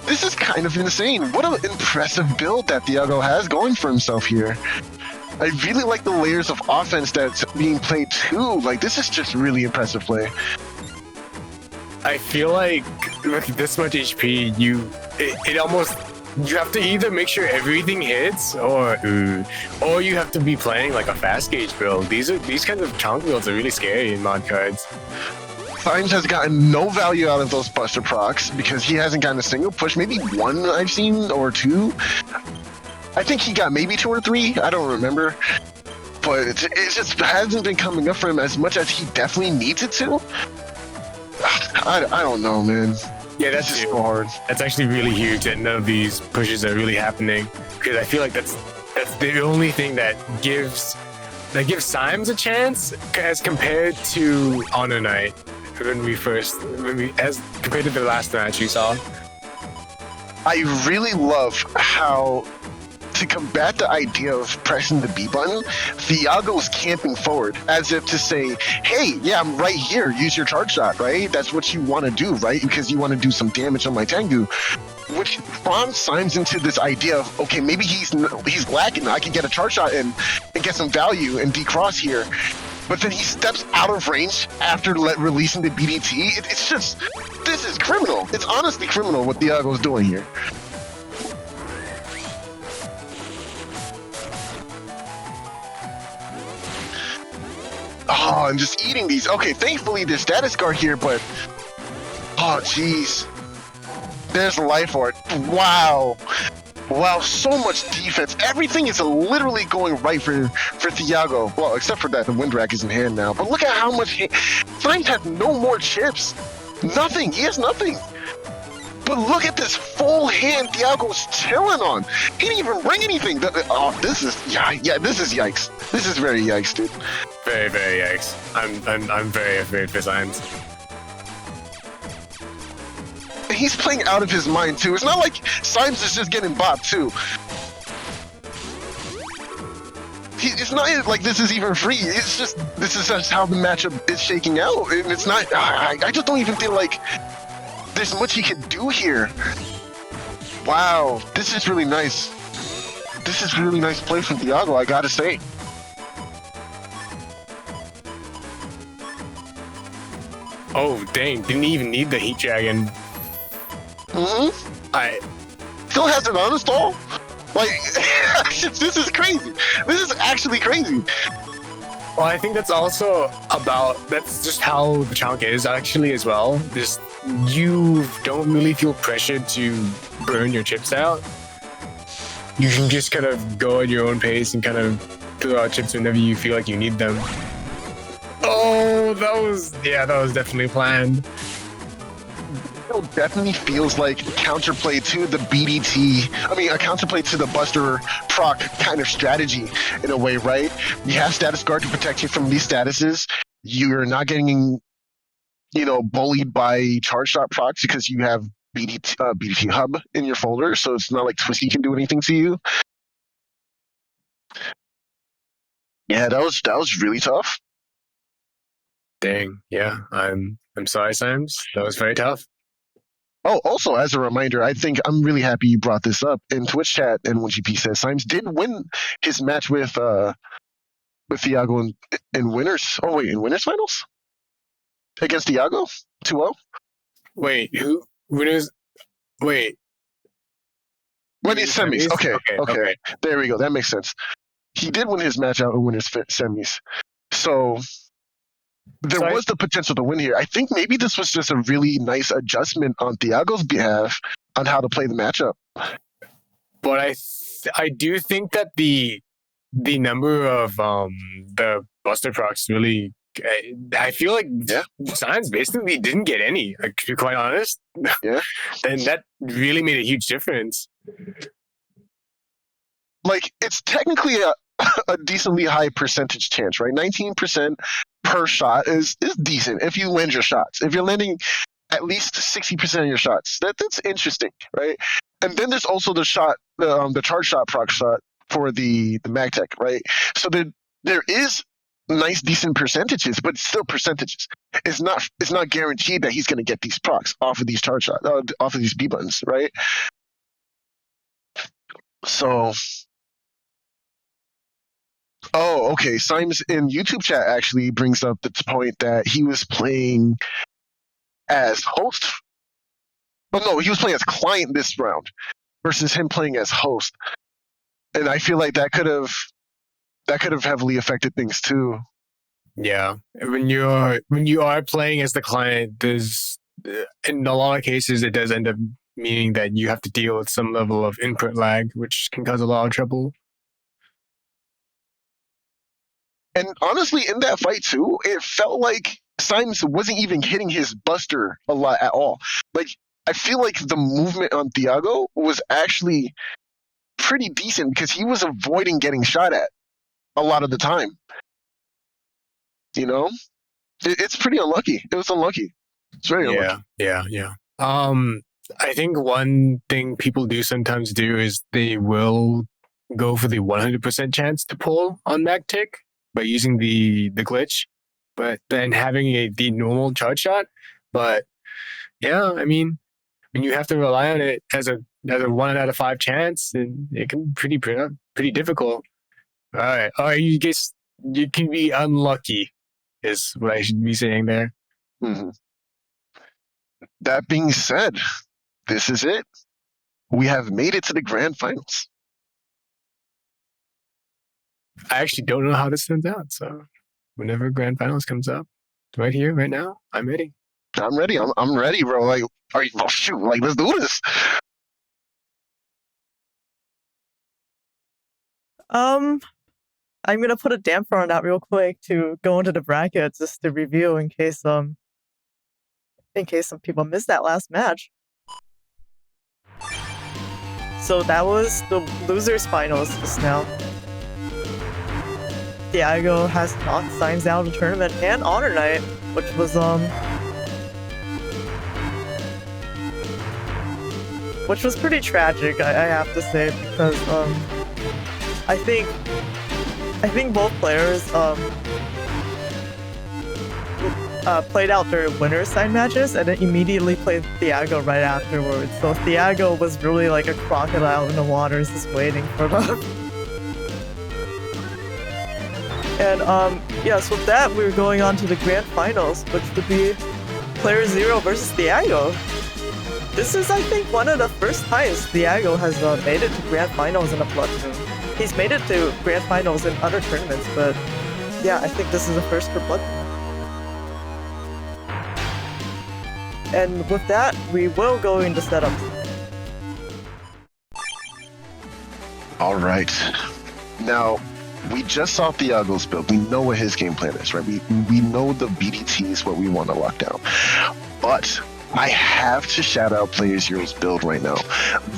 This is kind of insane. What an impressive build that Thiago has going for himself here. I really like the layers of offense that's being played too. Like, this is just really impressive play. I feel like with this much HP, you have to either make sure everything hits, or you have to be playing like a fast gauge build. These kinds of chunk builds are really scary in mod cards. Symes has gotten no value out of those Buster procs because he hasn't gotten a single push. Maybe one I've seen, or two. I think he got maybe 2 or 3. I don't remember. But it just hasn't been coming up for him as much as he definitely needs it to. I don't know, man. Yeah, that's just so hard. That's actually really huge that none of these pushes are really happening, because I feel like that's the only thing that gives Symes a chance as compared to HonorNite as compared to the last match we saw. I really love how, to combat the idea of pressing the B button, Thiago's camping forward as if to say, hey, yeah, I'm right here, use your charge shot, right? That's what you want to do, right? Because you want to do some damage on my Tengu. Which prompts Symes into this idea of, okay, maybe he's lacking, I can get a charge shot and get some value and decross here. But then he steps out of range after releasing the BDT. It's just, this is criminal. It's honestly criminal what Thiago's doing here. Oh, I'm just eating these. Okay, thankfully there's status guard here, but oh, jeez. There's life art. Wow. Wow, so much defense. Everything is literally going right for Thiago. Well, except for that, the wind rack is in hand now. But look at how much Symes has no more chips. Nothing. He has nothing. But look at this full hand Thiago's chilling on. He didn't even bring anything. Oh, this is this is yikes. This is very yikes, dude. Very, very yikes. I'm very afraid for Symes. He's playing out of his mind too. It's not like Symes is just getting bopped too. It's not like this is even free. It's just, this is just how the matchup is shaking out. And it's not, I just don't even feel like there's much he can do here. Wow, this is really nice. this is really nice play from Thiago, I gotta say. Oh, dang. Didn't even need the Heat Dragon. I Still has an uninstall? Like, this is crazy. This is actually crazy. Well, I think that's also that's just how the chunk is actually as well. Just you don't really feel pressured to burn your chips out. You can just kind of go at your own pace and kind of throw out chips whenever you feel like you need them. Oh, that was definitely planned. It definitely feels like counterplay to the BDT. I mean, a counterplay to the Buster proc kind of strategy in a way, right? You have status guard to protect you from these statuses. You're not getting, bullied by charge shot procs because you have BDT hub in your folder, so it's not like Twisty can do anything to you. Yeah, that was really tough. Dang, yeah, I'm sorry, Symes. That was very tough. Oh, also, as a reminder, I think I'm really happy you brought this up in Twitch chat. And when GP says Symes did win his match with Thiago in winners. Oh wait, in winners finals against Thiago 2-0. Wait, who winners? Wait, When it's semis. Okay. There we go. That makes sense. He did win his match out in winners semis. So there was the potential to win here. I think maybe this was just a really nice adjustment on Thiago's behalf on how to play the matchup. But I do think that the number of the Buster procs really, I feel like Symes basically didn't get any. Like, to be quite honest, Yeah, and that really made a huge difference. like it's technically a decently high percentage chance, right? 19% per shot is decent if you land your shots. If you're landing at least 60% of your shots, that's interesting, right? And then there's also the charge shot proc shot for the MagTech, right? So there is nice decent percentages, but still percentages. It's not guaranteed that he's going to get these procs off of these charge shots, off of these B buttons, right? So. Oh, okay. Symes in YouTube chat actually brings up the point that he was playing as host. Oh no, he was playing as client this round versus him playing as host. And I feel like that could have heavily affected things too. Yeah, when you are playing as the client, there's in a lot of cases it does end up meaning that you have to deal with some level of input lag, which can cause a lot of trouble. And honestly, in that fight too, it felt like Symes wasn't even hitting his Buster a lot at all. Like, I feel like the movement on Thiago was actually pretty decent because he was avoiding getting shot at a lot of the time. It's pretty unlucky. It was unlucky. It's very unlucky. Yeah. I think one thing people do sometimes do is they will go for the 100% chance to pull on MagTech by using the glitch, but then having the normal charge shot. But yeah, I mean, when you have to rely on it as a 1 out of 5 chance, and it can be pretty difficult. All right, you can be unlucky, is what I should be saying there. Mm-hmm. That being said, this is it. We have made it to the grand finals. I actually don't know how this turns out, so whenever grand finals comes up, right here, right now, I'm ready. I'm ready. I'm ready, bro. Like, shoot, like, let's do this. I'm gonna put a damper on that real quick to go into the brackets just to review in case some people missed that last match. So that was the losers finals just now. Thiago has knocked Symes out of the tournament and HonorNite, which was pretty tragic, I have to say, because I think both players played out their winner side matches and then immediately played Thiago right afterwards. So Thiago was really like a crocodile in the waters just waiting for them. And yeah, so with that, we're going on to the grand finals, which would be playerzero versus Thiago. This is, I think, one of the first times Thiago has made it to grand finals in a Bloodmoon. He's made it to grand finals in other tournaments, but yeah, I think this is the first for Bloodmoon. And with that, we will go into setups. All right. Now, we just saw Thiago's build. We know what his game plan is, right? We know the BDT is what we want to lock down. But I have to shout out playerzero's build right now.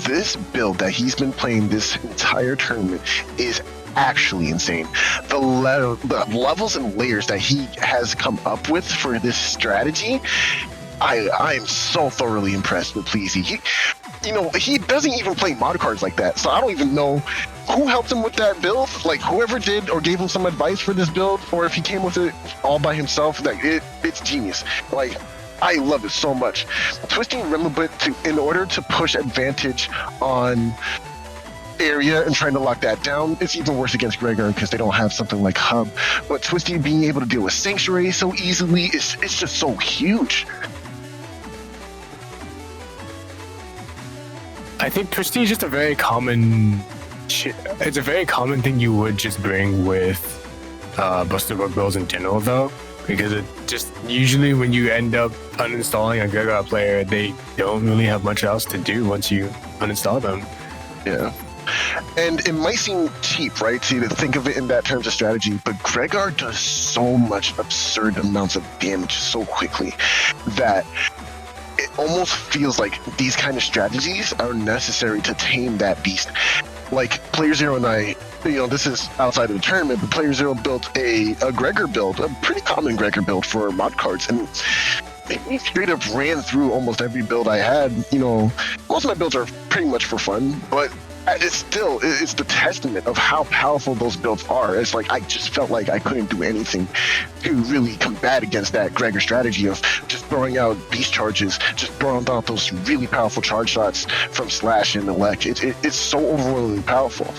This build that he's been playing this entire tournament is actually insane. The levels and layers that he has come up with for this strategy, I am so thoroughly impressed with Pleasy. He doesn't even play mod cards like that, so I don't even know who helped him with that build. Like, whoever did or gave him some advice for this build, or if he came with it all by himself, like it's genius. Like, I love it so much. Twisting Remabit in order to push advantage on area and trying to lock that down. It's even worse against Gregor because they don't have something like Hub. But Twisty being able to deal with Sanctuary so easily, it's just so huge. I think Twisty is just a very common. It's a very common thing you would just bring with Buster Book builds in general, though, because it just usually when you end up uninstalling a Gregor player, they don't really have much else to do once you uninstall them. Yeah. And it might seem cheap, right, to think of it in that terms of strategy, but Gregor does so much absurd amounts of damage so quickly that it almost feels like these kind of strategies are necessary to tame that beast. Like, playerzero and I, this is outside of the tournament, but playerzero built a Gregor build, a pretty common Gregor build for mod cards, and he straight up ran through almost every build I had. Most of my builds are pretty much for fun, but it's the testament of how powerful those builds are. It's like I just felt like I couldn't do anything to really combat against that Gregor strategy of just throwing out beast charges, just throwing out those really powerful charge shots from Slash and Elec. It's so overwhelmingly powerful.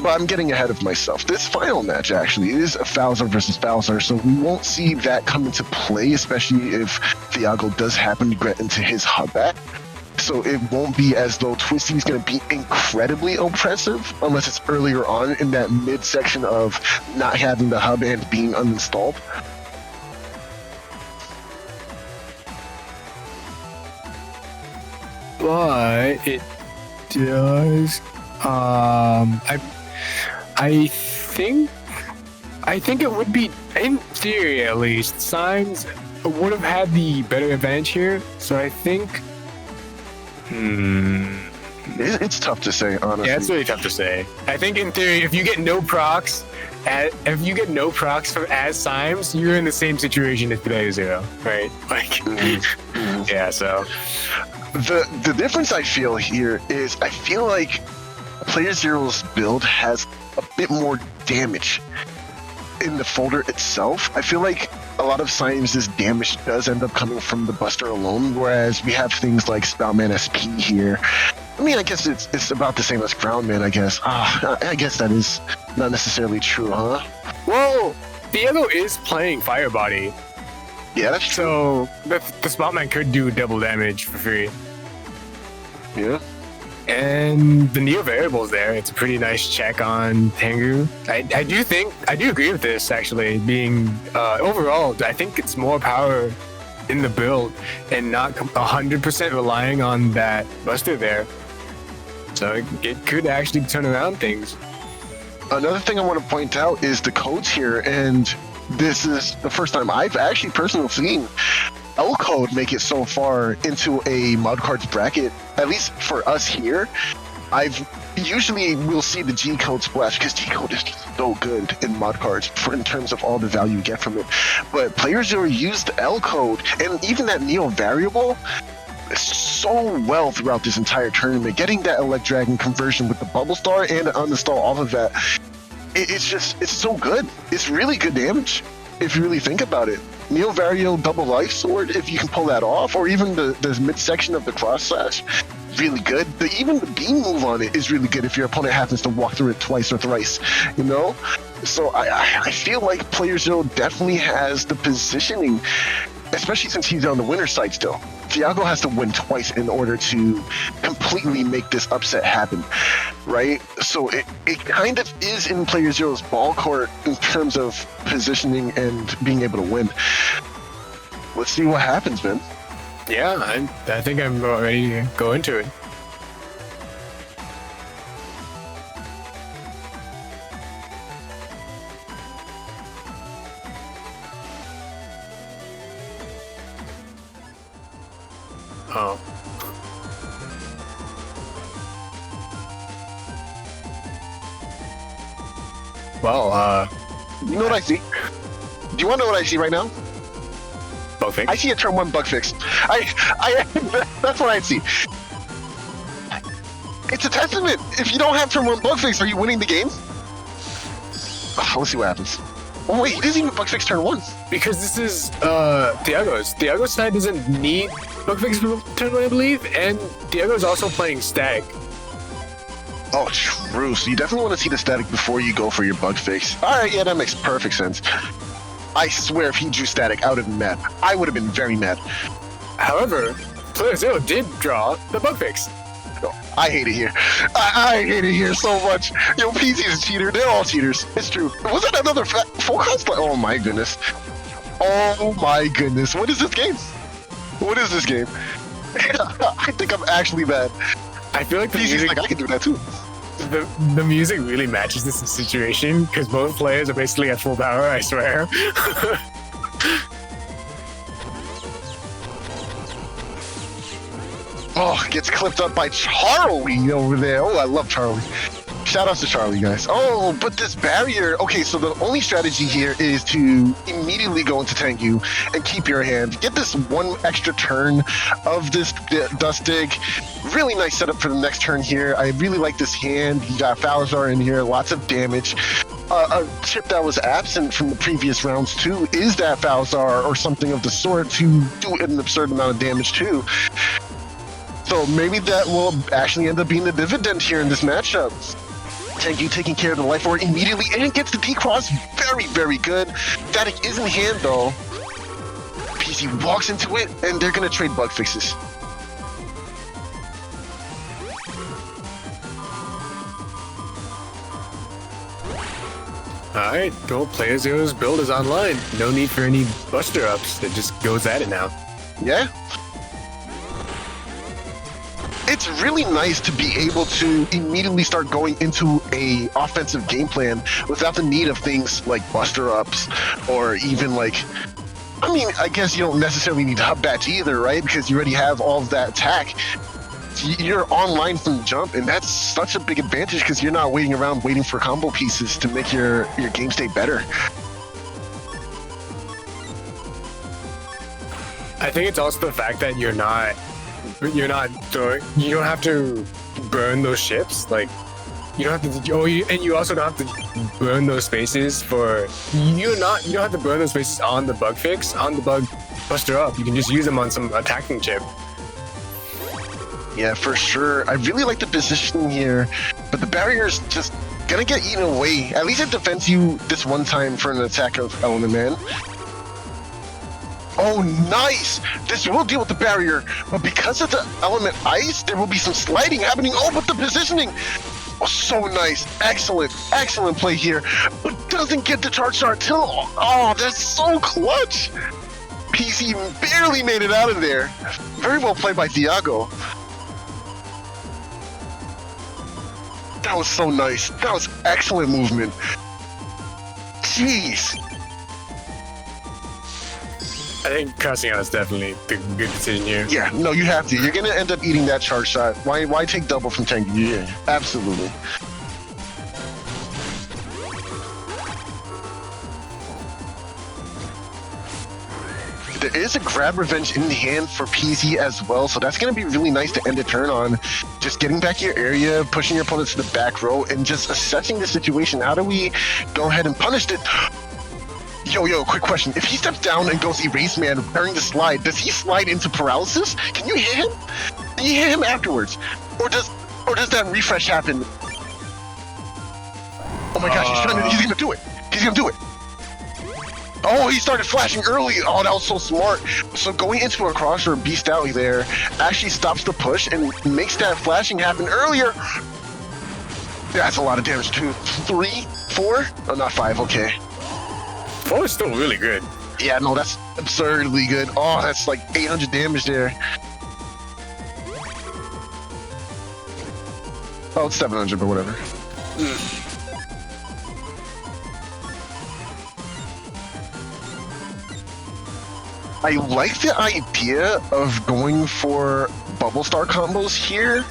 But I'm getting ahead of myself. This final match actually is a Falzar versus Falzar, so we won't see that come into play, especially if Thiago does happen to get into his hub back. So it won't be as though Twisty's going to be incredibly oppressive unless it's earlier on in that midsection of not having the hub and being uninstalled. But it does. I think it would be, in theory at least, Symes would have had the better advantage here. So I think. It's tough to say, honestly. Yeah, it's really tough to say. I think in theory, if you get no procs, from as Symes, you're in the same situation as playerzero, right? Like, yeah. So the difference I feel here is I feel like playerzero's build has a bit more damage in the folder itself. I feel like a lot of Symes' damage does end up coming from the Buster alone, whereas we have things like Spellman SP here. I mean, I guess it's about the same as Groundman, I guess. I guess that is not necessarily true, huh? Well, Thiago is playing Fire Body. Yeah, that's true. So the Spotman could do double damage for free. Yeah. And the Neo variables there, it's a pretty nice check on Tengu. I do agree with this, actually, being overall, I think it's more power in the build and not 100% relying on that Buster there. So it could actually turn around things. Another thing I want to point out is the codes here, and this is the first time I've actually personally seen L code make it so far into a mod cards bracket, at least for us here. We'll see the G code splash because G code is just so good in mod cards in terms of all the value you get from it. But playerzero used L code and even that Neo variable so well throughout this entire tournament, getting that Elect Dragon conversion with the Bubble Star and uninstall all of that. It's so good. It's really good damage if you really think about it. Neo Vario double life sword, if you can pull that off, or even the midsection of the cross slash, really good. Even the beam move on it is really good if your opponent happens to walk through it twice or thrice, you know? So I feel like playerzero definitely has the positioning, especially since he's on the winner's side still. Thiago has to win twice in order to completely make this upset happen, right? So it kind of is in playerzero's ball court in terms of positioning and being able to win. Let's see what happens, man. Yeah, I think I'm ready to go into it. Oh. Well, you know what I see? Do you want to know what I see right now? bug fix. I see a turn 1 bug fix. That's what I see. It's a testament. If you don't have turn 1 bug fix, are you winning the game? Let's see what happens. Oh wait, he doesn't even bug fix turn 1. Because this is Thiago's. Thiago's side doesn't need bug fix for turn 1, I believe, and Thiago's also playing static. Oh, true. So you definitely want to see the static before you go for your bug fix. Alright, yeah, that makes perfect sense. I swear if he drew static, I would have been mad. I would have been very mad. However, playerzero did draw the bug fix. I hate it here. I hate it here so much. Yo, PZ's a cheater. They're all cheaters. It's true. Was that another full cost? Oh my goodness. Oh my goodness. What is this game? What is this game? I think I'm actually bad. I feel like the PZ's music, like, I can do that too. the music really matches this situation because both players are basically at full power, I swear. Oh, gets clipped up by Charlie over there. Oh, I love Charlie. Shout outs to Charlie, guys. Oh, but this barrier. Okay, so the only strategy here is to immediately go into Tengu and keep your hand. Get this one extra turn of this Dust Dig. Really nice setup for the next turn here. I really like this hand. You got Falazar in here, lots of damage. A chip that was absent from the previous rounds too is that Falazar or something of the sort to do an absurd amount of damage too. So maybe that will actually end up being the dividend here in this matchup. Tengu taking care of the life orb immediately and gets the D-Cross. Very, very good. Static is in hand though. PC walks into it and they're going to trade bug fixes. Alright, well, playerzero's build is online. No need for any buster ups. It just goes at it now. Yeah. It's really nice to be able to immediately start going into a offensive game plan without the need of things like buster ups or even like, I mean, I guess you don't necessarily need hub bats either, right? Because you already have all of that attack. You're online from the jump, and that's such a big advantage because you're not waiting around waiting for combo pieces to make your game state better. I think it's also the fact that you don't have to burn those ships. Like, you don't have to, and you also don't have to burn those spaces for, you don't have to burn those spaces on the bug fix, on the bug buster up. You can just use them on some attacking chip. Yeah, for sure. I really like the positioning here, but the barrier's just gonna get eaten away. At least it defends you this one time for an attack of Element Man. Oh, nice! This will deal with the barrier, but because of the element ice, there will be some sliding happening. Oh, but the positioning! Oh, so nice. Excellent, excellent play here. But doesn't get the charge shot till... Oh, that's so clutch! PC barely made it out of there. Very well played by Thiago. That was so nice. That was excellent movement. Jeez. I think crossing out is definitely the good decision here. Yeah, no, you have to. You're gonna end up eating that charge shot. Why take double from Tengu? Yeah, absolutely. There is a grab revenge in the hand for PZ as well, so that's going to be really nice to end a turn on. Just getting back your area, pushing your opponents to the back row, and just assessing the situation. How do we go ahead and punish it? Yo, quick question. If he steps down and goes Erase Man during the slide, does he slide into paralysis? Can you hit him? Can you hit him afterwards? Or does that refresh happen? Oh my gosh, he's gonna do it. He's gonna do it. Oh, he started flashing early. Oh, that was so smart. So going into a cross or a beast alley there actually stops the push and makes that flashing happen earlier. That's a lot of damage too. 3, 4? Oh, not 5, okay. 4 is still really good. Yeah, no, that's absurdly good. Oh, that's like 800 damage there. Oh, it's 700, but whatever. I like the idea of going for Bubble Star combos here.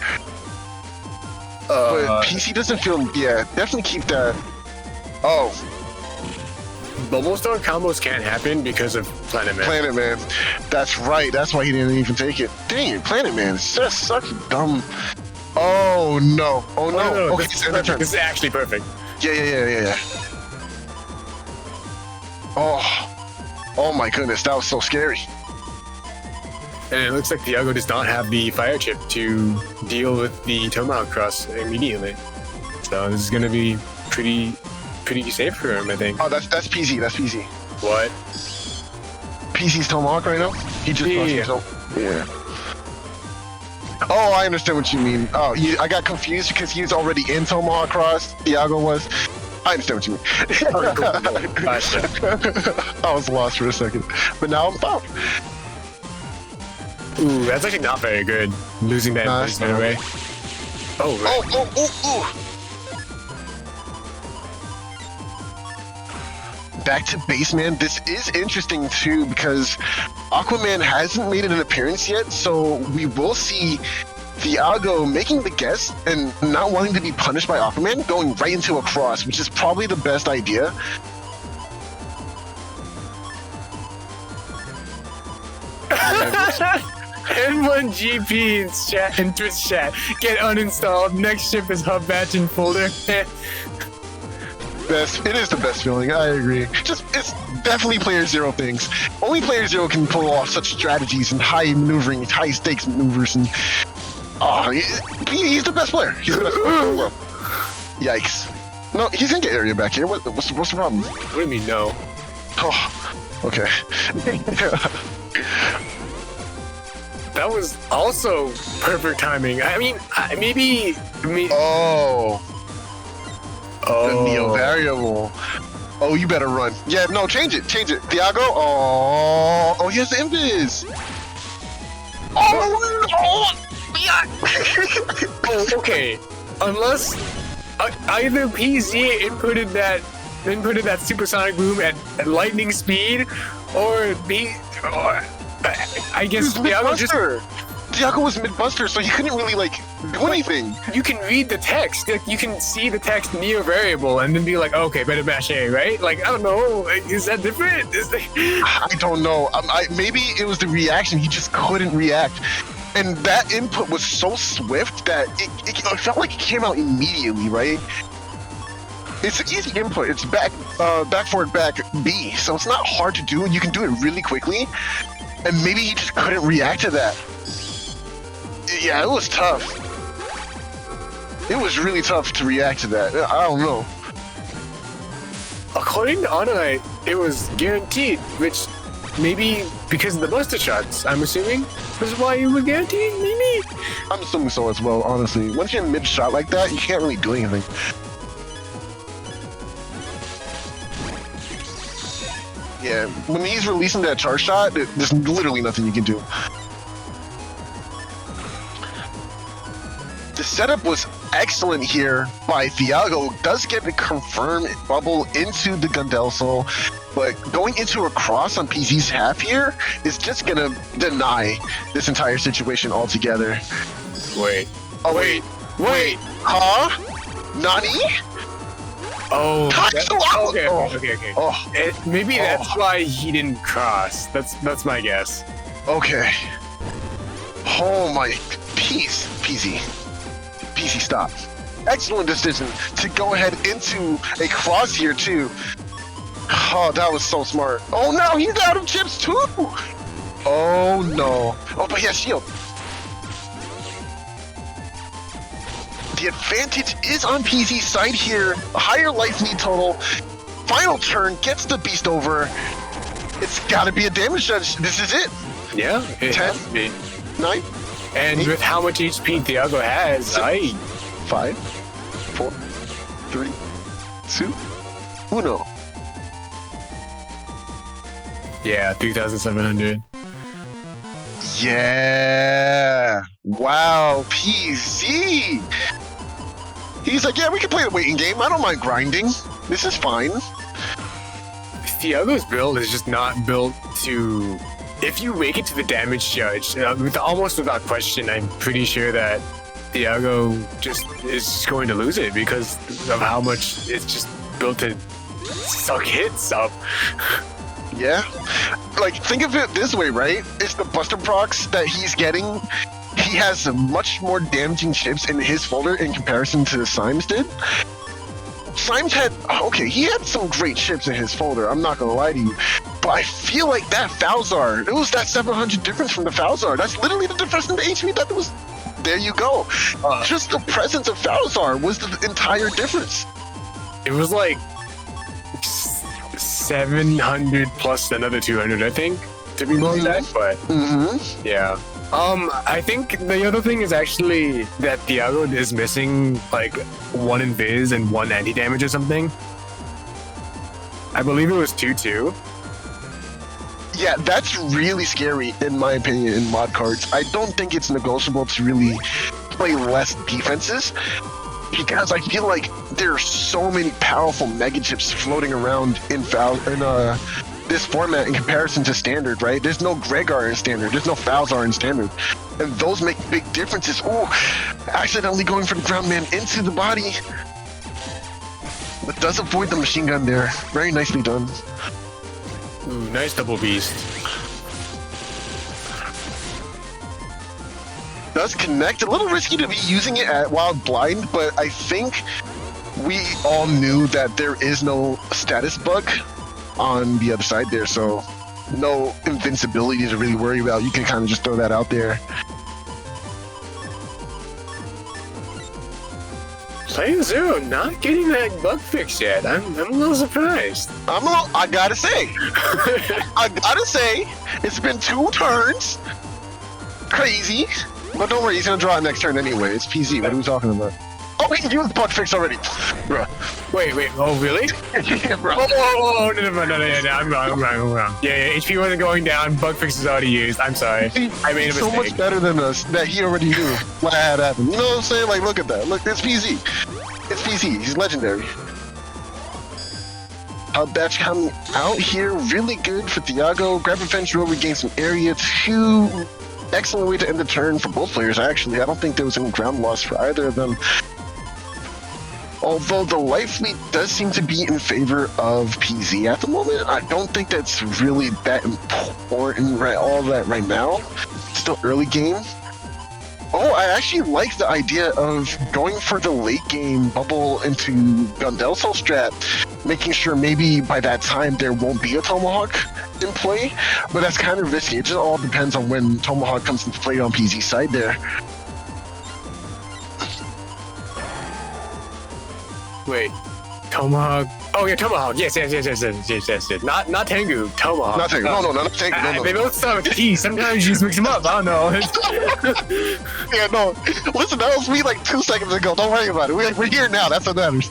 But PC doesn't feel... Yeah, definitely keep that... Oh. Bubble Star combos can't happen because of Planet Man. Planet Man. That's right. That's why he didn't even take it. Dang it, Planet Man. It's just such a dumb... Oh, no. Oh, no. Okay, this is actually perfect. Yeah. Oh my goodness. That was so scary. And it looks like Thiago does not have the fire chip to deal with the Tomahawk Cross immediately. So this is going to be pretty safe for him, I think. Oh, that's PZ. That's PZ. What? PC's Tomahawk right now? He just Yeah. Oh, I understand what you mean. Oh, I got confused because he was already in Tomahawk Cross. Thiago was. I understand what you mean. I was lost for a second. But now I'm found. Ooh, that's actually not very good. Losing that investment away. Oh, right. Oh. Back to Baseman. This is interesting too because Aquaman hasn't made an appearance yet, so we will see Thiago making the guess and not wanting to be punished by Aquaman, going right into a cross, which is probably the best idea. N1GP in Twitch chat. Get uninstalled. Next ship is hub batch and folder. It is the best feeling. I agree. It's definitely player zero things. Only player zero can pull off such strategies and high maneuvering, high stakes maneuvers, and he's the best player. He's the best player in the world. Yikes! No, he's gonna get area back here. What's the problem? What do you mean no? Oh, okay. That was also perfect timing. I mean, maybe. Oh. The Neo variable. Oh, you better run. Yeah, no, change it. Thiago. Oh, he has the invis. Oh, oh, okay. Unless either PZ inputted that supersonic boom at lightning speed, or I guess Thiago was mid-buster, so he couldn't really do anything. You can read the text. You can see the text Neo variable and then be like, okay, better mash A, right? I don't know. Is that different? I don't know. Maybe it was the reaction. He just couldn't react. And that input was so swift that it felt like it came out immediately, right? It's an easy input. It's back forward, back B. So it's not hard to do. You can do it really quickly. And maybe he just couldn't react to that. Yeah, it was tough. It was really tough to react to that. I don't know. According to HonorNite, it was guaranteed, which maybe because of the buster shots, I'm assuming, was why it was guaranteed, maybe? I'm assuming so as well, honestly. Once you're mid-shot like that, you can't really do anything. Yeah, when he's releasing that charge shot, there's literally nothing you can do. The setup was excellent here by Thiago. Does get the confirmed bubble into the Gundelso, but going into a cross on PZ's half here is just gonna deny this entire situation altogether. Wait. Oh, wait. Huh? Nani? Oh, okay. Oh. Maybe that's why he didn't cross. That's my guess. Okay. Oh my, PZ, stop. Excellent decision to go ahead into a cross here too. Oh, that was so smart. Oh no, he's out of chips too! Oh no. Oh, but he has shield. The advantage is on PZ's side here. A higher life need total. Final turn gets the beast over. It's gotta be a damage judge. This is it. Yeah, it 10, has to be. 9, And 8, with how much HP Thiago has, 5, 4, 3, 2, 1. yeah, 3,700. Yeah. Wow, PZ. He's like, yeah, we can play the waiting game. I don't mind grinding. This is fine. Thiago's build is just not built to. If you make it to the damage judge, almost without question, I'm pretty sure that Thiago just is going to lose it because of how much it's just built to suck hits up. Yeah. Like, think of it this way, right? It's the Buster procs that he's getting. He has much more damaging chips in his folder in comparison to Symes did. Symes had, okay, he had some great chips in his folder, I'm not gonna lie to you. But I feel like that Falzar, it was that 700 difference from the Falzar. That's literally the difference in the HP that was, there you go. Just the presence of Falzar was the entire difference. It was like 700 plus another 200, I think, to be more exact. But yeah. I think the other thing is actually that Thiago is missing like 1 invis and 1 anti-damage or something. I believe it was 2-2. Yeah, that's really scary in my opinion in mod cards. I don't think it's negotiable to really play less defenses because I feel like there are so many powerful mega chips floating around in this format in comparison to standard, right? There's no Gregar in standard, there's no Falzar in standard, and those make big differences. Ooh, accidentally going for the ground man into the body, but does avoid the machine gun there. Very nicely done. Ooh, nice double beast. Does connect. A little risky to be using it while blind, but I think we all knew that there is no status bug on the other side there, so no invincibility to really worry about. You can kind of just throw that out there. playerzero not getting that bug fix yet. I'm a little surprised. I gotta say, it's been 2 turns. Crazy. But don't worry, he's gonna draw it next turn anyway. It's PZ. What are we talking about? Oh, he used bug fix already. Bruh. Wait, oh really? Yeah, bro. Oh, no, I'm wrong. Yeah, HP wasn't going down, bug fix is already used. I'm sorry. I made a mistake. So much better than us that he already knew what had happened. You know what I'm saying? Like, look at that. Look, it's PZ. It's PZ. He's legendary. That's coming out here. Really good for Thiago. Grab a fence row, regain some area. 2 excellent way to end the turn for both players, actually. I don't think there was any ground loss for either of them. Although the life lead does seem to be in favor of PZ at the moment, I don't think that's really that important right now. It's still early game. Oh, I actually like the idea of going for the late game bubble into Gundelso strat, making sure maybe by that time there won't be a Tomahawk in play, but that's kind of risky. It just all depends on when Tomahawk comes into play on PZ's side there. Wait, Tomahawk. Oh yeah, Tomahawk. Yes. Not Tengu. Tomahawk. Not Tengu. No, not Tengu. No. They both start with T. Sometimes you just mix them up. I don't know. Yeah, no. Listen, that was me like 2 seconds ago. Don't worry about it. We're here now. That's what matters.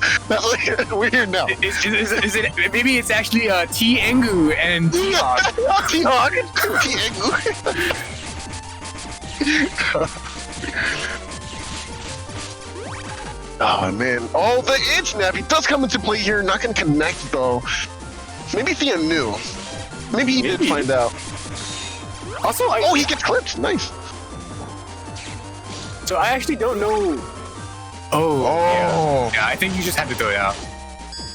We're here now. Is it? Maybe it's actually T Engu and T-Hawk. T-Hawk. T-Engu. Oh man! Oh, the itch nap. He does come into play here. Not gonna connect though. Maybe Thea knew. Maybe he did find out. Also, oh, he gets clipped. Nice. So I actually don't know. Oh. Yeah, I think you just had to throw it out.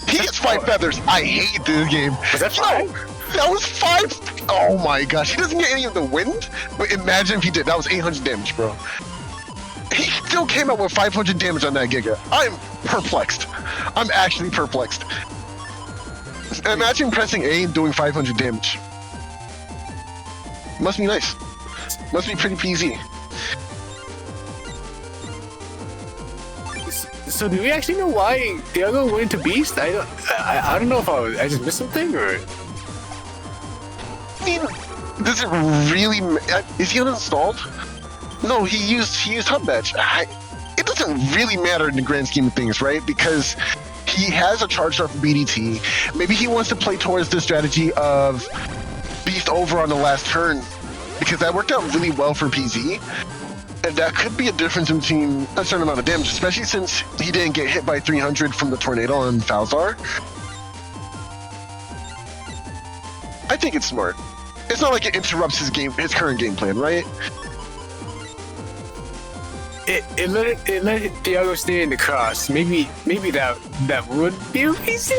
He gets 5 feathers. I hate this game. Was that 5? That was 5. Oh my gosh. He doesn't get any of the wind. But imagine if he did. That was 800 damage, bro. He still came out with 500 damage on that Giga. I'm perplexed. I'm actually perplexed. Imagine pressing A and doing 500 damage. Must be nice. Must be pretty PZ. So do we actually know why Thiago went to Beast? I don't know if I just missed something or. I mean, does it really? Is he uninstalled? No, he used Hub Badge. It doesn't really matter in the grand scheme of things, right? Because he has a charge shot for BDT. Maybe he wants to play towards the strategy of Beast over on the last turn, because that worked out really well for PZ. And that could be a difference between a certain amount of damage, especially since he didn't get hit by 300 from the tornado on Falzar. I think it's smart. It's not like it interrupts his current game plan, right? It let Thiago stay in the cross. Maybe that would be a reason.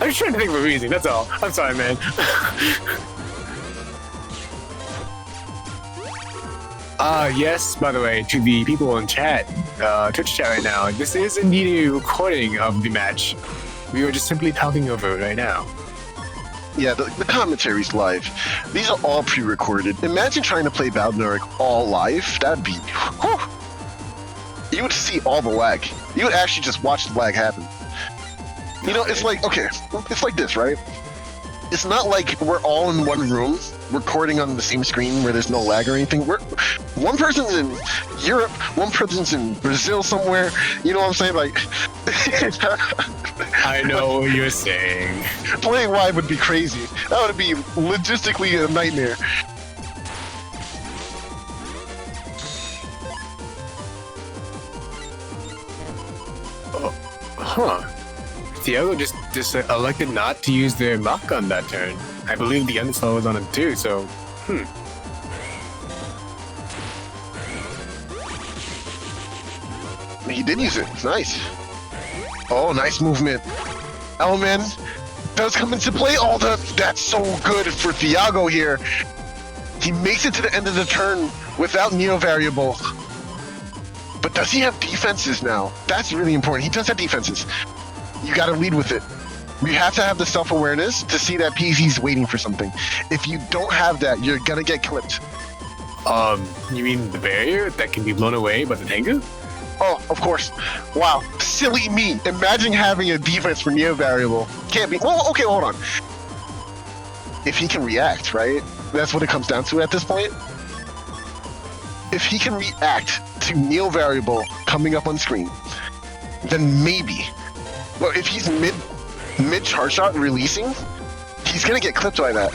I'm just trying to think of a reason. That's all. I'm sorry, man. Yes, by the way, to the people in chat, Twitch chat right now, this is indeed a recording of the match. We were just simply talking over it right now. Yeah, the commentary's live. These are all pre-recorded. Imagine trying to play Balnuric all live. That'd be... Whew. You would see all the lag. You would actually just watch the lag happen. You know, it's like, okay, it's like this, right? It's not like we're all in one room recording on the same screen where there's no lag or anything. One person's in Europe, one person's in Brazil somewhere. You know what I'm saying? Like, I know what you're saying. Playing live would be crazy. That would be logistically a nightmare. Huh. Thiago just elected not to use their mock gun that turn. I believe the uninstall was on him too, so He did use it. Nice. Oh, nice movement. Element does come into play. Oh, that's so good for Thiago here. He makes it to the end of the turn without Neo Variable. But does he have defenses now? That's really important. He does have defenses. You gotta lead with it. You have to have the self-awareness to see that PZ's waiting for something. If you don't have that, you're gonna get clipped. You mean the barrier that can be blown away by the Tengu? Oh, of course. Wow, silly me. Imagine having a defense for Neo Variable. Can't be. Well, okay, hold on. If he can react, right? That's what it comes down to at this point. If he can react to Neo Variable coming up on screen, then maybe. But if he's mid charge shot releasing, he's gonna get clipped by that.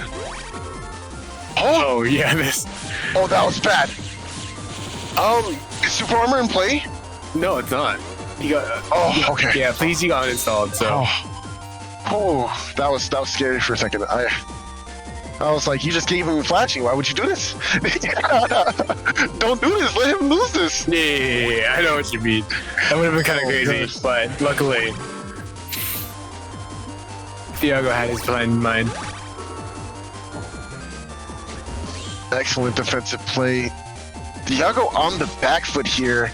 Oh yeah, this. Oh, that was bad. Is Super Armor in play? No, it's not. He got. Oh, okay. Yeah, please, he got uninstalled. So. Oh, that was scary for a second. I was like, you just gave him flashing. Why would you do this? Don't do this. Let him lose this. Yeah, I know what you mean. That would have been kind of crazy, but luckily, Thiago had his plan in mind. Excellent defensive play. Thiago on the back foot here.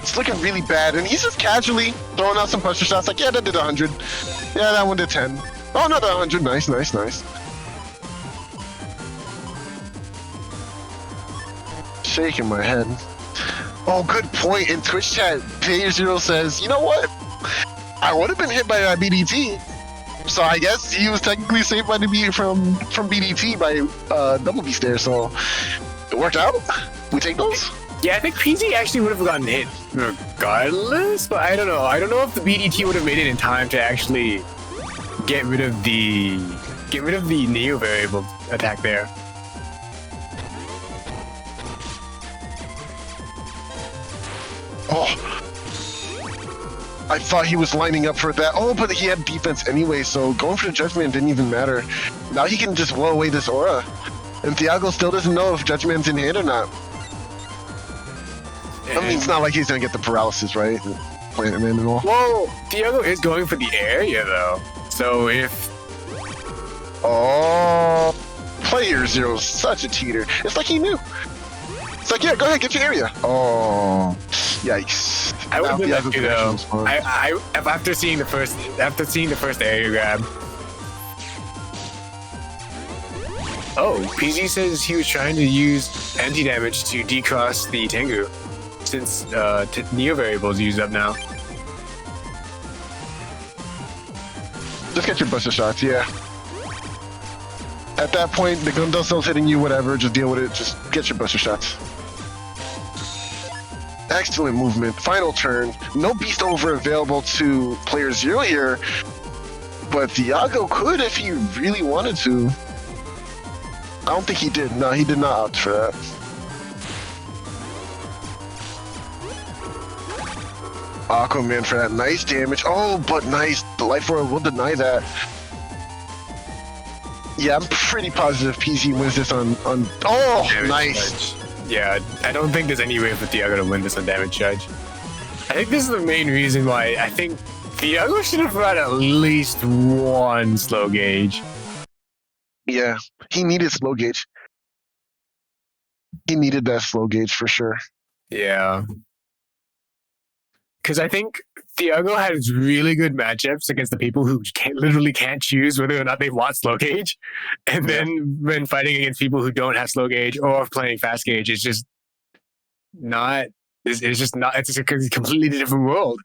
It's looking really bad, and he's just casually throwing out some pressure shots. Like, yeah, that did 100. Yeah, that one did 10. Oh, another 100. Nice, nice, nice. Shaking my head. Oh, good point. In Twitch chat, playerzero says, you know what? I would have been hit by that BDT. So I guess he was technically saved by the from BDT by Double Beast there. So it worked out. We take those. Yeah, I think PZ actually would have gotten hit regardless, but I don't know. I don't know if the BDT would have made it in time to actually get rid of the Neo variable attack there. Oh, I thought he was lining up for that. Oh, but he had defense anyway, so going for the Judgment didn't even matter. Now he can just blow away this aura. And Thiago still doesn't know if Judgment's in hand or not. I mean, it's not like he's gonna get the paralysis, right? Plant him in and all. Well, Thiago is going for the area, though. So if... Oh, playerzero is such a cheater. It's like he knew. It's It's like, yeah, go ahead, get your area. Oh, yikes! I would have been Now lucky Thiago though. was fun. After seeing the first area grab. Oh, PZ says he was trying to use anti-damage to decross the Tengu, since Neo variable's used up now. Just get your buster shots, yeah. At that point, the Gundelso's hitting you, whatever, just deal with it. Just get your buster shots. Excellent movement. Final turn. No beast over available to player 0 here, but Thiago could if he really wanted to. I don't think he did. No, he did not opt for that. Aquaman for that nice damage. Oh, but nice. The Life Orb will deny that. Yeah, I'm pretty positive PZ wins this on oh, Damage nice. judge. Yeah, I don't think there's any way for Thiago to win this on damage judge. I think this is the main reason why I think Thiago should have brought at least one slow gauge. Yeah, he needed slow gauge. He needed that slow gauge for sure. Yeah. Because I think Thiago has really good matchups against the people who literally can't choose whether or not they want slow gauge. And then when fighting against people who don't have slow gauge or playing fast gauge, it's just not, it's just a completely different world.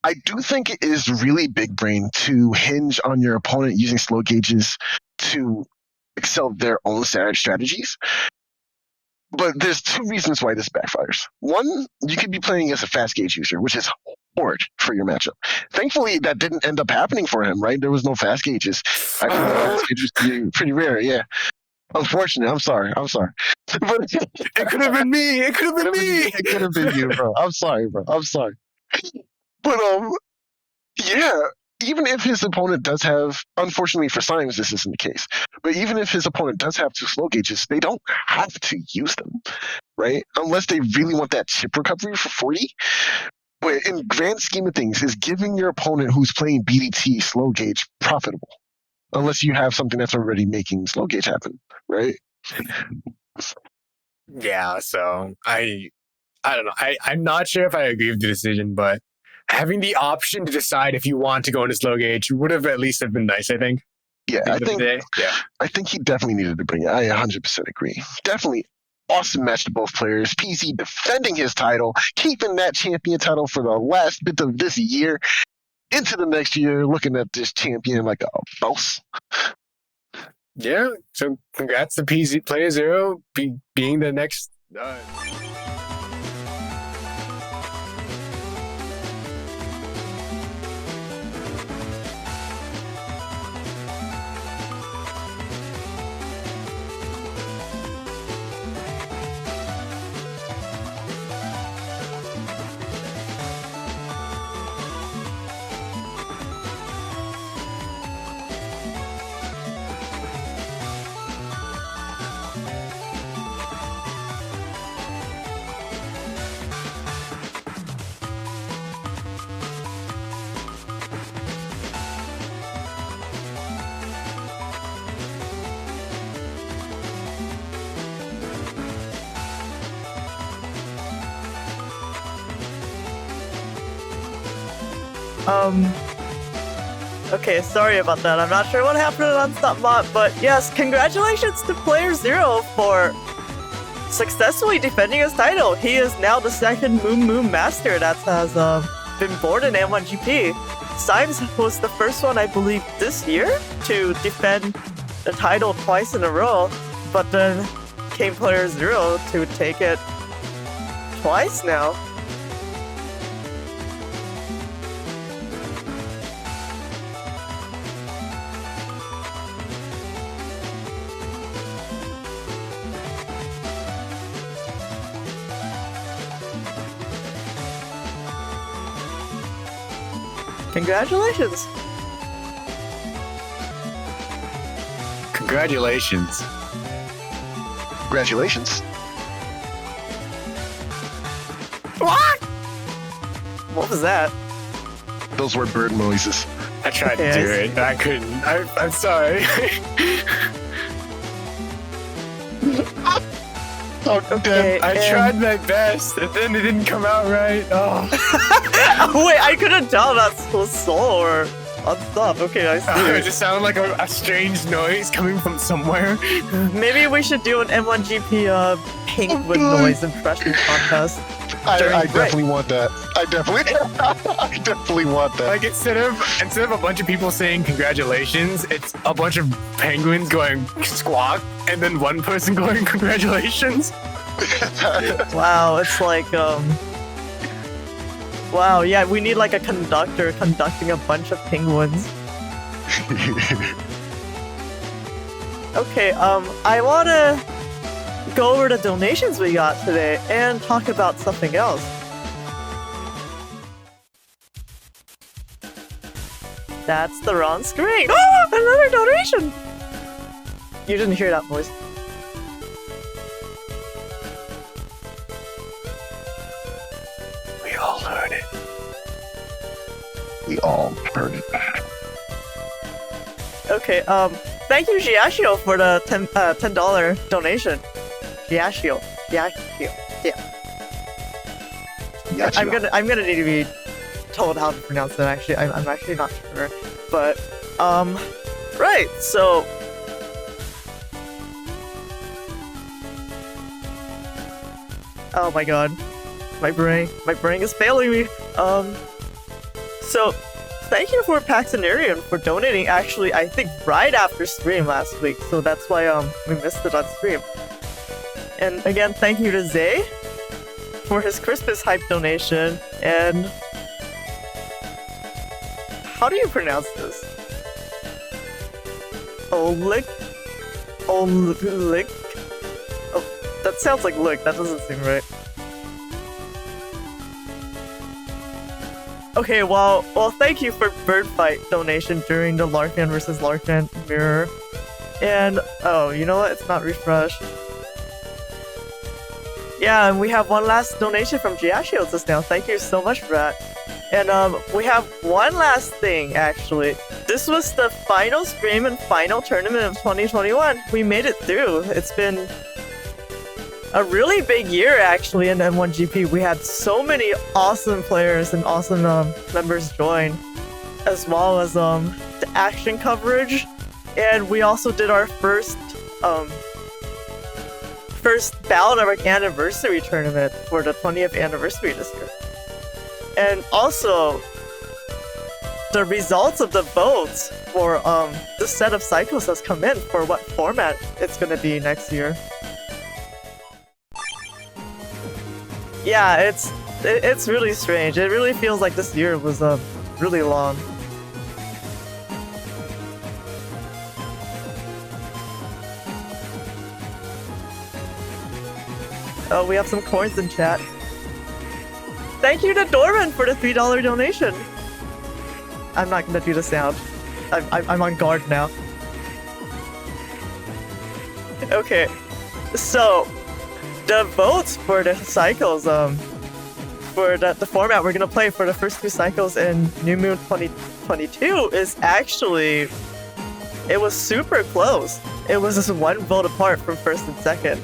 I do think it is really big brain to hinge on your opponent using slow gauges to excel their own strategies. But there's two reasons why this backfires. One, you could be playing as a fast gauge user, which is horrid for your matchup. Thankfully, that didn't end up happening for him, right? There was no fast gauges. I think fast gauge was pretty rare, yeah. Unfortunately, I'm sorry. But It could have been me. It could have been me. It could have been you, bro. I'm sorry, bro. I'm sorry. But yeah. Even if his opponent does have, unfortunately for Symes, this isn't the case, but even if his opponent does have two slow gauges, they don't have to use them, right? Unless they really want that chip recovery for 40. But in grand scheme of things, is giving your opponent who's playing BDT slow gauge profitable? Unless you have something that's already making slow gauge happen, right? Yeah, so I don't know. I'm not sure if I agree with the decision, but having the option to decide if you want to go into slow gauge would have at least have been nice, I think. Yeah, I think Yeah. I think he definitely needed to bring it. I 100% agree. Definitely awesome match to both players. PZ defending his title, keeping that champion title for the last bit of this year. Into the next year, looking at this champion like a boss. Yeah, so congrats to PZ playerzero being the next... Okay, sorry about that. I'm not sure what happened on Nonstopmop, but yes, congratulations to playerzero for successfully defending his title. He is now the second Moon Master that has been born in M1GP. Symes was the first one, I believe, this year to defend the title twice in a row, but then came playerzero to take it twice now. Congratulations! Congratulations. Congratulations. What? What was that? Those were bird noises. I tried to do it, but I couldn't. I'm sorry. Oh, Okay, I and- tried my best, and then it didn't come out right. Oh. Wait, I couldn't tell that's soul or stuff. Okay, I It see. just sounded like a strange noise coming from somewhere. Maybe we should do an M1GP penguin noise impression contest. I During break. definitely want that. I definitely want that. Like instead of a bunch of people saying congratulations, it's a bunch of penguins going squawk, and then one person going congratulations. Wow, it's like wow, yeah, we need like a conductor conducting a bunch of penguins. Okay, I wanna go over the donations we got today and talk about something else. That's the wrong screen. Oh, another donation! You didn't hear that voice. We all heard it. We all heard it. Okay, thank you, Giashio, for the $10 donation. Giashio. Yeah. I'm gonna need to be told how to pronounce it. Actually, I'm actually not sure, but right. So, oh my god, my brain is failing me. So, thank you for Paxonarian for donating. Actually, I think right after stream last week, so that's why we missed it on stream. And again, thank you to Zay for his Christmas hype donation. And how do you pronounce this? Olik? Olik? Oh, that sounds like lick. That doesn't seem right. Okay, well, thank you for bird fight donation during the Larkan versus Larkan mirror. And, oh, you know what? It's not refreshed. Yeah, and we have one last donation from Giashio just now. Thank you so much for that. And we have one last thing, actually. This was the final stream and final tournament of 2021. We made it through. It's been a really big year, actually, in M1GP. We had so many awesome players and awesome members join, as well as the action coverage. And we also did our first bout of our anniversary tournament for the 20th anniversary this year. And also, the results of the votes for the set of cycles has come in for what format it's gonna be next year. Yeah, it's really strange. It really feels like this year was really long. Oh, we have some coins in chat. Thank you to Dorman for the $3 donation. I'm not gonna do the sound. I'm on guard now. Okay, so the votes for the cycles, for the format we're gonna play for the first two cycles in New Moon 2022 is actually, it was super close. It was just one vote apart from first and second.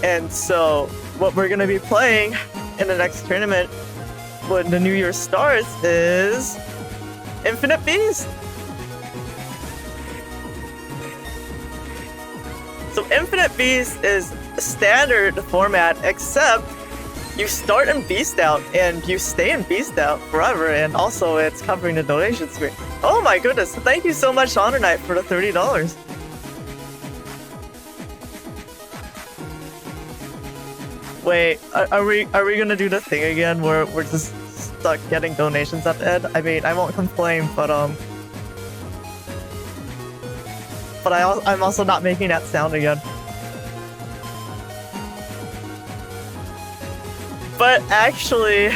And so what we're gonna be playing in the next tournament when the new year starts is Infinite Beast. So Infinite Beast is a standard format, except you start in Beast Out and you stay in Beast Out forever, and also it's covering the donation screen. Oh my goodness, thank you so much, HonorNite, for the $30. Wait, are we gonna do the thing again where we're just stuck getting donations at the end? I mean, I won't complain, but I'm also not making that sound again. But actually,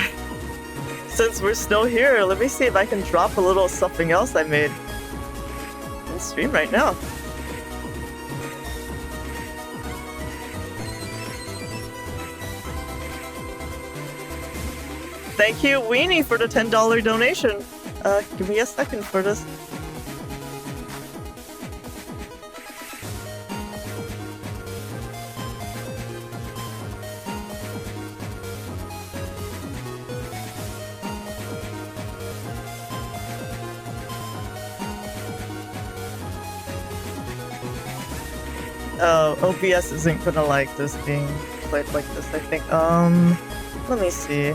since we're still here, let me see if I can drop a little something else I made in stream right now. Thank you, Weenie, for the $10 donation. Give me a second for this. OBS isn't gonna like this being played like this, I think. Let me see.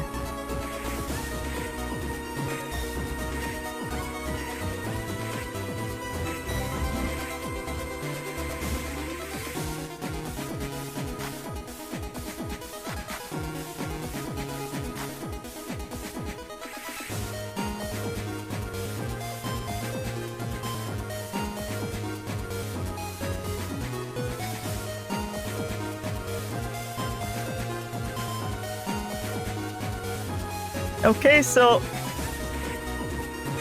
Okay, so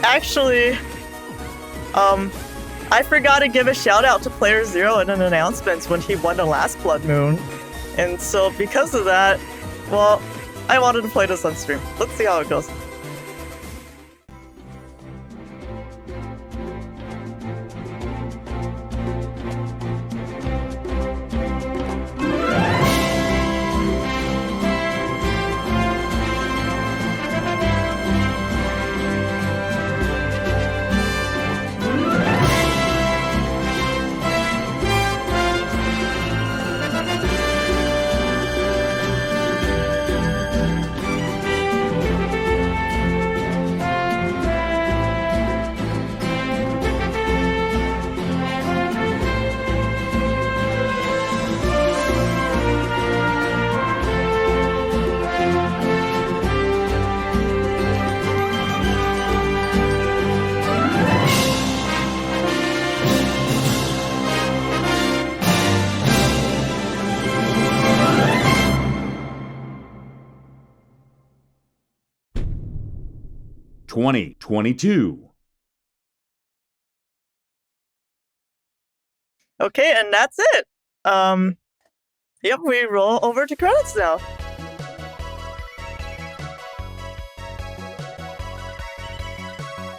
actually, I forgot to give a shout out to playerzero in an announcement when he won the last Blood Moon, and so because of that, well, I wanted to play this on stream. Let's see how it goes. Okay, and that's it. Yep, we roll over to credits now.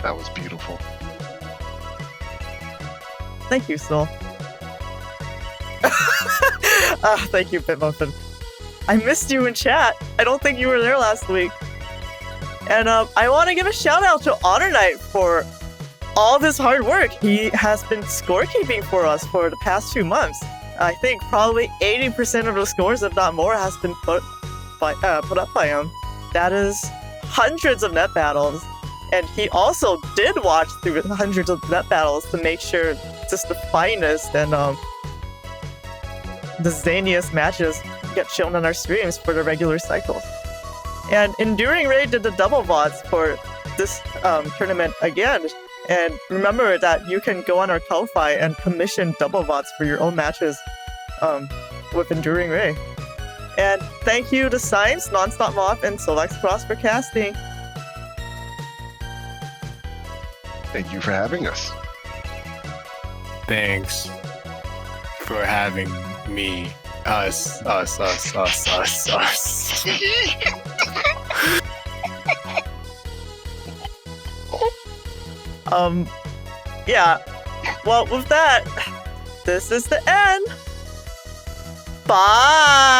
That was beautiful. Thank you, Soul. Thank you, Bitmuffin. I missed you in chat. I don't think you were there last week. And I want to give a shout out to HonorNite for all of his hard work. He has been scorekeeping for us for the past 2 months. I think probably 80% of the scores, if not more, has been put up by him. That is hundreds of net battles. And he also did watch through hundreds of net battles to make sure just the finest and the zaniest matches get shown on our streams for the regular cycles. And Enduring Raid did the double VODs for this tournament again. And remember that you can go on our Ko-Fi and commission double VODs for your own matches with Enduring Raid. And thank you to Symes, Nonstopmop, and SoulXCross for casting. Thank you for having us. Thanks for having me. Us. Yeah. Well, with that, this is the end. Bye!